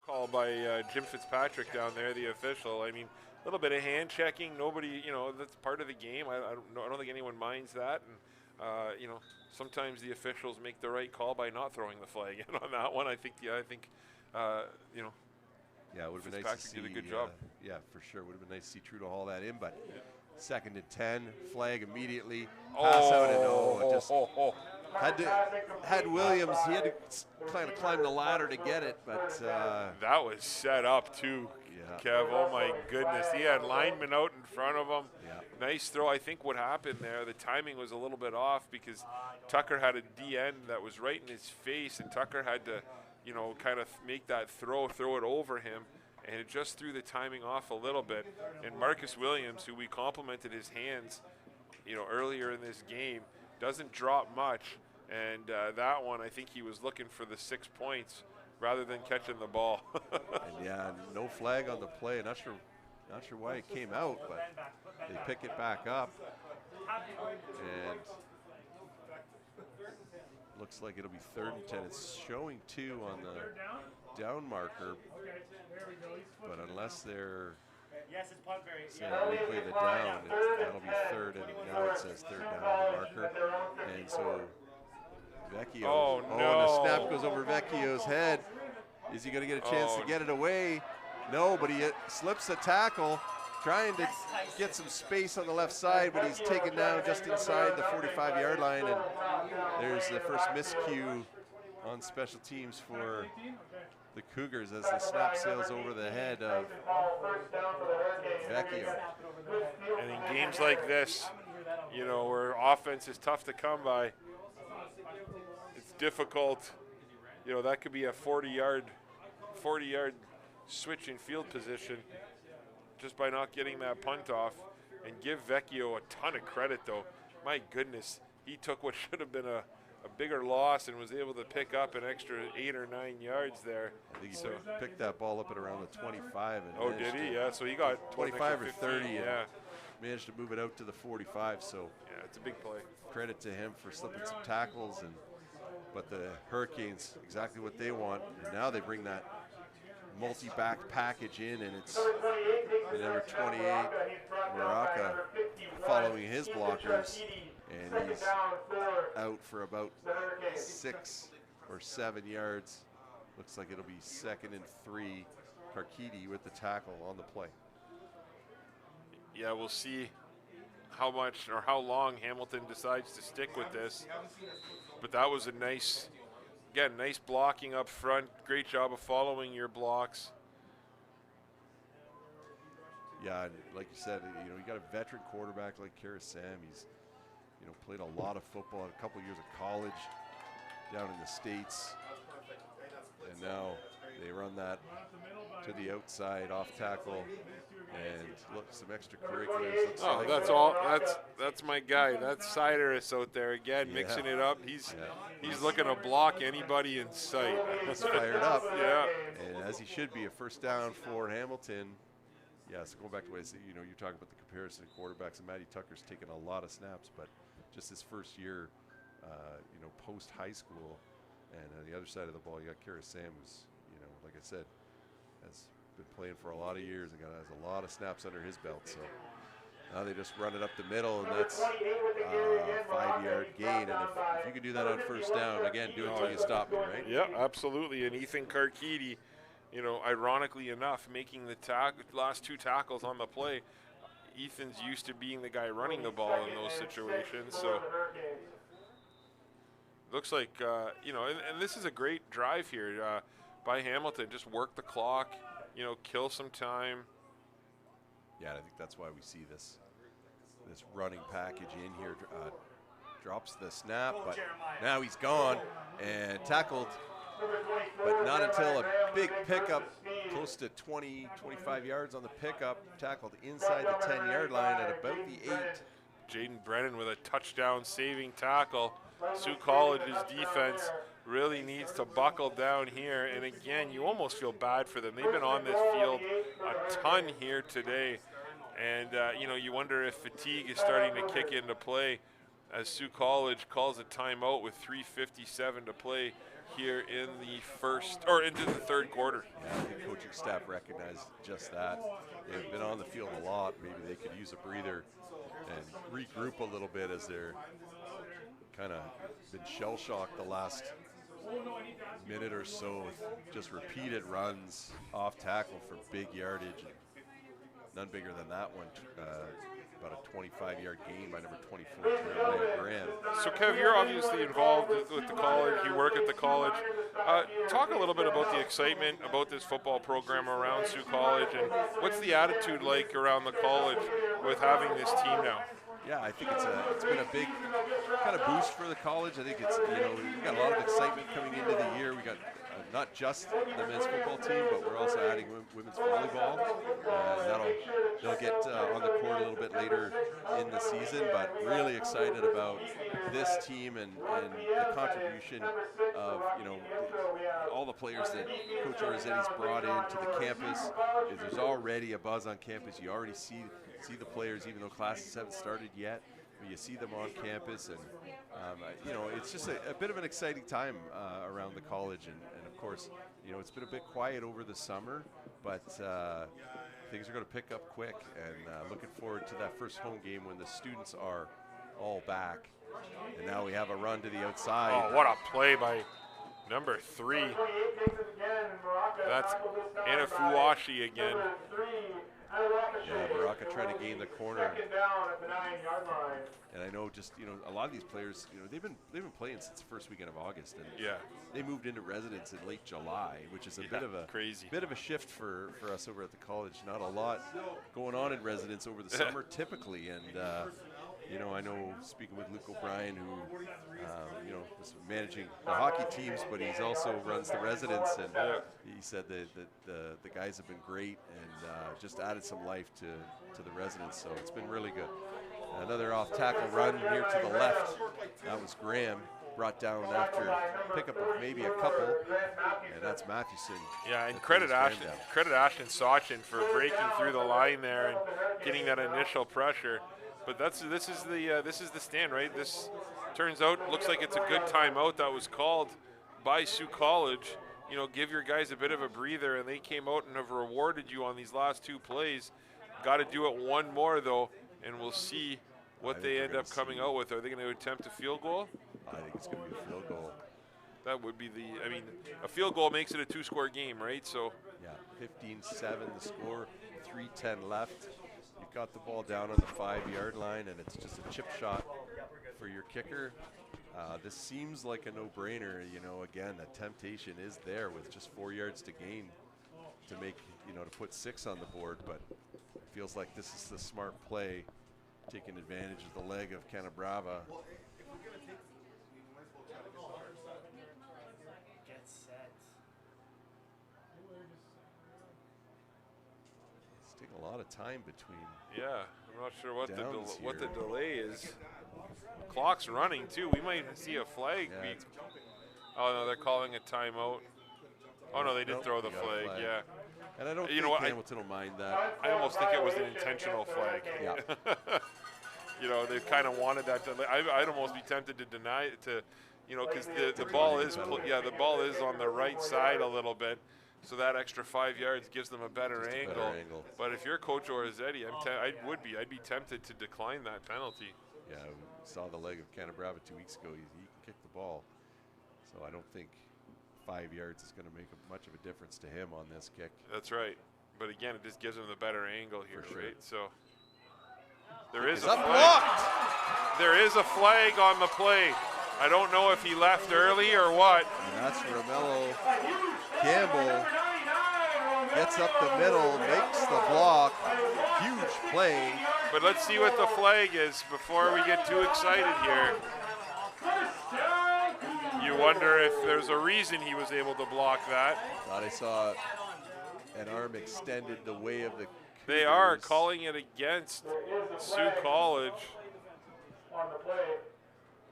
call by Jim Fitzpatrick down there, the official. I mean, a little bit of hand checking. Nobody, that's part of the game. I don't think anyone minds that. And sometimes the officials make the right call by not throwing the flag in on that one. I think. Yeah, it would have been nice to see. Did a good job. Yeah, for sure. Would have been nice to see Trudeau haul that in, but 2nd and 10, flag immediately, pass out and just had Williams. He had to kind of climb the ladder to get it, but that was set up too. Yeah. Kev, oh my goodness, he had linemen out in front of him. Yeah. Nice throw. I think what happened there, the timing was a little bit off because Tucker had a DN that was right in his face, and Tucker had to kind of make that throw it over him, and it just threw the timing off a little bit. And Marcus Williams, who we complimented his hands, earlier in this game, doesn't drop much. And that one, I think he was looking for the 6 points rather than catching the ball. And yeah, no flag on the play. Not sure why it came out, but they pick it back up, and looks like it'll be 3rd and 10. It's showing 2 on the down marker, but unless they're saying replay the down, that'll be 3rd, and now it says 3rd down on the marker. And so Vecchio, no. And the snap goes over Vecchio's head. Is he going to get a chance to get it away? No, but he slips the tackle, trying to get some space on the left side, but he's taken down just inside the 45-yard line, and there's the first miscue on special teams for the Cougars as the snap sails over the head of Vecchio. And in games like this, where offense is tough to come by, it's difficult. That could be a 40-yard switch in field position just by not getting that punt off. And give Vecchio a ton of credit, though. My goodness, he took what should have been a bigger loss and was able to pick up an extra 8 or 9 yards there. I think he picked that ball up at around the 25. And did he? Yeah, so he got 25 or 30 and yeah. managed to move it out to the 45. So yeah, it's a big play. Credit to him for slipping some tackles, but the Hurricanes, exactly what they want. And now they bring that multi-back package in, and it's the number 28, Maraca, following his blockers, and he's out for about 6 or 7 yards. Looks like it'll be 2nd and 3. Karkidi with the tackle on the play. Yeah, we'll see how much or how long Hamilton decides to stick with this. But that was a nice blocking up front. Great job of following your blocks. Yeah, and like you said, you got a veteran quarterback like Kara Sam. He's, played a lot of football, a couple years of college down in the States. And now they run that to the outside off tackle, and look, some extracurriculars. That's my guy. That's Sideris out there again, mixing it up. He's looking to block anybody in sight. He's fired up. Yeah. And as he should be, a first down for Hamilton. Yeah, so going back to what I said, you're talking about the comparison of quarterbacks, and Matty Tucker's taken a lot of snaps, but just his first year, post high school, And on the other side of the ball, you got Kira Sam, who's, you know, like I said, has been playing for a lot of years and has a lot of snaps under his belt. So now they just run it up the middle, and that's a 5-yard gain. And if you can do that on first down, again, do it until you stop me, right? Yeah, absolutely. And Ethan Karkidi, you know, ironically enough, making the last 2 tackles on the play. Ethan's used to being the guy running the ball in those situations. So looks like, you know, and this is a great drive here by Hamilton. Just work the clock, you know, kill some time. Yeah, I think that's why we see this running package in here. Drops the snap, but now he's gone and tackled, but not until a big pickup, close to 20, 25 yards on the pickup, tackled inside the 10-yard line at about the 8. Jaden Brennan with a touchdown saving tackle. Sault College's defense really needs to buckle down here. And again, you almost feel bad for them. They've been on this field a ton here today. And, you know, you wonder if fatigue is starting to kick into play as Sault College calls a timeout with 3:57 to play here in the into the third quarter. Yeah, I think coaching staff recognized just that. They've been on the field a lot. Maybe they could use a breather and regroup a little bit as they're kind of been shell-shocked the last minute or so with just repeated runs off tackle for big yardage. None bigger than that one, about a 25-yard gain by number 24, Jeremiah Graham. So, Kev, you're obviously involved with the college. You work at the college. Talk a little bit about the excitement about this football program around Sault College, and what's the attitude like around the college with having this team now? Yeah, I think it's been a big kind of boost for the college. I think it's, you know, we got a lot of excitement coming into the year. We got not just the men's football team, but we're also adding women's volleyball. They'll get on the court a little bit later in the season, but really excited about this team and the contribution of, you know, all the players that Coach Orizzetti's brought into the campus. There's already a buzz on campus. You already see the players, even though classes haven't started yet. You see them on campus, and you know, it's just a bit of an exciting time around the college, and of course, you know, it's been a bit quiet over the summer, but things are going to pick up quick, and looking forward to that first home game when the students are all back. And now we have a run to the outside. Oh, what a play by number 3. That's Anafuashi again. Yeah, Baraka trying to gain the corner. And I know, just, you know, a lot of these players, you know, they've been playing since the first weekend of August, and yeah, they moved into residence in late July, which is a bit of a shift for us over at the college. Not a lot going on in residence over the summer typically, and you know, I know, speaking with Luke O'Brien, who you know, was managing the hockey teams, but he's also runs the residence, and he said that the guys have been great and just added some life to the residence. So it's been really good. Another off-tackle run here to the left. That was Graham, brought down after pickup of maybe a couple, and that's Mathewson. Yeah, and credit Ashton Sachin for breaking through the line there and getting that initial pressure. But this is the stand, right? This turns out, looks like it's a good timeout that was called by Sault College. You know, give your guys a bit of a breather, and they came out and have rewarded you on these last 2 plays. Got to do it one more though, and we'll see what they end up coming out with. Are they going to attempt a field goal? I think it's going to be a field goal. That would be I mean, a field goal makes it a 2-score game, right? So yeah, 15-7 the score, 3:10 left. You've got the ball down on the 5-yard line, and it's just a chip shot for your kicker. This seems like a no-brainer. You know, again, the temptation is there with just 4 yards to gain to make, you know, to put 6 on the board, but it feels like this is the smart play, taking advantage of the leg of Canabrava. It's taking a lot of time between. Yeah, I'm not sure what the delay is. Clock's running too. We might see a flag. Yeah, oh no, they're calling a timeout. Oh no, they did throw the flag. Yeah. And I don't You think know what, Hamilton will mind that. I almost think it was an intentional flag. Yeah. You know, they've kind of wanted that. I'd almost be tempted to deny it to, you know, because the ball is the ball is on the right side a little bit, so that extra 5 yards gives them a better angle. But if you're Coach Orazzetti, I'd be tempted to decline that penalty. Yeah, we saw the leg of Canabrava 2 weeks ago. He can kick the ball, so I don't think 5 yards is going to make much of a difference to him on this kick. That's right. But again, it just gives him the better angle here, sure. right? So there is a flag. Blocked. There is a flag on the play. I don't know if he left early or what. And that's Romello Campbell. Gets up the middle, makes the block. Huge play. But let's see what the flag is before we get too excited here. You wonder if there's a reason he was able to block that. Thought I saw an arm extended the way of the Cougars. They are calling it against Sault College.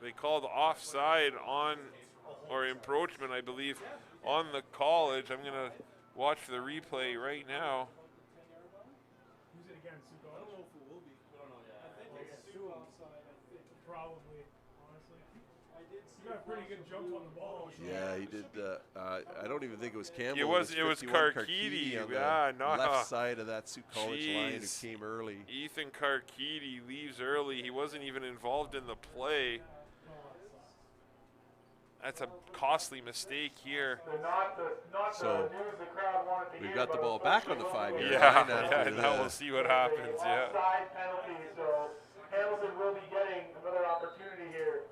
They called offside on, or encroachment, I believe, on the College. I'm going to watch the replay right now. Who's it against? I don't know if it will be. I think it's Sault outside. Probably, honestly. He got a pretty good jump on the ball. Yeah, he did. I don't even think it was Campbell. It was Karkidi on yeah, the left side of that Sault College line, who came early. Ethan Karkidi leaves early. He wasn't even involved in the play. That's a costly mistake here. So we've got the ball back on the 5-yard line. Yeah, now we'll see what happens. Yeah. Penalty, so Hamilton will be getting another opportunity here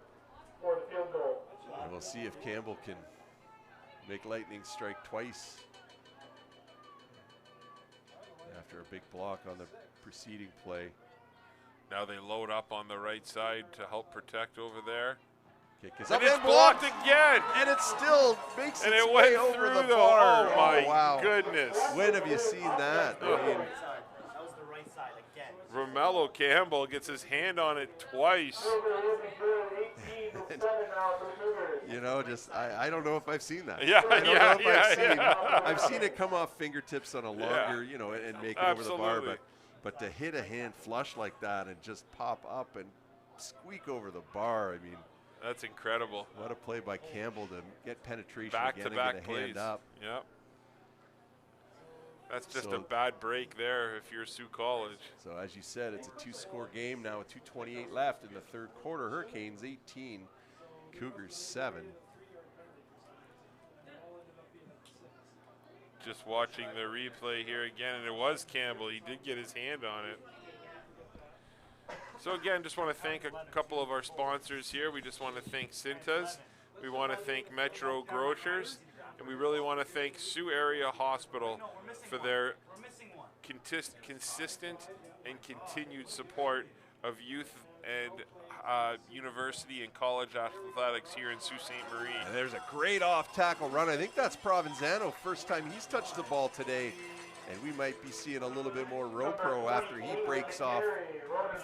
for the field goal. And we'll see if Campbell can make Lightning strike twice after a big block on the preceding play. Now they load up on the right side to help protect over there. Kick is And up it's blocked again. And it still makes And its it way went over through the the bar. Oh my wow. goodness. When have you seen that? I mean, That was the right side again. Romello Campbell gets his hand on it twice. you know, just I don't know if I've seen that. Yeah, I don't know if yeah. I've seen it come off fingertips on a longer, you know, and make it over the bar. Absolutely. But to hit a hand flush like that and just pop up and squeak over the bar, I mean, that's incredible. what a play by Campbell to get penetration Back again to back and get a plays. hand up. Yep. That's just So- a bad break there if you're Sault College. So as you said, it's a 2-score game now with 2:28 left in the third quarter. Hurricanes 18, Cougars 7. Just watching the replay here again, and it was Campbell. He did get his hand on it. So again, just want to thank a couple of our sponsors here. We just want to thank Cintas. We want to thank Metro Grocers. And we really want to thank Sioux Area Hospital for their consistent and continued support of youth and university and college athletics here in Sault Ste. Marie. And there's a great off-tackle run. I think that's Provenzano. First time he's touched the ball today. And we might be seeing a little bit more Ropro after he breaks off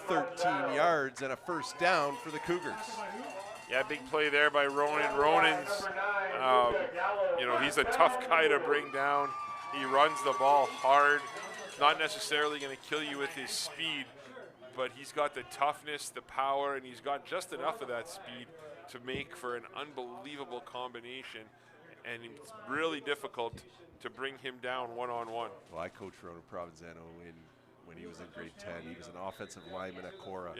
13 yards and a first down for the Cougars. Yeah, big play there by Ronan. Ronan's, you know, he's a tough guy to bring down. He runs the ball hard. Not necessarily going to kill you with his speed, but he's got the toughness, the power, and he's got just enough of that speed to make for an unbelievable combination. And it's really difficult to bring him down one-on-one. Well, I coached Ronan Provenzano when he was in grade 10. He was an offensive lineman at Cora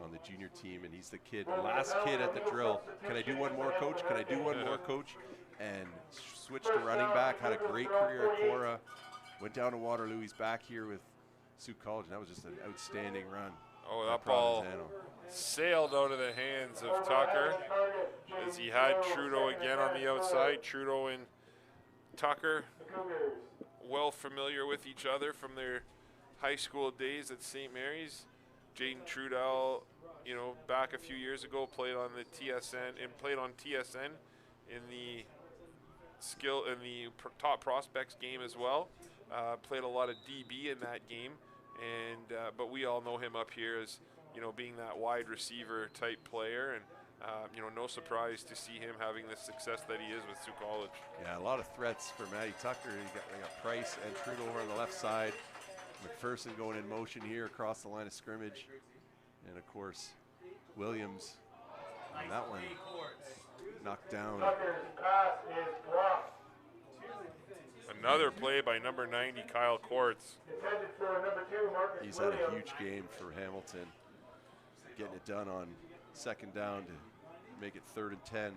on the junior team, and he's the last kid at the drill. Can I do one more, coach? Can I do one more, coach? And switched to running back, had a great career at Cora, went down to Waterloo. He's back here with Sault College, and that was just an outstanding run. Oh, that ball sailed out of the hands of Tucker as he had Trudeau again on the outside. Trudeau and Tucker, well familiar with each other from their high school days at St. Mary's. Jaden Trudell, you know, back a few years ago played on the TSN and played on TSN in the top prospects game as well. Played a lot of DB in that game, and but we all know him up here as, you know, being that wide receiver type player, and you know, no surprise to see him having the success that he is with Sault College. Yeah, a lot of threats for Matty Tucker. They got Price and Trudeau over on the left side. McPherson going in motion here across the line of scrimmage. And of course, Williams on that one knocked down. Tucker's pass is blocked. Another play by number 90, Kyle Quartz. Intended for number 2, Marcus He's had a Williams. huge game for Hamilton, getting it done on second down to make it 3rd and 10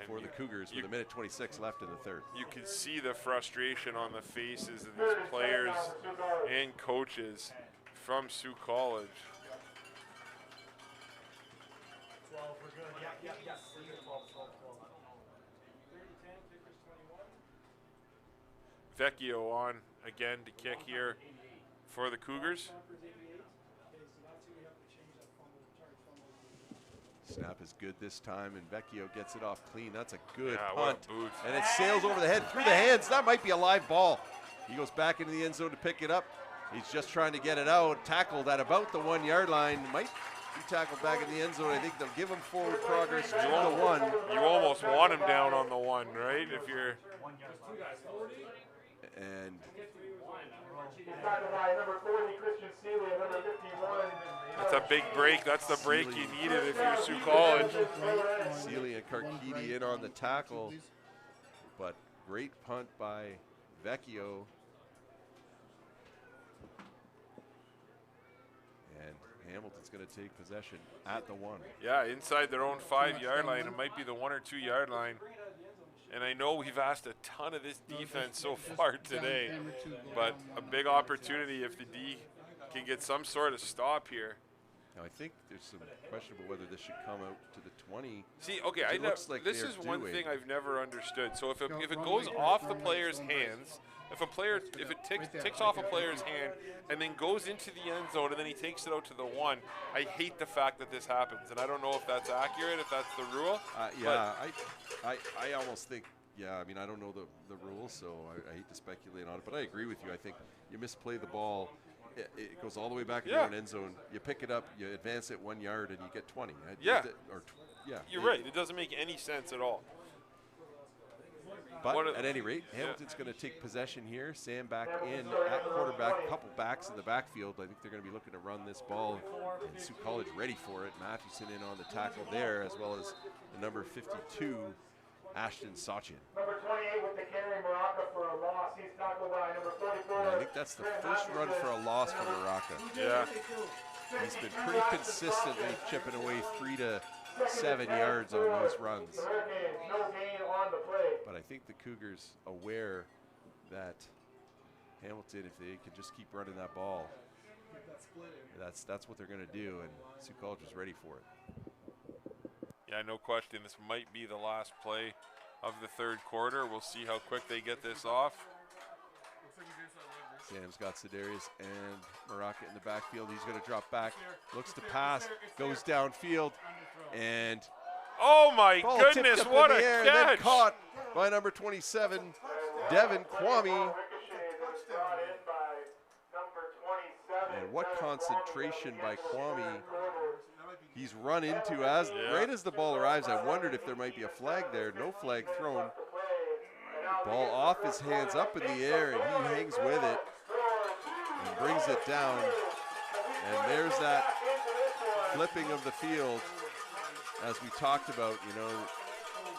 for the Cougars with a minute 26 left in the third. You can see the frustration on the faces of these players and coaches from Sault College. 12, we're good. Yeah. 12. Vecchio on again to kick here for the Cougars. Snap is good this time, and Vecchio gets it off clean. That's a good Yeah, what punt. a boot. And it sails over the head, through the hands. That might be a live ball. He goes back into the end zone to pick it up. He's just trying to get it out. Tackled at about the 1 yard line. Might be tackled back in the end zone. I think they'll give him forward progress to the 1. You almost want him down on the 1, right? If you're. And He's tackled by number 40, Christian Seeley, and number 51. That's a big break. That's the break you needed if you're Sault College. Seeley and Karkidi in on the tackle. But great punt by Vecchio. And Hamilton's going to take possession at the 1. Yeah, inside their own 5 yard line. It might be the 1 or 2 yard line. And I know we've asked a ton of this defense so far today, but a big opportunity if the D can get some sort of stop here. Now I think there's some question about whether this should come out to the 20. See, okay, It looks like this they're is one doing. thing I've never understood. So if it goes off the player's hands, if it ticks off a player's hand and then goes into the end zone and then he takes it out to the 1, I hate the fact that this happens, and I don't know if that's accurate, if that's the rule. Yeah, I almost think, yeah, I mean, I don't know the rules, so I hate to speculate on it, but I agree with you. I think you misplay the ball, it goes all the way back in your own end zone. You pick it up, you advance it 1 yard, and you get 20. Yeah. Yeah. You're right. It doesn't make any sense at all. But at any rate, Hamilton's going to take possession here. Sam back in at quarterback, a couple backs in the backfield. I think they're going to be looking to run this ball. And Sault College ready for it. Mathewson in on the tackle there, as well as the number 52, Ashton Sachin. Number 28 with the carry, Morocco for a loss. He's tackled by number 44. I think that's the first run for a loss for Morocco. Yeah. He's been pretty consistently chipping away 3 to 7 yards on those runs. No gain on the play. But I think the Cougars aware that Hamilton, if they can just keep running that ball, that's what they're going to do, and Sault College is ready for it. Yeah, no question. This might be the last play of the third quarter. We'll see how quick they get this off. Sam's got Sedarius and Morocco in the backfield. He's going to drop back, looks to pass, goes downfield, and oh my ball goodness, tipped up what in a the air and then catch! caught by number 27, Devin Kwame. And what concentration by Kwame. He's run into right as the ball arrives. I wondered if there might be a flag there. No flag thrown. Ball off his hands, up in the air, and he hangs with it and brings it down. And there's that flipping of the field, as we talked about. You know,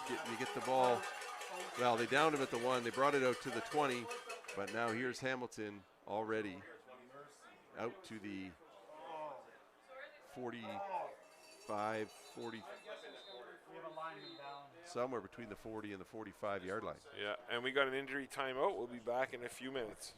you get the ball. Well, they downed him at the 1. They brought it out to the 20, but now here's Hamilton already out to the 45, 40, somewhere between the 40 and the 45 yard line. Yeah, and we got an injury timeout. We'll be back in a few minutes.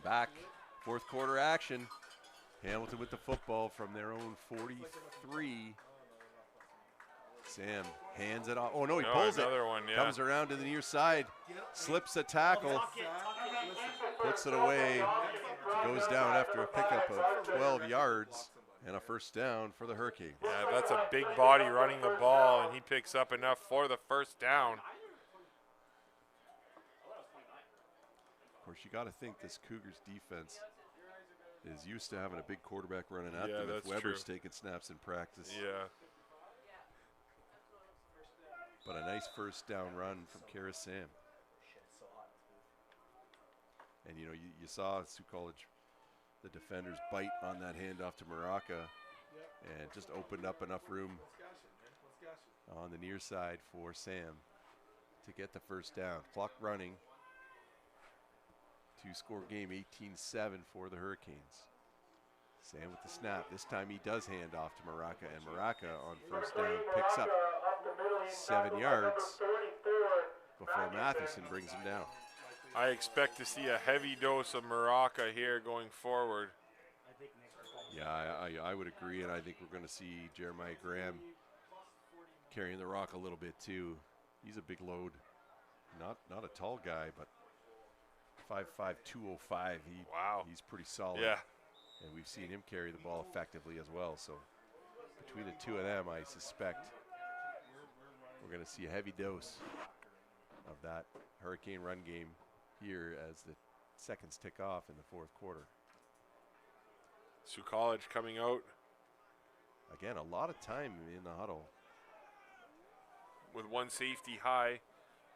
back, fourth quarter action. Hamilton with the football from their own 43. Sam hands it off. Oh, no, he pulls it. Another one, yeah. Comes around to the near side, slips a tackle, puts it away, goes down after a pickup of 12 yards and a first down for the Hurricanes. Yeah, that's a big body running the ball, and he picks up enough for the first down. Of course, you got to think this Cougars defense is used to having a big quarterback running at them if Weber's taking snaps in practice. Yeah. But a nice first down run from Kara Sam. And, you know, you saw Sault College, the defenders bite on that handoff to Maraca and just opened up enough room on the near side for Sam to get the first down. Clock running. Two-score game, 18-7 for the Hurricanes. Sam with the snap. This time he does hand off to Maraca, and Maraca on first down picks up 7 yards before Matheson brings him down. I expect to see a heavy dose of Maraca here going forward. Yeah, I would agree, and I think we're going to see Jeremiah Graham carrying the rock a little bit too. He's a big load. Not a tall guy, but 5'5", 205. He's pretty solid. Yeah. And we've seen him carry the ball effectively as well. So between the two of them, I suspect we're going to see a heavy dose of that Hurricane run game here as the seconds tick off in the fourth quarter. Sault College coming out. Again, a lot of time in the huddle. With one safety high,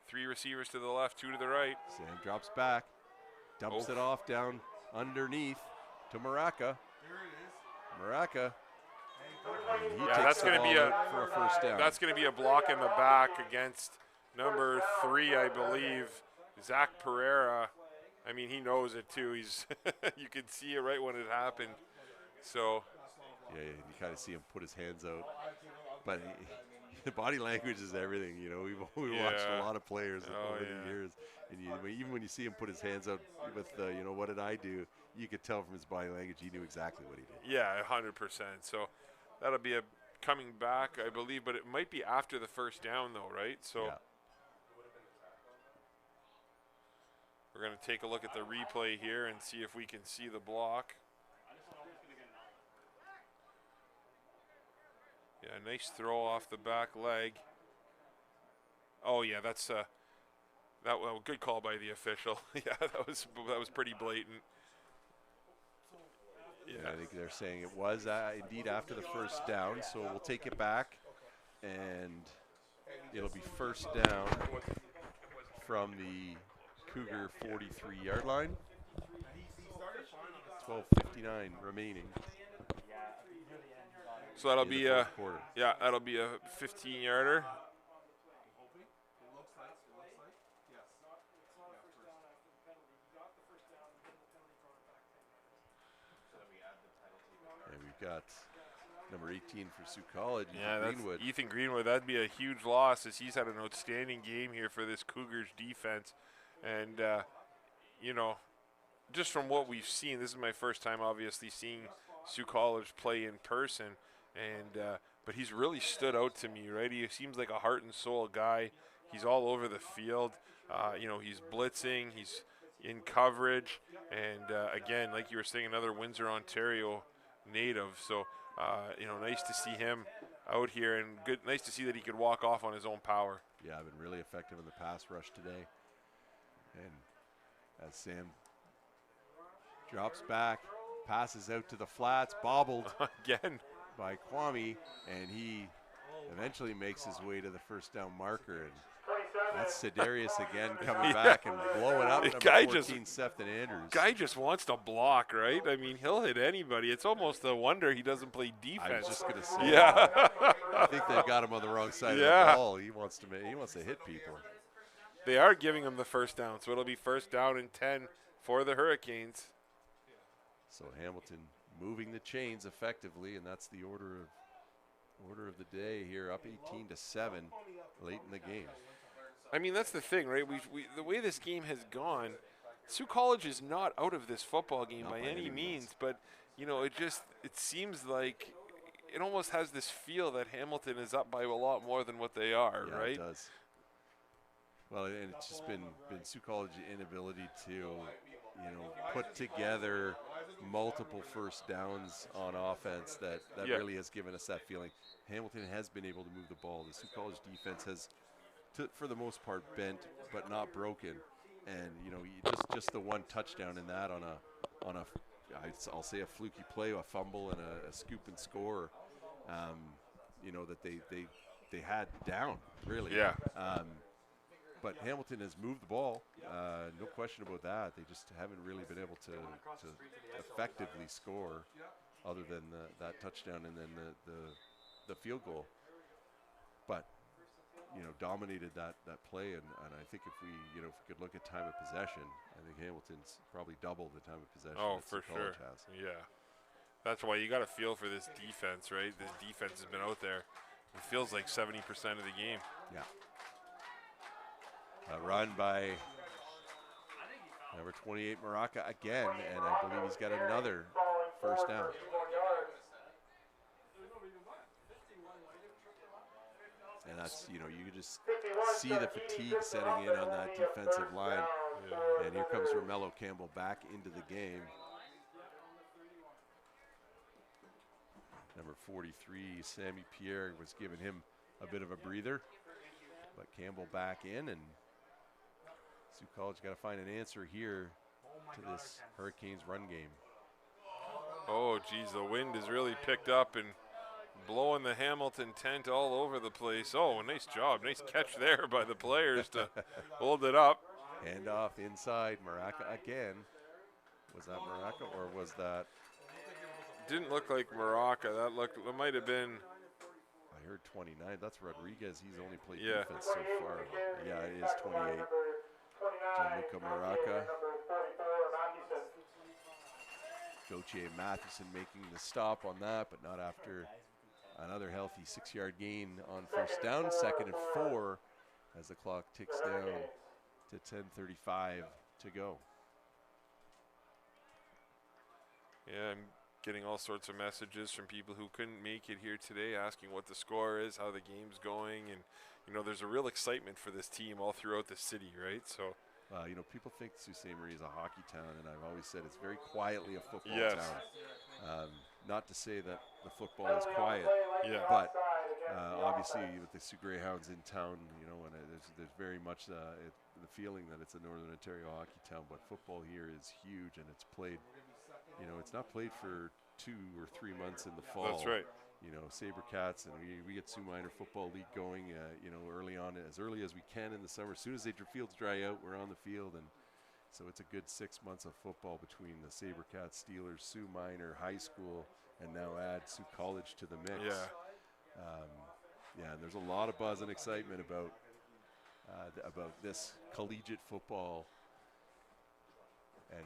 3 receivers to the left, 2 to the right. Sam drops back, dumps it off down underneath to Maraca. Maraca. Yeah, that's going to be for a first down. That's going to be a block in the back against number 3, I believe, Zach Pereira. I mean, he knows it too. He's you can see it right when it happened. So yeah, you kind of see him put his hands out, but the body language is everything. You know, we watched a lot of players over the years, and even when you see him put his hands out with you know, what did I do? You could tell from his body language he knew exactly what he did. Yeah, 100%. So that'll be a coming back, I believe, but it might be after the first down though, right? So we're going to take a look at the replay here and see if we can see the block. Yeah, nice throw off the back leg. Oh yeah, that's good call by the official. Yeah, that was pretty blatant. Yeah, I think they're saying it was indeed after the first down, so we'll take it back, and it'll be first down from the Cougar 43-yard line. 12:59 remaining. So that'll be that'll be a 15-yarder. And we've got number 18 for Sault College, Greenwood. Ethan Greenwood. That'd be a huge loss, as he's had an outstanding game here for this Cougars defense. And you know, just from what we've seen, this is my first time obviously seeing Sault College play in person, and but he's really stood out to me, right? He seems like a heart and soul guy. He's all over the field. You know, he's blitzing, he's in coverage, and again, like you were saying, another Windsor, Ontario native. So you know, nice to see him out here, and nice to see that he could walk off on his own power. Yeah, I've been really effective in the pass rush today. And as Sam drops back, passes out to the flats, bobbled again by Kwame, and he eventually makes his way to the first down marker. And that's Sidarius again coming back and blowing up number 14, Sefton Andrews. Guy just wants to block, right? I mean, he'll hit anybody. It's almost a wonder he doesn't play defense. I was just going to say, yeah. I think they've got him on the wrong side of the ball. He wants to hit people. They are giving him the first down, so it'll be first down and 10 for the Hurricanes. So Hamilton moving the chains effectively, and that's the order of the day here, up 18-7 late in the game. I mean, that's the thing, right? The way this game has gone, Sault College is not out of this football game Not by any means, means. but you know, it seems like it almost has this feel that Hamilton is up by a lot more than what they are, Yeah, right? it does. Well, and it's just been Sault College's inability to, put together multiple first downs on offense that really has given us that feeling. Hamilton has been able to move the ball. The Sault College defense has, for the most part, bent but not broken. And just the one touchdown in that on a I'll say a fluky play, a fumble, and a scoop and score. That they had down really. Yeah. But Hamilton has moved the ball, no question about that. They just haven't really been able to effectively score, other than that touchdown and then the field goal. But dominated that play, and I think if we could look at time of possession, I think Hamilton's probably double the time of possession. Oh, that for Sault College sure. has. Yeah. That's why you got to feel for this defense, right? This defense has been out there. It feels like 70% of the game. Yeah. A run by number 28, Maraca again, and I believe he's got another first down. And that's, you can just see the fatigue setting in on that defensive line. Yeah. And here comes Romello Campbell back into the game. Number 43, Sammy Pierre, was giving him a bit of a breather. But Campbell back in, and Sault College got to find an answer here to this Hurricanes run game. Oh, geez, the wind has really picked up and blowing the Hamilton tent all over the place. Oh, nice job. Nice catch there by the players to hold it up. Hand off inside, Maraca again. Was that Maraca or was that? Didn't look like Maraca. That might have been. I heard 29. That's Rodriguez. He's only played Yeah. defense so far. Yeah, it is 28. Gianluca Maraca. Gauthier Matheson making the stop on that, but not after another healthy 6-yard gain on first down. 2nd and 4 as the clock ticks down to 10:35 to go. Yeah, I'm getting all sorts of messages from people who couldn't make it here today asking what the score is, how the game's going, and there's a real excitement for this team all throughout the city, right? So people think Sault Ste. Marie is a hockey town, and I've always said it's very quietly a football Yes. town. Not to say that the football is quiet, yeah. but obviously with the Sioux Greyhounds in town, and there's very much the feeling that it's a Northern Ontario hockey town, but football here is huge, and it's played, it's not played for 2 or 3 months in the fall. That's right. Sabercats, and we get Sioux Minor Football League going, early on, as early as we can in the summer. As soon as the fields dry out, we're on the field, and so it's a good 6 months of football between the Sabercats, Steelers, Sioux Minor, high school, and now add Sault College to the mix. Yeah. And there's a lot of buzz and excitement about this collegiate football, and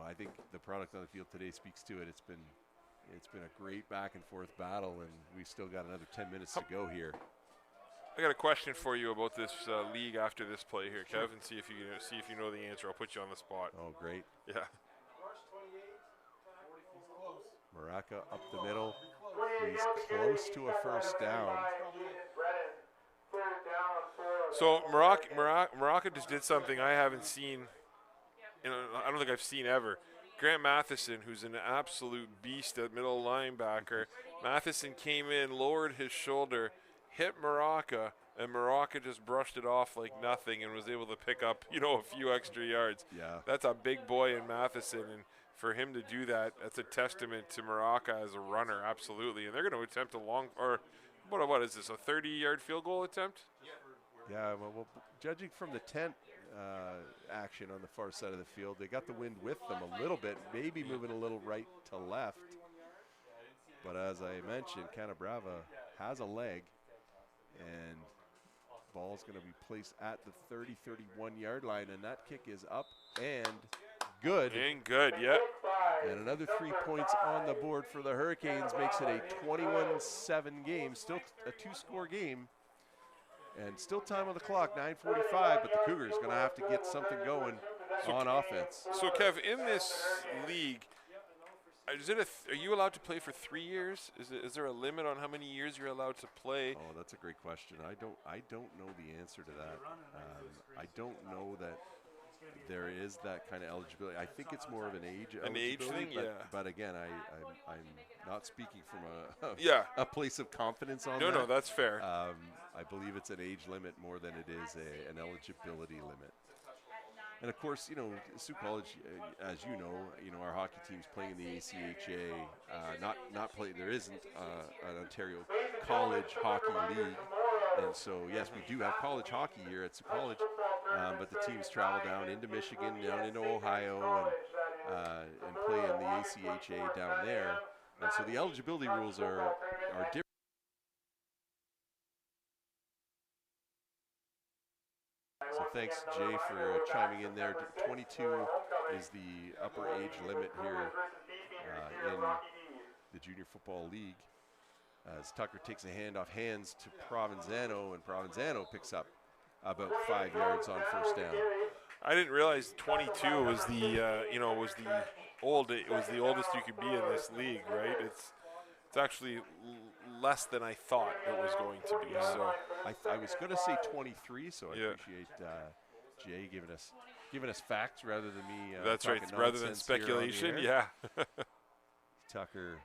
I think the product on the field today speaks to it. It's been a great back and forth battle, and we've still got another 10 minutes to go here. I got a question for you about this league after this play here, Kev, and see if you know the answer. I'll put you on the spot. Oh, great. Yeah. Maraca up the middle. He's close to a first down. So Maraca just did something I haven't seen. I don't think I've seen ever. Grant Matheson, who's an absolute beast at middle linebacker. Matheson came in, lowered his shoulder, hit Maraca, and Maraca just brushed it off like nothing and was able to pick up, a few extra yards. Yeah. That's a big boy in Matheson, and for him to do that, that's a testament to Maraca as a runner, absolutely. And they're going to attempt what is this, a 30-yard field goal attempt? Yeah, well, judging from the tent action on the far side of the field, they got the wind with them a little bit, maybe moving a little right to left. But as I mentioned, Canabrava has a leg, and ball's going to be placed at the 30-31-yard line, and that kick is up and good. And good, yep. And another 3 points on the board for the Hurricanes makes it a 21-7 game, still a 2-score game. And still time on the clock, 9:45, but the Cougars going to have to get something going on offense. So, Kev, in this league, are you allowed to play for 3 years? Is there a limit on how many years you're allowed to play? Oh, that's a great question. I don't know the answer to that. I don't know that there is that kind of eligibility. I think it's more of an age thing, but again, I'm not speaking from a place of confidence on that. No, that's fair. I believe it's an age limit more than it is an eligibility limit. And of course, Sault College, as you know, our hockey team's playing in the ACHA. Not play. There isn't an Ontario College Hockey League, and so yes, we do have college hockey here at Sault College, but the teams travel down into Michigan, down into Ohio, and play in the ACHA down there. And so the eligibility rules are different. So thanks, Jay, for chiming in there. 22 is the upper age limit here in the Junior Football League. As Tucker takes a handoff hands to Provenzano, and Provenzano picks up about 5 yards on first down. I didn't realize 22 was the oldest you could be in this league, right? It's actually less than I thought it was going to be. So I was going to say 23, so I appreciate Jay giving us facts rather than me. That's right, rather than speculation. Yeah. Tucker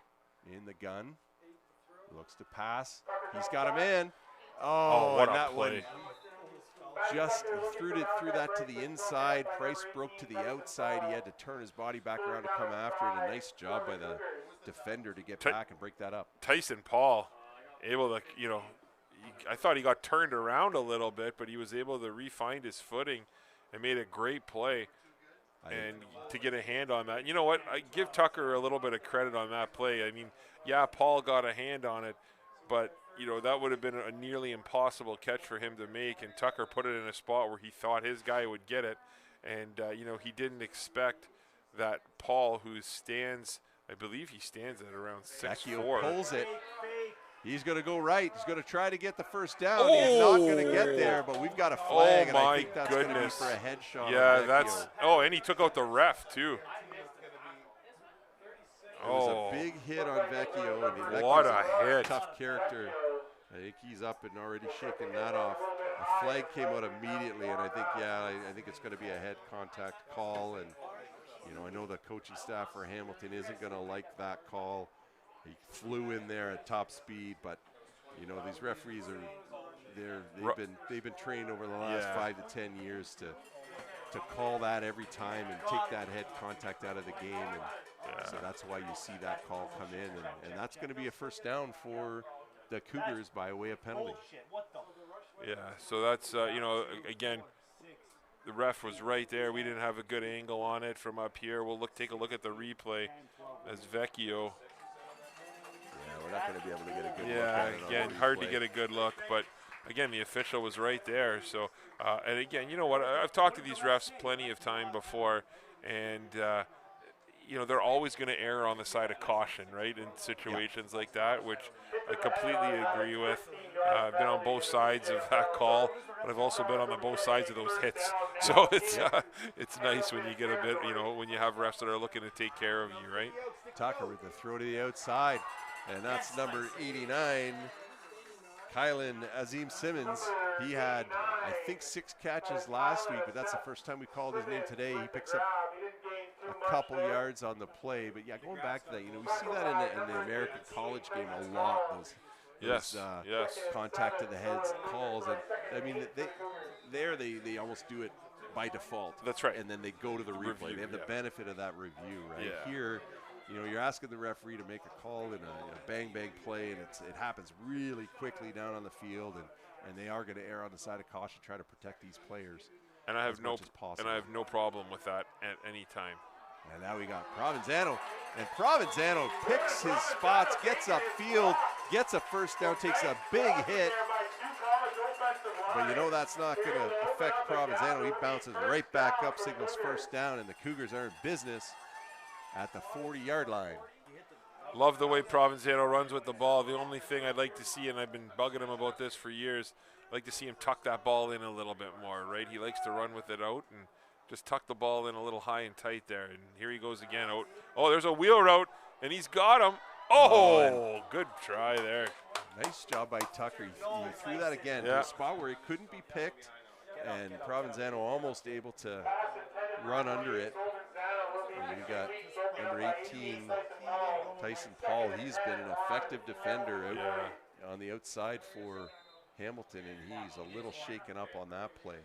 in the gun, looks to pass. He's got him in. Oh, what and a that play. one just threw that to the inside. Price broke to the outside. He had to turn his body back around to come after it. A nice job by the defender to get back and break that up. Tyson Paul able to, I thought he got turned around a little bit, but he was able to re-find his footing and made a great play and to get a hand on that. You know what? I give Tucker a little bit of credit on that play. I mean, yeah, Paul got a hand on it, but that would have been a nearly impossible catch for him to make, and Tucker put it in a spot where he thought his guy would get it, and he didn't expect that Paul, who stands, I believe he stands at around 6'4". Pulls it. He's going to go right. He's going to try to get the first down. He's not going to get there, but we've got a flag, and I think that's going to be for a headshot. Yeah, that's. Oh, and he took out the ref too. It was a big hit on Vecchio. And what a hit. Tough character. I think he's up and already shaking that off. The flag came out immediately, and I think it's going to be a head contact call. And, I know the coaching staff for Hamilton isn't going to like that call. He flew in there at top speed, but, these referees they've been trained over the last 5 to 10 years to call that every time and take that head contact out of the game. And so that's why you see that call come in, and that's going to be a first down for the Cougars by way of penalty. Yeah, so that's, again, the ref was right there. We didn't have a good angle on it from up here. We'll take a look at the replay as Vecchio. Yeah, we're not going to be able to get a good look at it. Yeah, again, hard to replay. get a good look, but again, the official was right there. So, and again, you know what? I've talked to these refs plenty of time before, and they're always going to err on the side of caution, right, in situations like that, which I completely agree with. I've been on both sides of that call, but I've also been on both sides of those hits. So it's nice when you get a bit, when you have refs that are looking to take care of you, right? Tucker with the throw to the outside, and that's number 89, Kylan Azim Simmons. He had, I think, 6 catches last week, but that's the first time we called his name today. He picks up a couple yards on the play, but going back to that, we see that in the American college game a lot. Those contact to the heads calls, and I mean they almost do it by default. That's right. And then they go to the replay. They have the benefit of that review, right? Yeah. Here, you're asking the referee to make a call in a bang bang play, and it happens really quickly down on the field, and they are going to err on the side of caution, try to protect these players. And I have no problem with that at any time. And now we got Provenzano, and Provenzano picks his spots, gets upfield, gets a first down, takes a big hit. But that's not going to affect Provenzano. He bounces right back up, signals first down, and the Cougars are in business at the 40-yard line. Love the way Provenzano runs with the ball. The only thing I'd like to see, and I've been bugging him about this for years, I'd like to see him tuck that ball in a little bit more, right? He likes to run with it out, and just tucked the ball in a little high and tight there. And here he goes again out. Oh, there's a wheel route, and he's got him. Oh, good try there. Nice job by Tucker. He threw that again to a spot where it couldn't be picked, and Provenzano almost able to run under it. And you got number 18, Tyson Paul. He's been an effective defender out on the outside for Hamilton, and he's a little shaken up on that play.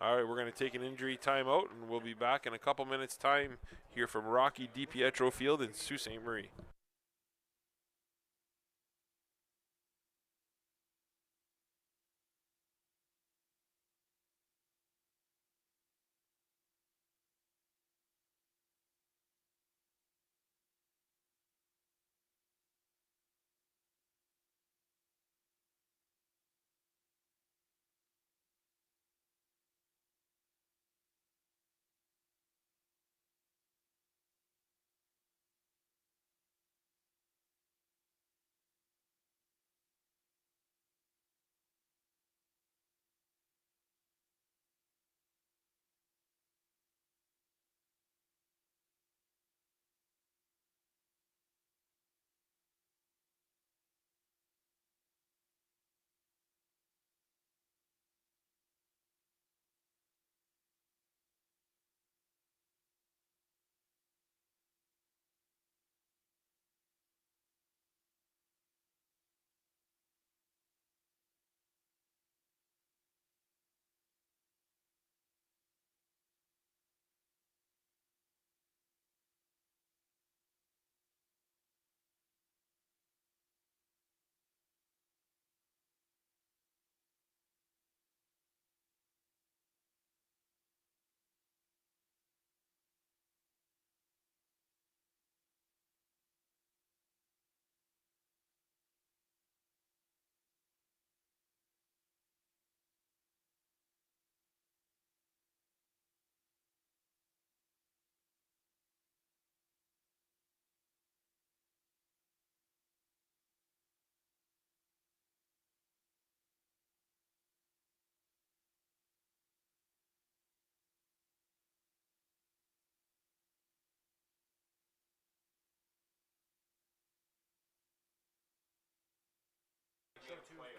All right, we're going to take an injury timeout, and we'll be back in a couple minutes' time here from Rocky DiPietro Field in Sault Ste. Marie.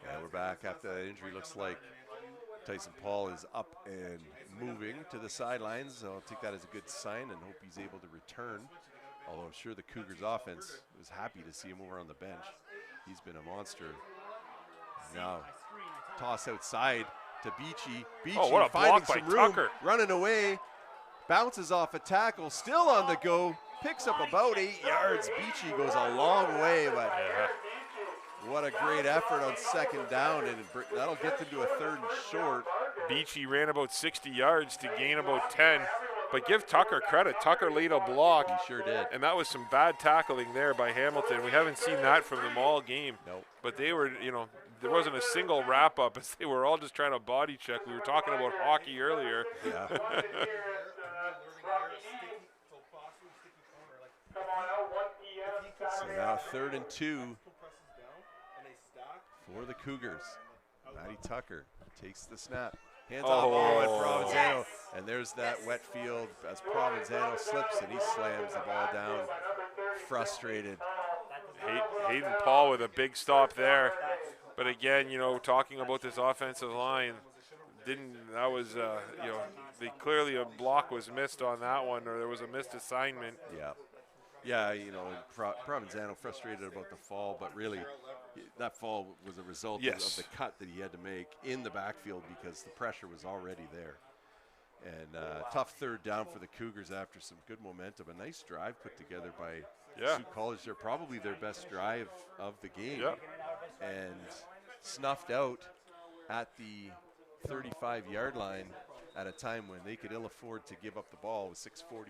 Yeah, we're back after that injury. Looks like Tyson Paul is up and moving to the sidelines. So I'll take that as a good sign and hope he's able to return. Although I'm sure the Cougars offense was happy to see him over on the bench. He's been a monster. Now, toss outside to Beachy. Beachy what a finding block by some room, Tucker. running away. Bounces off a tackle, still on the go. Picks up about 8 yards. Beachy goes a long way, but what a great effort on second down, and that'll get them to a 3rd and short. Beachy ran about 60 yards to gain about 10. But give Tucker credit. Tucker laid a block. He sure did. And that was some bad tackling there by Hamilton. We haven't seen that from them all game. Nope. But they were, there wasn't a single wrap-up as they were all just trying to body check. We were talking about hockey earlier. Yeah. So now 3rd and 2 for the Cougars. Matty Tucker takes the snap. Hands off ball at Provenzano. And there's that wet field as Provenzano slips and he slams the ball down. Frustrated. Hayden Paul with a big stop there. But again, talking about this offensive line, clearly a block was missed on that one, or there was a missed assignment. Yeah. Yeah, Provenzano frustrated about the fall, but really that fall was a result of the cut that he had to make in the backfield because the pressure was already there. And tough 3rd down for the Cougars after some good momentum. A nice drive put together by Sault College. They're probably their best drive of the game. Yeah. And snuffed out at the 35-yard line at a time when they could ill afford to give up the ball with 6:40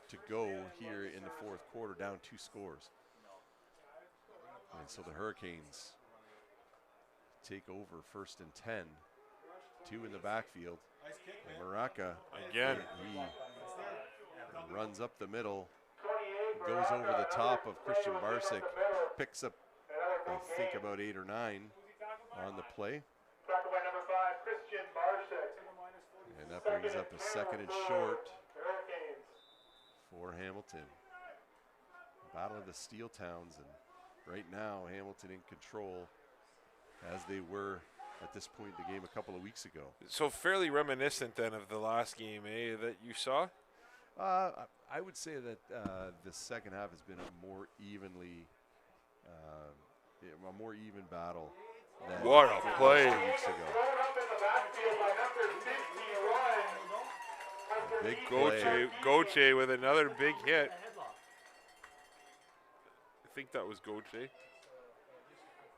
to go here in the 4th quarter, down 2 scores. And so the Hurricanes take over 1st and 10. 2 in the backfield. And Maraca, again, he runs up the middle, goes over the top of Christian Barsic, picks up, I think, about 8 or 9 on the play. And up Brings up a second and short for Hamilton. Battle of the Steel Towns, and right now Hamilton in control as they were at this point in the game a couple of weeks ago. So fairly reminiscent then of the last game, that you saw? I would say that the second half has been a more even battle than What a play. 2 weeks ago. Big play. Goche with another big hit. I think that was Goche.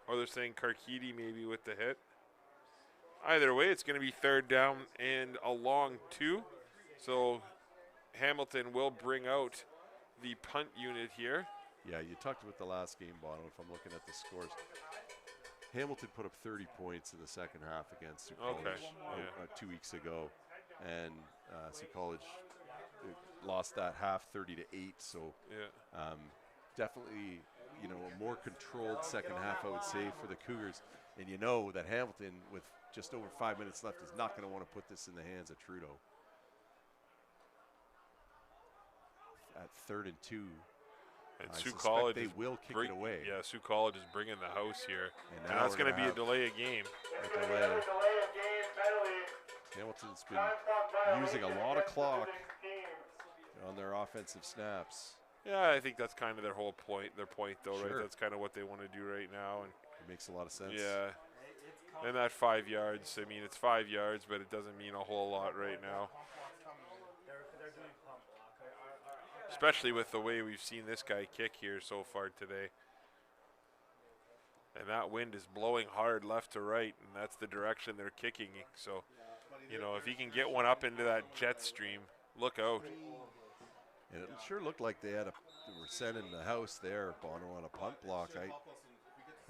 Or they're saying Karkidi maybe with the hit. Either way, it's going to be third down and a long 2. So Hamilton will bring out the punt unit here. Yeah, you talked about the last game, Bono, if I'm looking at the scores. Hamilton put up 30 points in the second half against Sault College 2 weeks ago. And Sault College lost that half 30-8. So definitely, a more controlled second half, I would say, for the Cougars. And you know that Hamilton, with just over 5 minutes left, is not going to want to put this in the hands of Trudeau. At 3rd and 2. And I Sault suspect College they will kick it away. Yeah, Sault College is bringing the house here. And And that's going to be a delay of game. A delay. Hamilton's been using a lot of clock on their offensive snaps. Yeah, I think that's kind of their point, though, Sure. right? That's kind of what they want to do right now. And It makes a lot of sense. yeah. And that 5 yards, I mean, it's 5 yards, but it doesn't mean a whole lot right now. Especially with the way we've seen this guy kick here so far today. And that wind is blowing hard left to right, and that's the direction they're kicking. So, if he can get one up into that jet stream, look out. And it sure looked like they were sending the house there, Bono, on a punt block.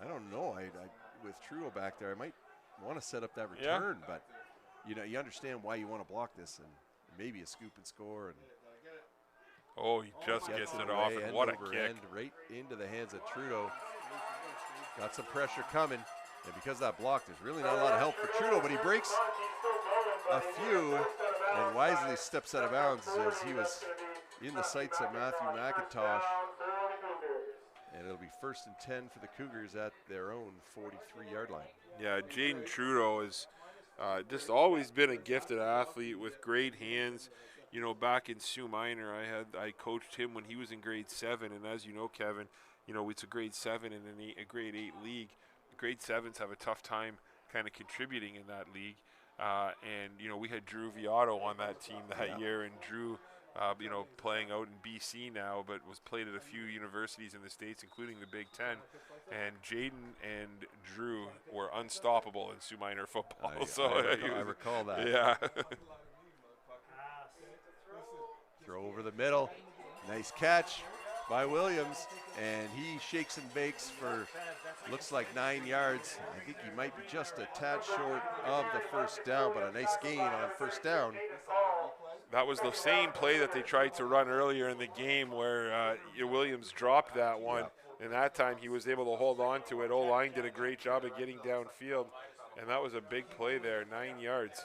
I don't know. With Trudeau back there, I might want to set up that return, but you understand why you want to block this, and maybe a scoop and score. And oh, he just gets it off, and what a kick. Right into the hands of Trudeau. Got some pressure coming, and because of that block, there's really not a lot of help for Trudeau, but he breaks a few and wisely steps out of bounds as he was in the sights of Matthew McIntosh. And it'll be 1st and 10 for the Cougars at their own 43-yard line. Yeah, Jaden Trudeau has just always been a gifted athlete with great hands. Back in Sault Minor, I coached him when he was in grade 7, and as you know, Kevin, it's a grade 7 and a grade 8 league. Grade 7s have a tough time kind of contributing in that league. And we had Drew Viotto on that team that year, and Drew, playing out in BC now, but was played at a few universities in the States, including the Big Ten. And Jaden and Drew were unstoppable in Sault Minor football. I recall that. Yeah. Throw over the middle. Nice catch by Williams, and he shakes and bakes for looks like 9 yards. I think he might be just a tad short of the first down, but a nice gain on first down. That was the same play that they tried to run earlier in the game where Williams dropped that one, and that time he was able to hold on to it. O-line did a great job of getting downfield, and that was a big play there, 9 yards.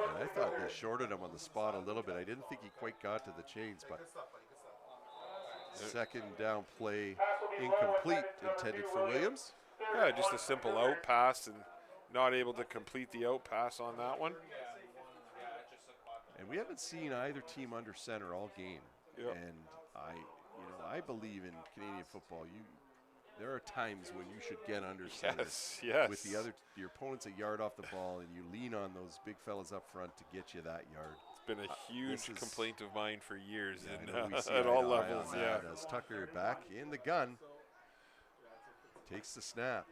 And I thought they shorted him on the spot a little bit. I didn't think he quite got to the chains, but second down play incomplete, intended for Williams. Yeah, just a simple out pass and not able to complete the out pass on that one. And we haven't seen either team under center all game. Yep. And I believe in Canadian football. There are times when you should get under center with your opponent's a yard off the ball, and you lean on those big fellas up front to get you that yard. It's been a huge complaint of mine for years, at all levels. As Tucker back in the gun, takes the snap,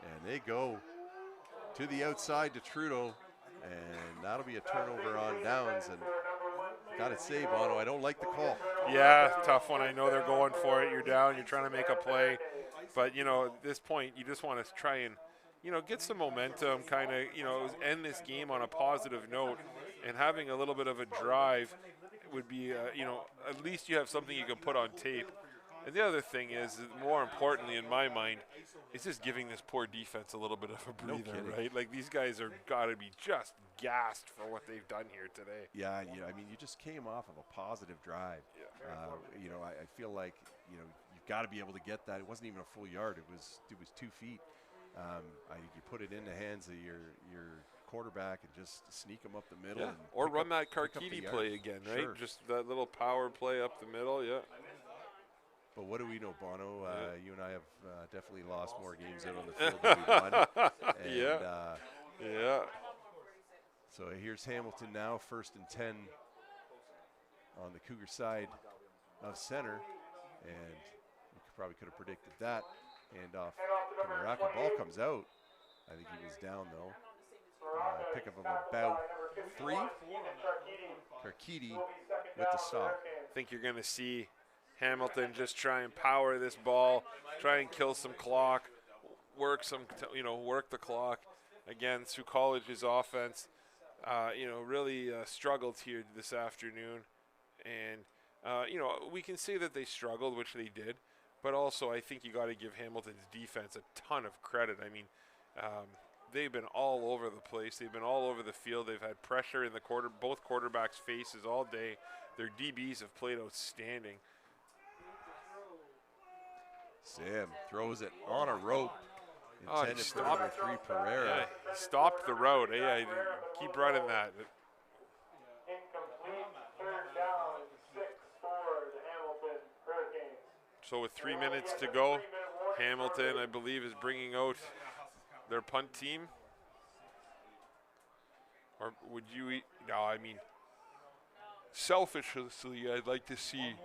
and they go to the outside to Trudeau, and that'll be a turnover on downs. And got to say, Bono, I don't like the call. Yeah, tough one. I know they're going for it. You're down. You're trying to make a play. But, at this point, you just want to try and, get some momentum, kind of, end this game on a positive note. And having a little bit of a drive would be, at least you have something you can put on tape. And the other thing is, more importantly in my mind, is just giving this poor defense a little bit of a breather, right? Like these guys are got to be just gassed for what they've done here today. Yeah, I mean, you just came off of a positive drive. Yeah. You know, I feel like, you know, you've got to be able to get that. It wasn't even a full yard. It was 2 feet. I think you put it in the hands of your quarterback and just sneak them up the middle. Yeah. And or run that pick up the Karkidi yards. play again, right? Sure. Just that little power play up the middle, yeah. But what do we know, Bono? You and I have definitely lost more games out on the field than we've won. And, yeah. So here's Hamilton now, 1st and 10 on the Cougar side of center. And we probably could have predicted that. Hand off to Morocco. Ball comes out. I think he was down, though. Pick up of about 3. Karkidi with the stop. I think you're going to see Hamilton just try and power this ball, try and kill some clock, work the clock. Again, Sault College's offense, really struggled here this afternoon. And, we can say that they struggled, which they did. But also, I think you got to give Hamilton's defense a ton of credit. I mean, they've been all over the place. They've been all over the field. They've had pressure in both quarterbacks' faces all day. Their DBs have played outstanding. Sam throws it on a rope. Intended for number 3, Pereira. Yeah, stopped the route. Yeah, keep running that. Incomplete. 3rd down, 6 for the Hamilton Hurricanes. So with 3 minutes to go, Hamilton, I believe, is bringing out their punt team. Or would you eat? No, I mean, selfishly, I'd like to see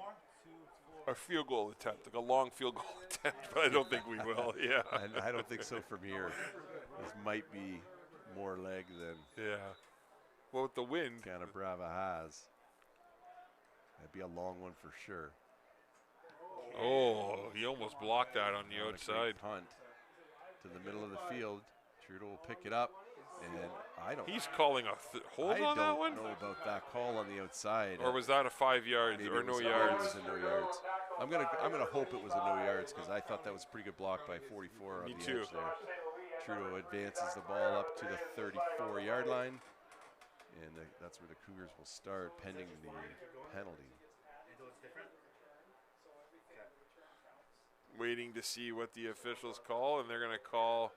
a field goal attempt, like a long field goal attempt, but I don't think we will. Yeah. And I don't think so from here. This might be more leg than Well, with the wind. Canabrava has. That'd be a long one for sure. Oh, he almost blocked that on the Not a outside. great punt to the middle of the field. Trudeau will pick it up, and I don't. He's calling a hold on that one? I don't know about that call on the outside. Or was that a 5 yards Maybe or it no was- yards? Maybe it was a no yards. I'm gonna hope it was a no yards because I thought that was a pretty good block by 44 on Me the too. edge there. Trudeau advances the ball up to the 34-yard line, and that's where the Cougars will start pending the penalty. Waiting to see what the officials call, and they're going to call.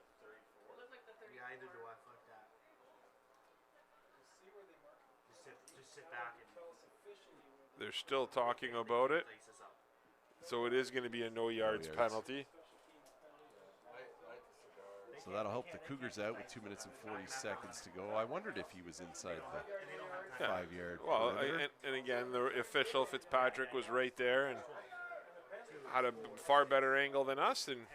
Just sit back and They're still talking about it. So it is going to be a no yards yards. penalty. So that'll help the Cougars out with 2 minutes and 40 seconds to go. I wondered if he was inside the 5-yard Well, perimeter. and again, the official Fitzpatrick was right there and had a far better angle than us, and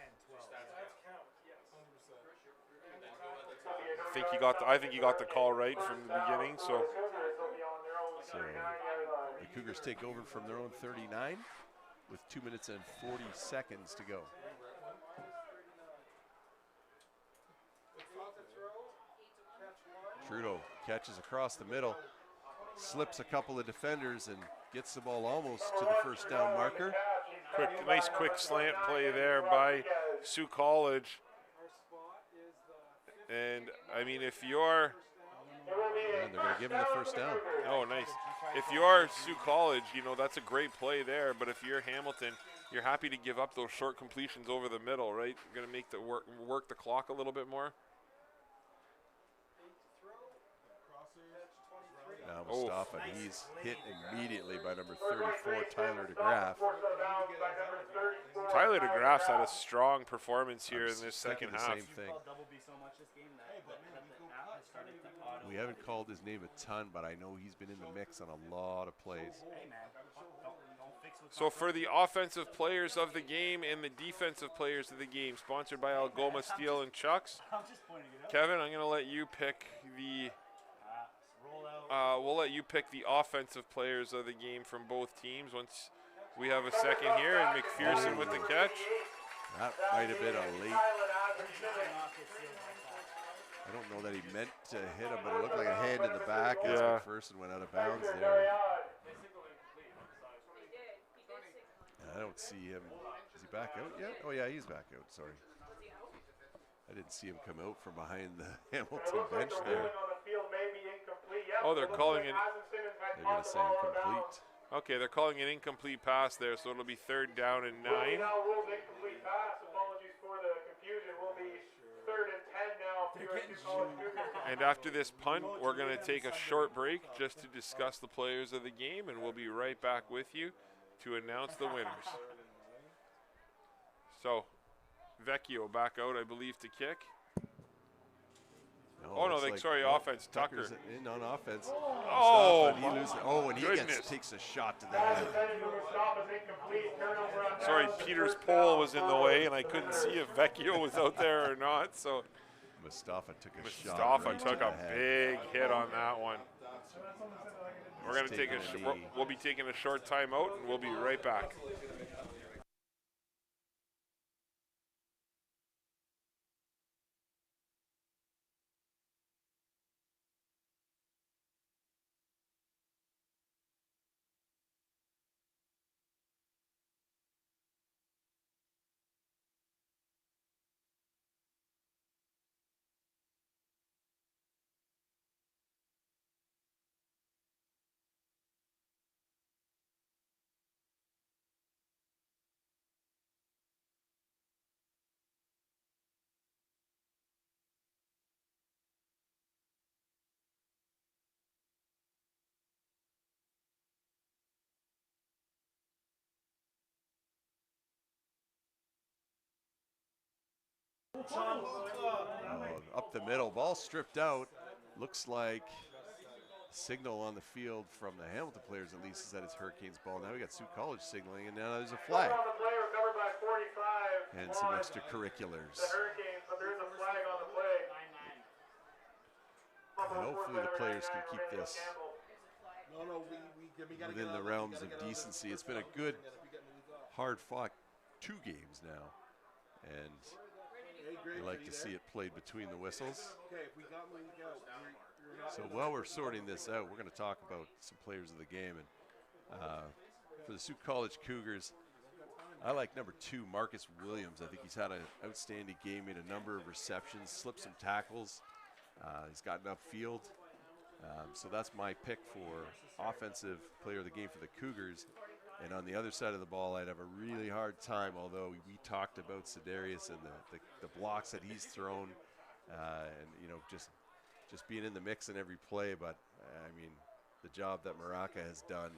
I think he got the call right from the beginning. So So the Cougars take over from their own 39 with 2 minutes and 40 seconds to go. Trudeau catches across the middle, slips a couple of defenders, and gets the ball almost to the 1st down marker. nice quick slant play there by Sault College. And I mean, if you're And they're going to give him the 1st down. Oh, nice. If you're Sault College, that's a great play there. But if you're Hamilton, you're happy to give up those short completions over the middle, right? You're going to make the work the clock a little bit more. Now Mustafa, he's hit immediately by number 34, Tyler DeGraff. Tyler DeGraff's had a strong performance here in this second the half. same thing. We haven't called his name a ton, but I know he's been in the mix on a lot of plays. So for the offensive players of the game and the defensive players of the game, sponsored by Algoma Steel and Chucks. Kevin, I'm going to let you pick the. We'll let you pick the offensive players of the game from both teams once we have a second here, and McPherson with the catch. That might have been a late. I don't know that he meant to hit him, but it looked like a hand in the back as McPherson went out of bounds there. don't see him. Is he back out yet? Oh yeah, he's back out. Sorry. I didn't see him come out from behind the Hamilton bench there. Oh, they're calling it. They're going to say incomplete. Okay, they're calling an incomplete pass there, so it'll be 3rd down and 9. Now ruled incomplete pass. Apologies for the confusion. Will be 3rd and 10 now for Sault College Cougars. And after this punt, we're going to take a short break just to discuss the players of the game, and we'll be right back with you to announce the winners. So, Vecchio back out, I believe, to kick. Sorry, offense. Tucker. In on offense. Oh, he loses. Oh, and he takes a shot to the head. Sorry, Peter's pole was in the way, and I couldn't see if Vecchio was out there or not. So Mustafa took a shot. Mustafa took a big hit on that one. We're going to take we'll be taking a short timeout, and we'll be right back. Up the middle, ball stripped out. Looks like signal on the field from the Hamilton players at least is that it's Hurricanes ball. Now we got Sault College signaling, and now there's a flag. And some extracurriculars. The Hurricanes, but there is a flag on the play. And hopefully the players can keep this within the realms of decency. It's been a good, hard-fought 2 games now. And you like to see it played between the whistles. So while we're sorting this out, we're going to talk about some players of the game. And for the Sault College Cougars, I like number 2, Marcus Williams. I think he's had an outstanding game, made a number of receptions, slipped some tackles. He's gotten upfield. So that's my pick for offensive player of the game for the Cougars. And on the other side of the ball, I'd have a really hard time, although we talked about Sidarius and the blocks that he's thrown, and just being in the mix in every play. But I mean, the job that Maraca has done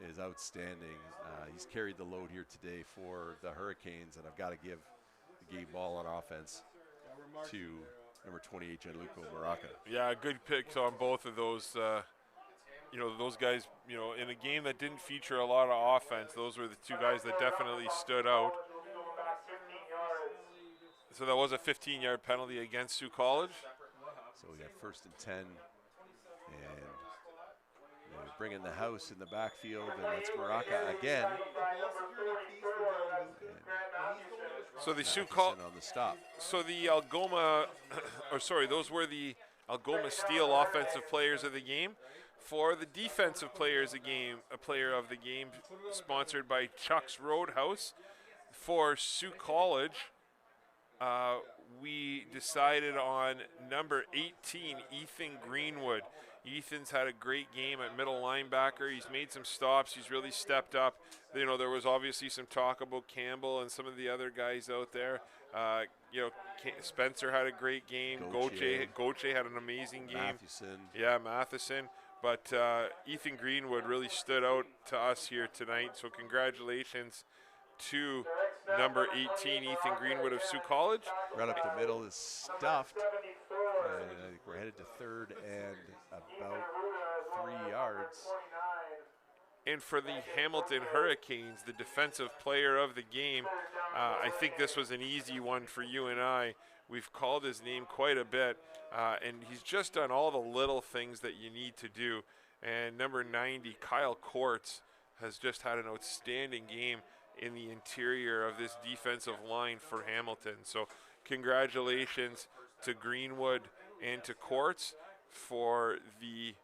is outstanding. He's carried the load here today for the Hurricanes, and I've got to give the game ball on offense to number 28, Gianluca Maraca. Yeah, good picks on both of those. Those guys, in a game that didn't feature a lot of offense, those were the 2 guys that definitely stood out. So that was a 15-yard penalty against Sault College. So we have 1st and 10, and bringing the house in the backfield, and that's Maraca again. So the Sault College on the stop. So the Algoma, those were the Algoma Steel offensive players of the game. For the defensive players of the game, sponsored by Chuck's Roadhouse. For Sault College, we decided on number 18, Ethan Greenwood. Ethan's had a great game at middle linebacker. He's made some stops. He's really stepped up. There was obviously some talk about Campbell and some of the other guys out there. Spencer had a great game. Goche had an amazing game. Matheson. But Ethan Greenwood really stood out to us here tonight. So congratulations to number 18, Ethan Greenwood of Sault College. Right up the middle is stuffed. And I think we're headed to 3rd and about 3 yards. And for the Hamilton Hurricanes, the defensive player of the game, I think this was an easy one for you and I. We've called his name quite a bit, and he's just done all the little things that you need to do. And number 90, Kyle Courts, has just had an outstanding game in the interior of this defensive line for Hamilton. So congratulations to Greenwood and to Courts for the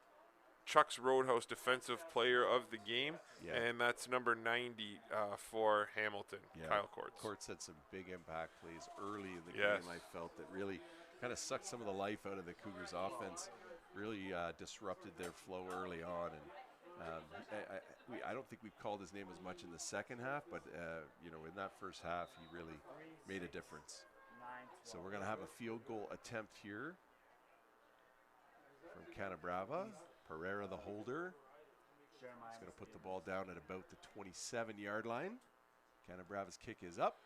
Chuck's Roadhouse Defensive Player of the Game, and that's number 90 for Hamilton, Kyle Courts. Courts had some big impact plays early in the game, I felt, that really kind of sucked some of the life out of the Cougars offense, really disrupted their flow early on. And I don't think we've called his name as much in the second half, but you know, in that first half, he really made a difference. So we're going to have a field goal attempt here from Canabrava. Pereira, the holder, is going to put the ball down at about the 27-yard line. Canabrava's kick is up,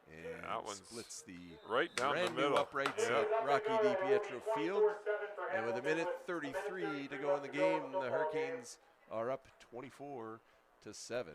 and that one splits the right down the middle uprights at Rocky DiPietro Field. And with 1:33 to go in the game, the Hurricanes are up 24-7.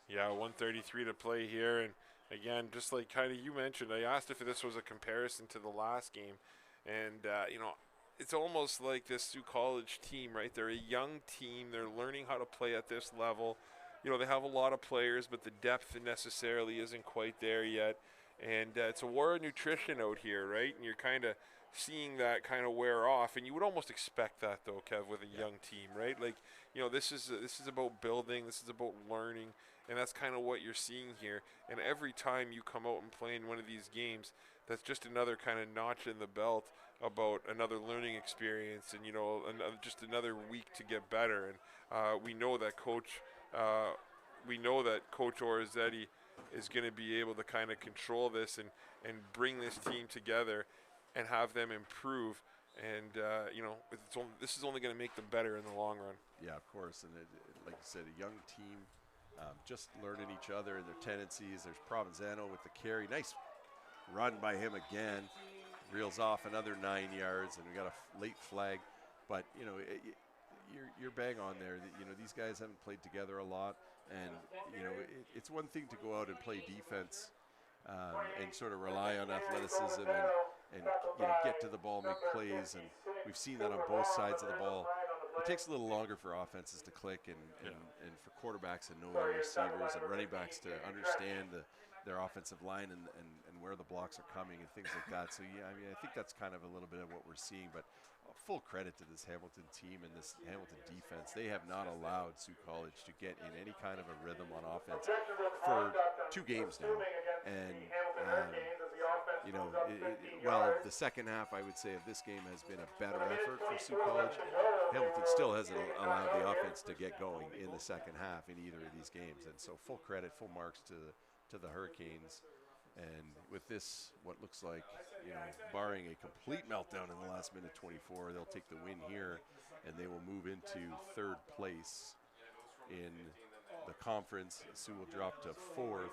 Yeah, 1:33 to play here, and again, just like kind of you mentioned, I asked if this was a comparison to the last game, and you know, it's almost like this Sault College team, right? They're a young team. They're learning how to play at this level. You know, they have a lot of players, but the depth necessarily isn't quite there yet. And it's a war of nutrition out here, right? And you're kind of seeing that kind of wear off. And you would almost expect that, though, Kev, with a young team, right? Like, you know, this is about building. This is about learning. And that's kind of what you're seeing here. And every time you come out and play in one of these games, that's just another kind of notch in the belt about another learning experience, and, you know, just another week to get better. And we know that Coach Orazietti is going to be able to kind of control this and bring this team together and have them improve. And you know, this is only going to make them better in the long run. Yeah, of course. And like you said, a young team, just learning each other and their tendencies. There's Provenzano with the carry. Nice run by him again. Reels off another 9 yards, and we got a late flag. But, you know, you're bang on there. You know, these guys haven't played together a lot. And, you know, it's one thing to go out and play defense and sort of rely on athleticism and you know, get to the ball, make plays. And we've seen that on both sides of the ball. It takes a little longer for offenses to click and for quarterbacks to know their receivers and running backs to understand their offensive line and where the blocks are coming and things like that. So, yeah, I mean, I think that's kind of a little bit of what we're seeing. But full credit to this Hamilton team and this Hamilton defense. They have not allowed Sault College to get in any kind of a rhythm on offense for 2 games now. And, you know, well, the second half, I would say, of this game has been a better effort for Sault College. Hamilton still hasn't allowed the offense to get going in the second half in either of these games. And so full credit, full marks to the Hurricanes. And with this, what looks like, you know, barring a complete meltdown in the last minute 24, they'll take the win here, and they will move into 3rd place in the conference. Sault will drop to 4th,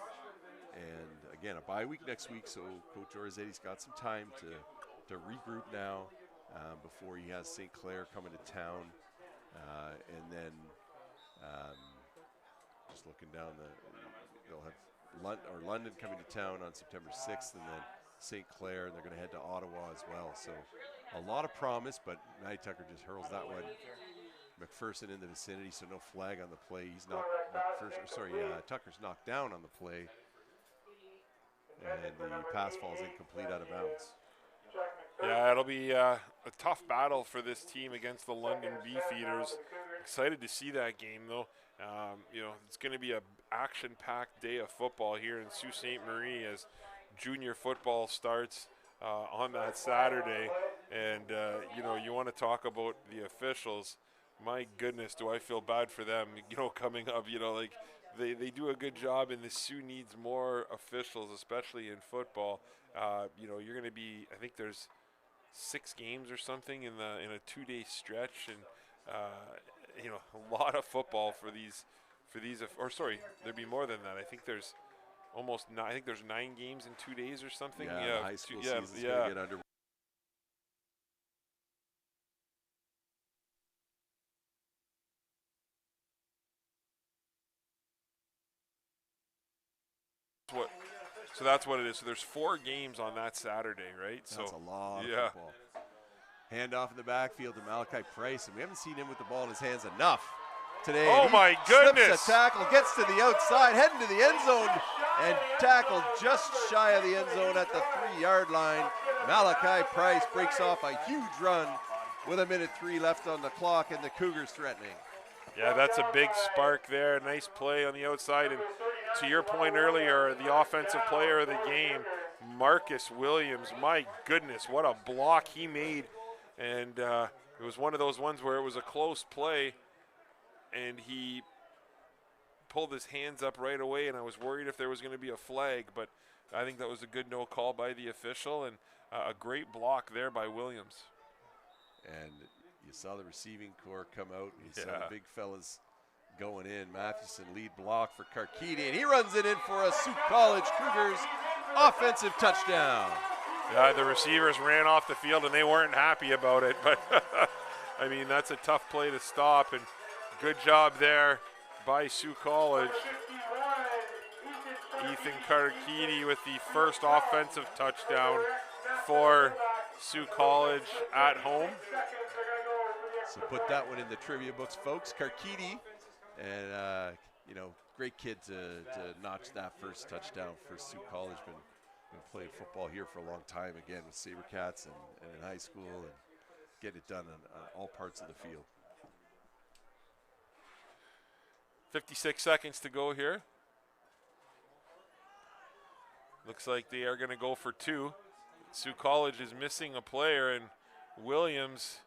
and again, a bye week next week, so Coach Orazzetti's got some time to regroup now before he has St. Clair coming to town, and then just looking down they'll have London coming to town on September 6th, and then St. Clair, and they're going to head to Ottawa as well. So a lot of promise, but Matty Tucker just hurls that one. McPherson in the vicinity, so no flag on the play. He's not Tucker's knocked down on the play, and the pass falls incomplete out of bounds. Yeah, it'll be a tough battle for this team against the London Beefeaters. Excited to see that game, though. You know, it's going to be a action-packed day of football here in Sault Ste. Marie as junior football starts on that Saturday. And, you know, you want to talk about the officials. My goodness, do I feel bad for them, you know, coming up. You know, like, they do a good job, and the Sault needs more officials, especially in football. You know, you're going to be, I think there's 6 games or something in a 2-day stretch, and you know, a lot of football for these, or sorry, there'd be more than that. I think there's I think there's 9 games in 2 days or something. Yeah, high school season's gonna get under. So that's what it is. So there's 4 games on that Saturday, right? That's so a lot of football. Handoff in the backfield to Malachi Price, and we haven't seen him with the ball in his hands enough today. Oh, my goodness. Slips a tackle, gets to the outside, heading to the end zone, and tackled just shy of the end zone at the 3-yard line. Malachi Price breaks off a huge run with 1:03 left on the clock, and the Cougars threatening. Yeah, that's a big spark there. Nice play on the outside. And to your point earlier, the offensive player of the game, Marcus Williams, my goodness, what a block he made. And it was one of those ones where it was a close play, and he pulled his hands up right away, and I was worried if there was going to be a flag, but I think that was a good no call by the official, and a great block there by Williams. And you saw the receiving corps come out, and you saw the big fellas going in. Mathewson lead block for Karkidi, and he runs it in for a Sault College Cougars offensive touchdown. Yeah, the receivers ran off the field, and they weren't happy about it, but I mean, that's a tough play to stop, and good job there by Sault College. Ethan Karkidi with the first offensive touchdown for Sault College at home. So put that one in the trivia books, folks. Karkidi, and you know, great kid to notch that first touchdown for Sault College. Been playing football here for a long time, again with SaberCats and in high school, and get it done on all parts of the field. 56 seconds to go here. Looks like they are going to go for two. Sault College is missing a player, and Williams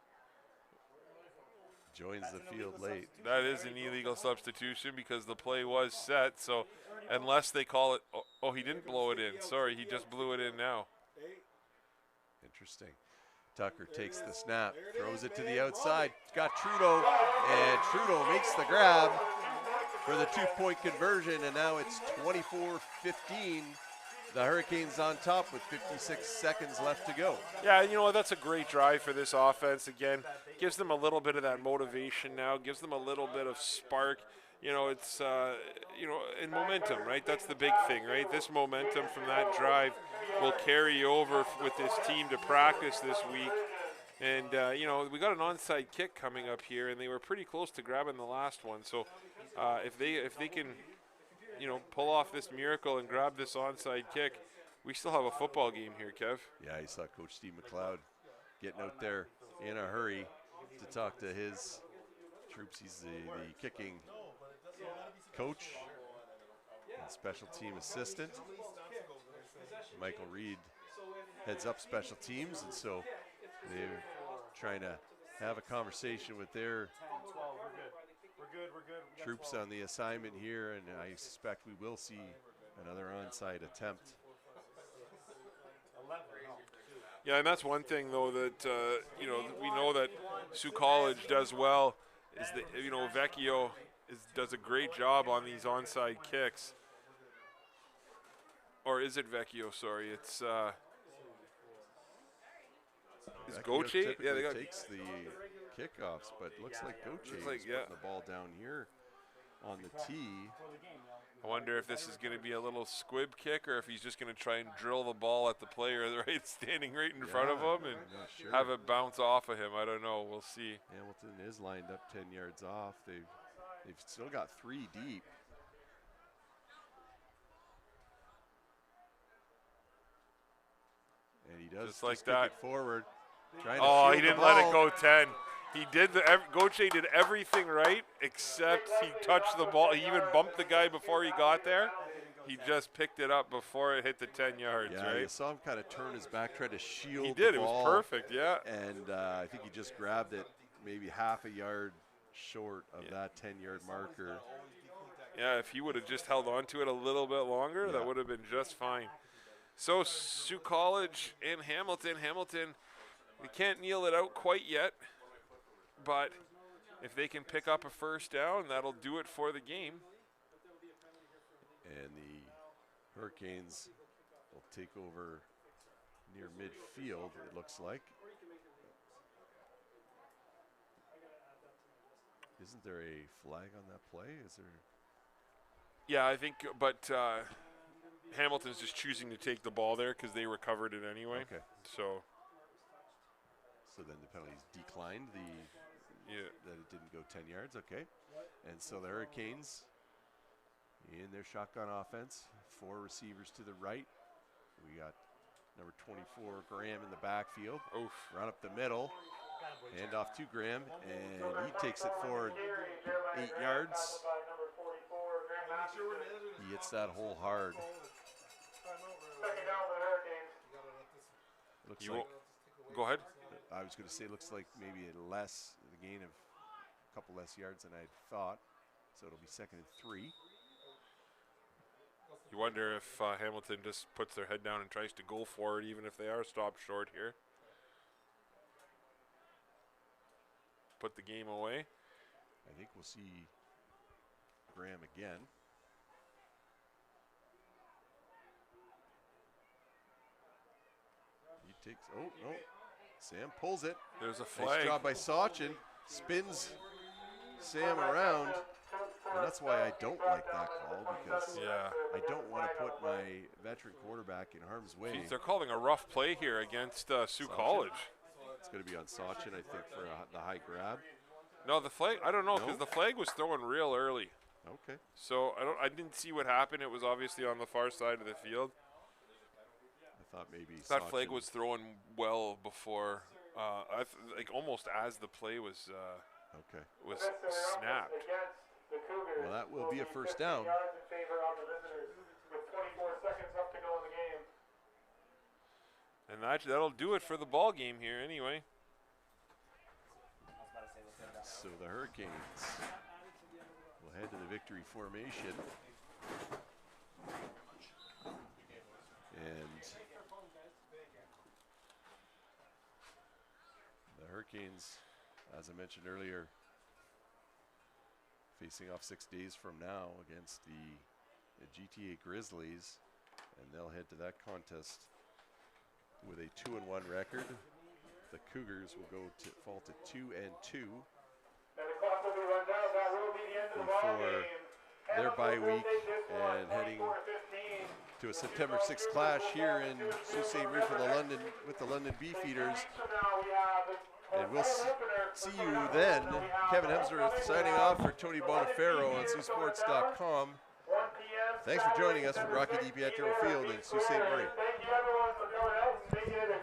joins the field late. That is an illegal substitution because the play was set. So unless they call it, oh, he didn't blow it in. Sorry, he just blew it in now. Interesting. Tucker takes the snap, throws it to the outside. It's got Trudeau, and Trudeau makes the grab for the 2-point conversion, and now it's 24-15. The Hurricanes on top with 56 seconds left to go. Yeah, you know what? That's a great drive for this offense. Again, gives them a little bit of that motivation now, gives them a little bit of spark. You know, it's, you know, and momentum, right? That's the big thing, right? This momentum from that drive will carry over with this team to practice this week. And, you know, we got an onside kick coming up here, and they were pretty close to grabbing the last one. So if they can, you know, pull off this miracle and grab this onside kick, we still have a football game here, Kev. Yeah, you saw Coach Steve McLeod getting out there in a hurry to talk to his troops. He's the kicking coach and special team assistant. Michael Reed heads up special teams, and so they're trying to have a conversation with their troops on the assignment here, and I suspect we will see another onside attempt. Yeah, and that's one thing, though, that, you know, we know that Sault College does well, is that, you know, Vecchio does a great job on these onside kicks. Or is it Vecchio? Sorry, it's is Goche? Yeah, they takes the kickoffs, but looks like Goche is putting the ball down here on the tee. I wonder if this is going to be a little squib kick, or if he's just going to try and drill the ball at the player right standing right in front of him and have it bounce off of him. I don't know. We'll see. Hamilton is lined up 10 yards off. They've still got 3 deep. And he does just like that. Kick it forward. Oh, he didn't let it go 10. He did Goche did everything right except he touched the ball. He even bumped the guy before he got there. He just picked it up before it hit the 10 yards, yeah, right? You saw him kind of turn his back, try to shield He did. the ball. It was perfect, yeah. And I think he just grabbed it maybe half a yard short of that 10-yard marker. Yeah, if he would have just held on to it a little bit longer, that would have been just fine. So Sault College and Hamilton. Hamilton, we can't kneel it out quite yet, but if they can pick up a first down, that'll do it for the game. And the Hurricanes will take over near midfield, it looks like. Isn't there a flag on that play? Is there? Yeah, I think, but Hamilton's just choosing to take the ball there because they recovered it anyway. Okay. So then the penalties declined that it didn't go 10 yards. Okay. And so the Hurricanes in their shotgun offense, 4 receivers to the right. We got number 24 Graham in the backfield. Oof. Run up the middle. Hand off to Graham, and he takes it forward 8 yards. He hits that hole hard. Second down for the Hurricanes. Looks You like, go ahead. I was going to say, looks like maybe the gain of a couple less yards than I thought. So it'll be 2nd and 3. You wonder if Hamilton just puts their head down and tries to go for it, even if they are stopped short here. Put the game away. I think we'll see Graham again. He takes, oh, no. Sam pulls it. There's a Nice flag. job by Sachin. Spins Sam around. And that's why I don't like that call, because Yeah. I don't want to put my veteran quarterback in harm's way. Geez, they're calling a rough play here against Sault College. It's going to be on Sachin, I think, for the high grab. No, the flag. I don't know, because No? the flag was thrown real early. Okay. So I didn't see what happened. It was obviously on the far side of the field. I thought maybe That flag Sachin- was thrown well before, like almost as the play was Okay. snapped. Well, that will be a first down. Yards in favor of the visitors with 24 seconds left to go in the game. And that'll do it for the ball game here anyway. So the Hurricanes will head to the victory formation. And the Hurricanes, as I mentioned earlier, facing off 6 days from now against the GTA Grizzlies, and they'll head to that contest with a 2-1 record. The Cougars will fall to 2-2 And the clock will be run down. That will be the end of the ball before game. their bye Hamilton will week take this one, and heading 24-15. to a September 6th clash here in Sault Ste. Marie for the London Beefeaters. So now we have And we'll see you then. Kevin Hemsworth signing off for Tony Bonifero on Saultsports.com. 1 p.m. Thanks for joining us from Rocky DiPietro Field in Sault Ste. Marie. Thank you everyone for coming out and making it a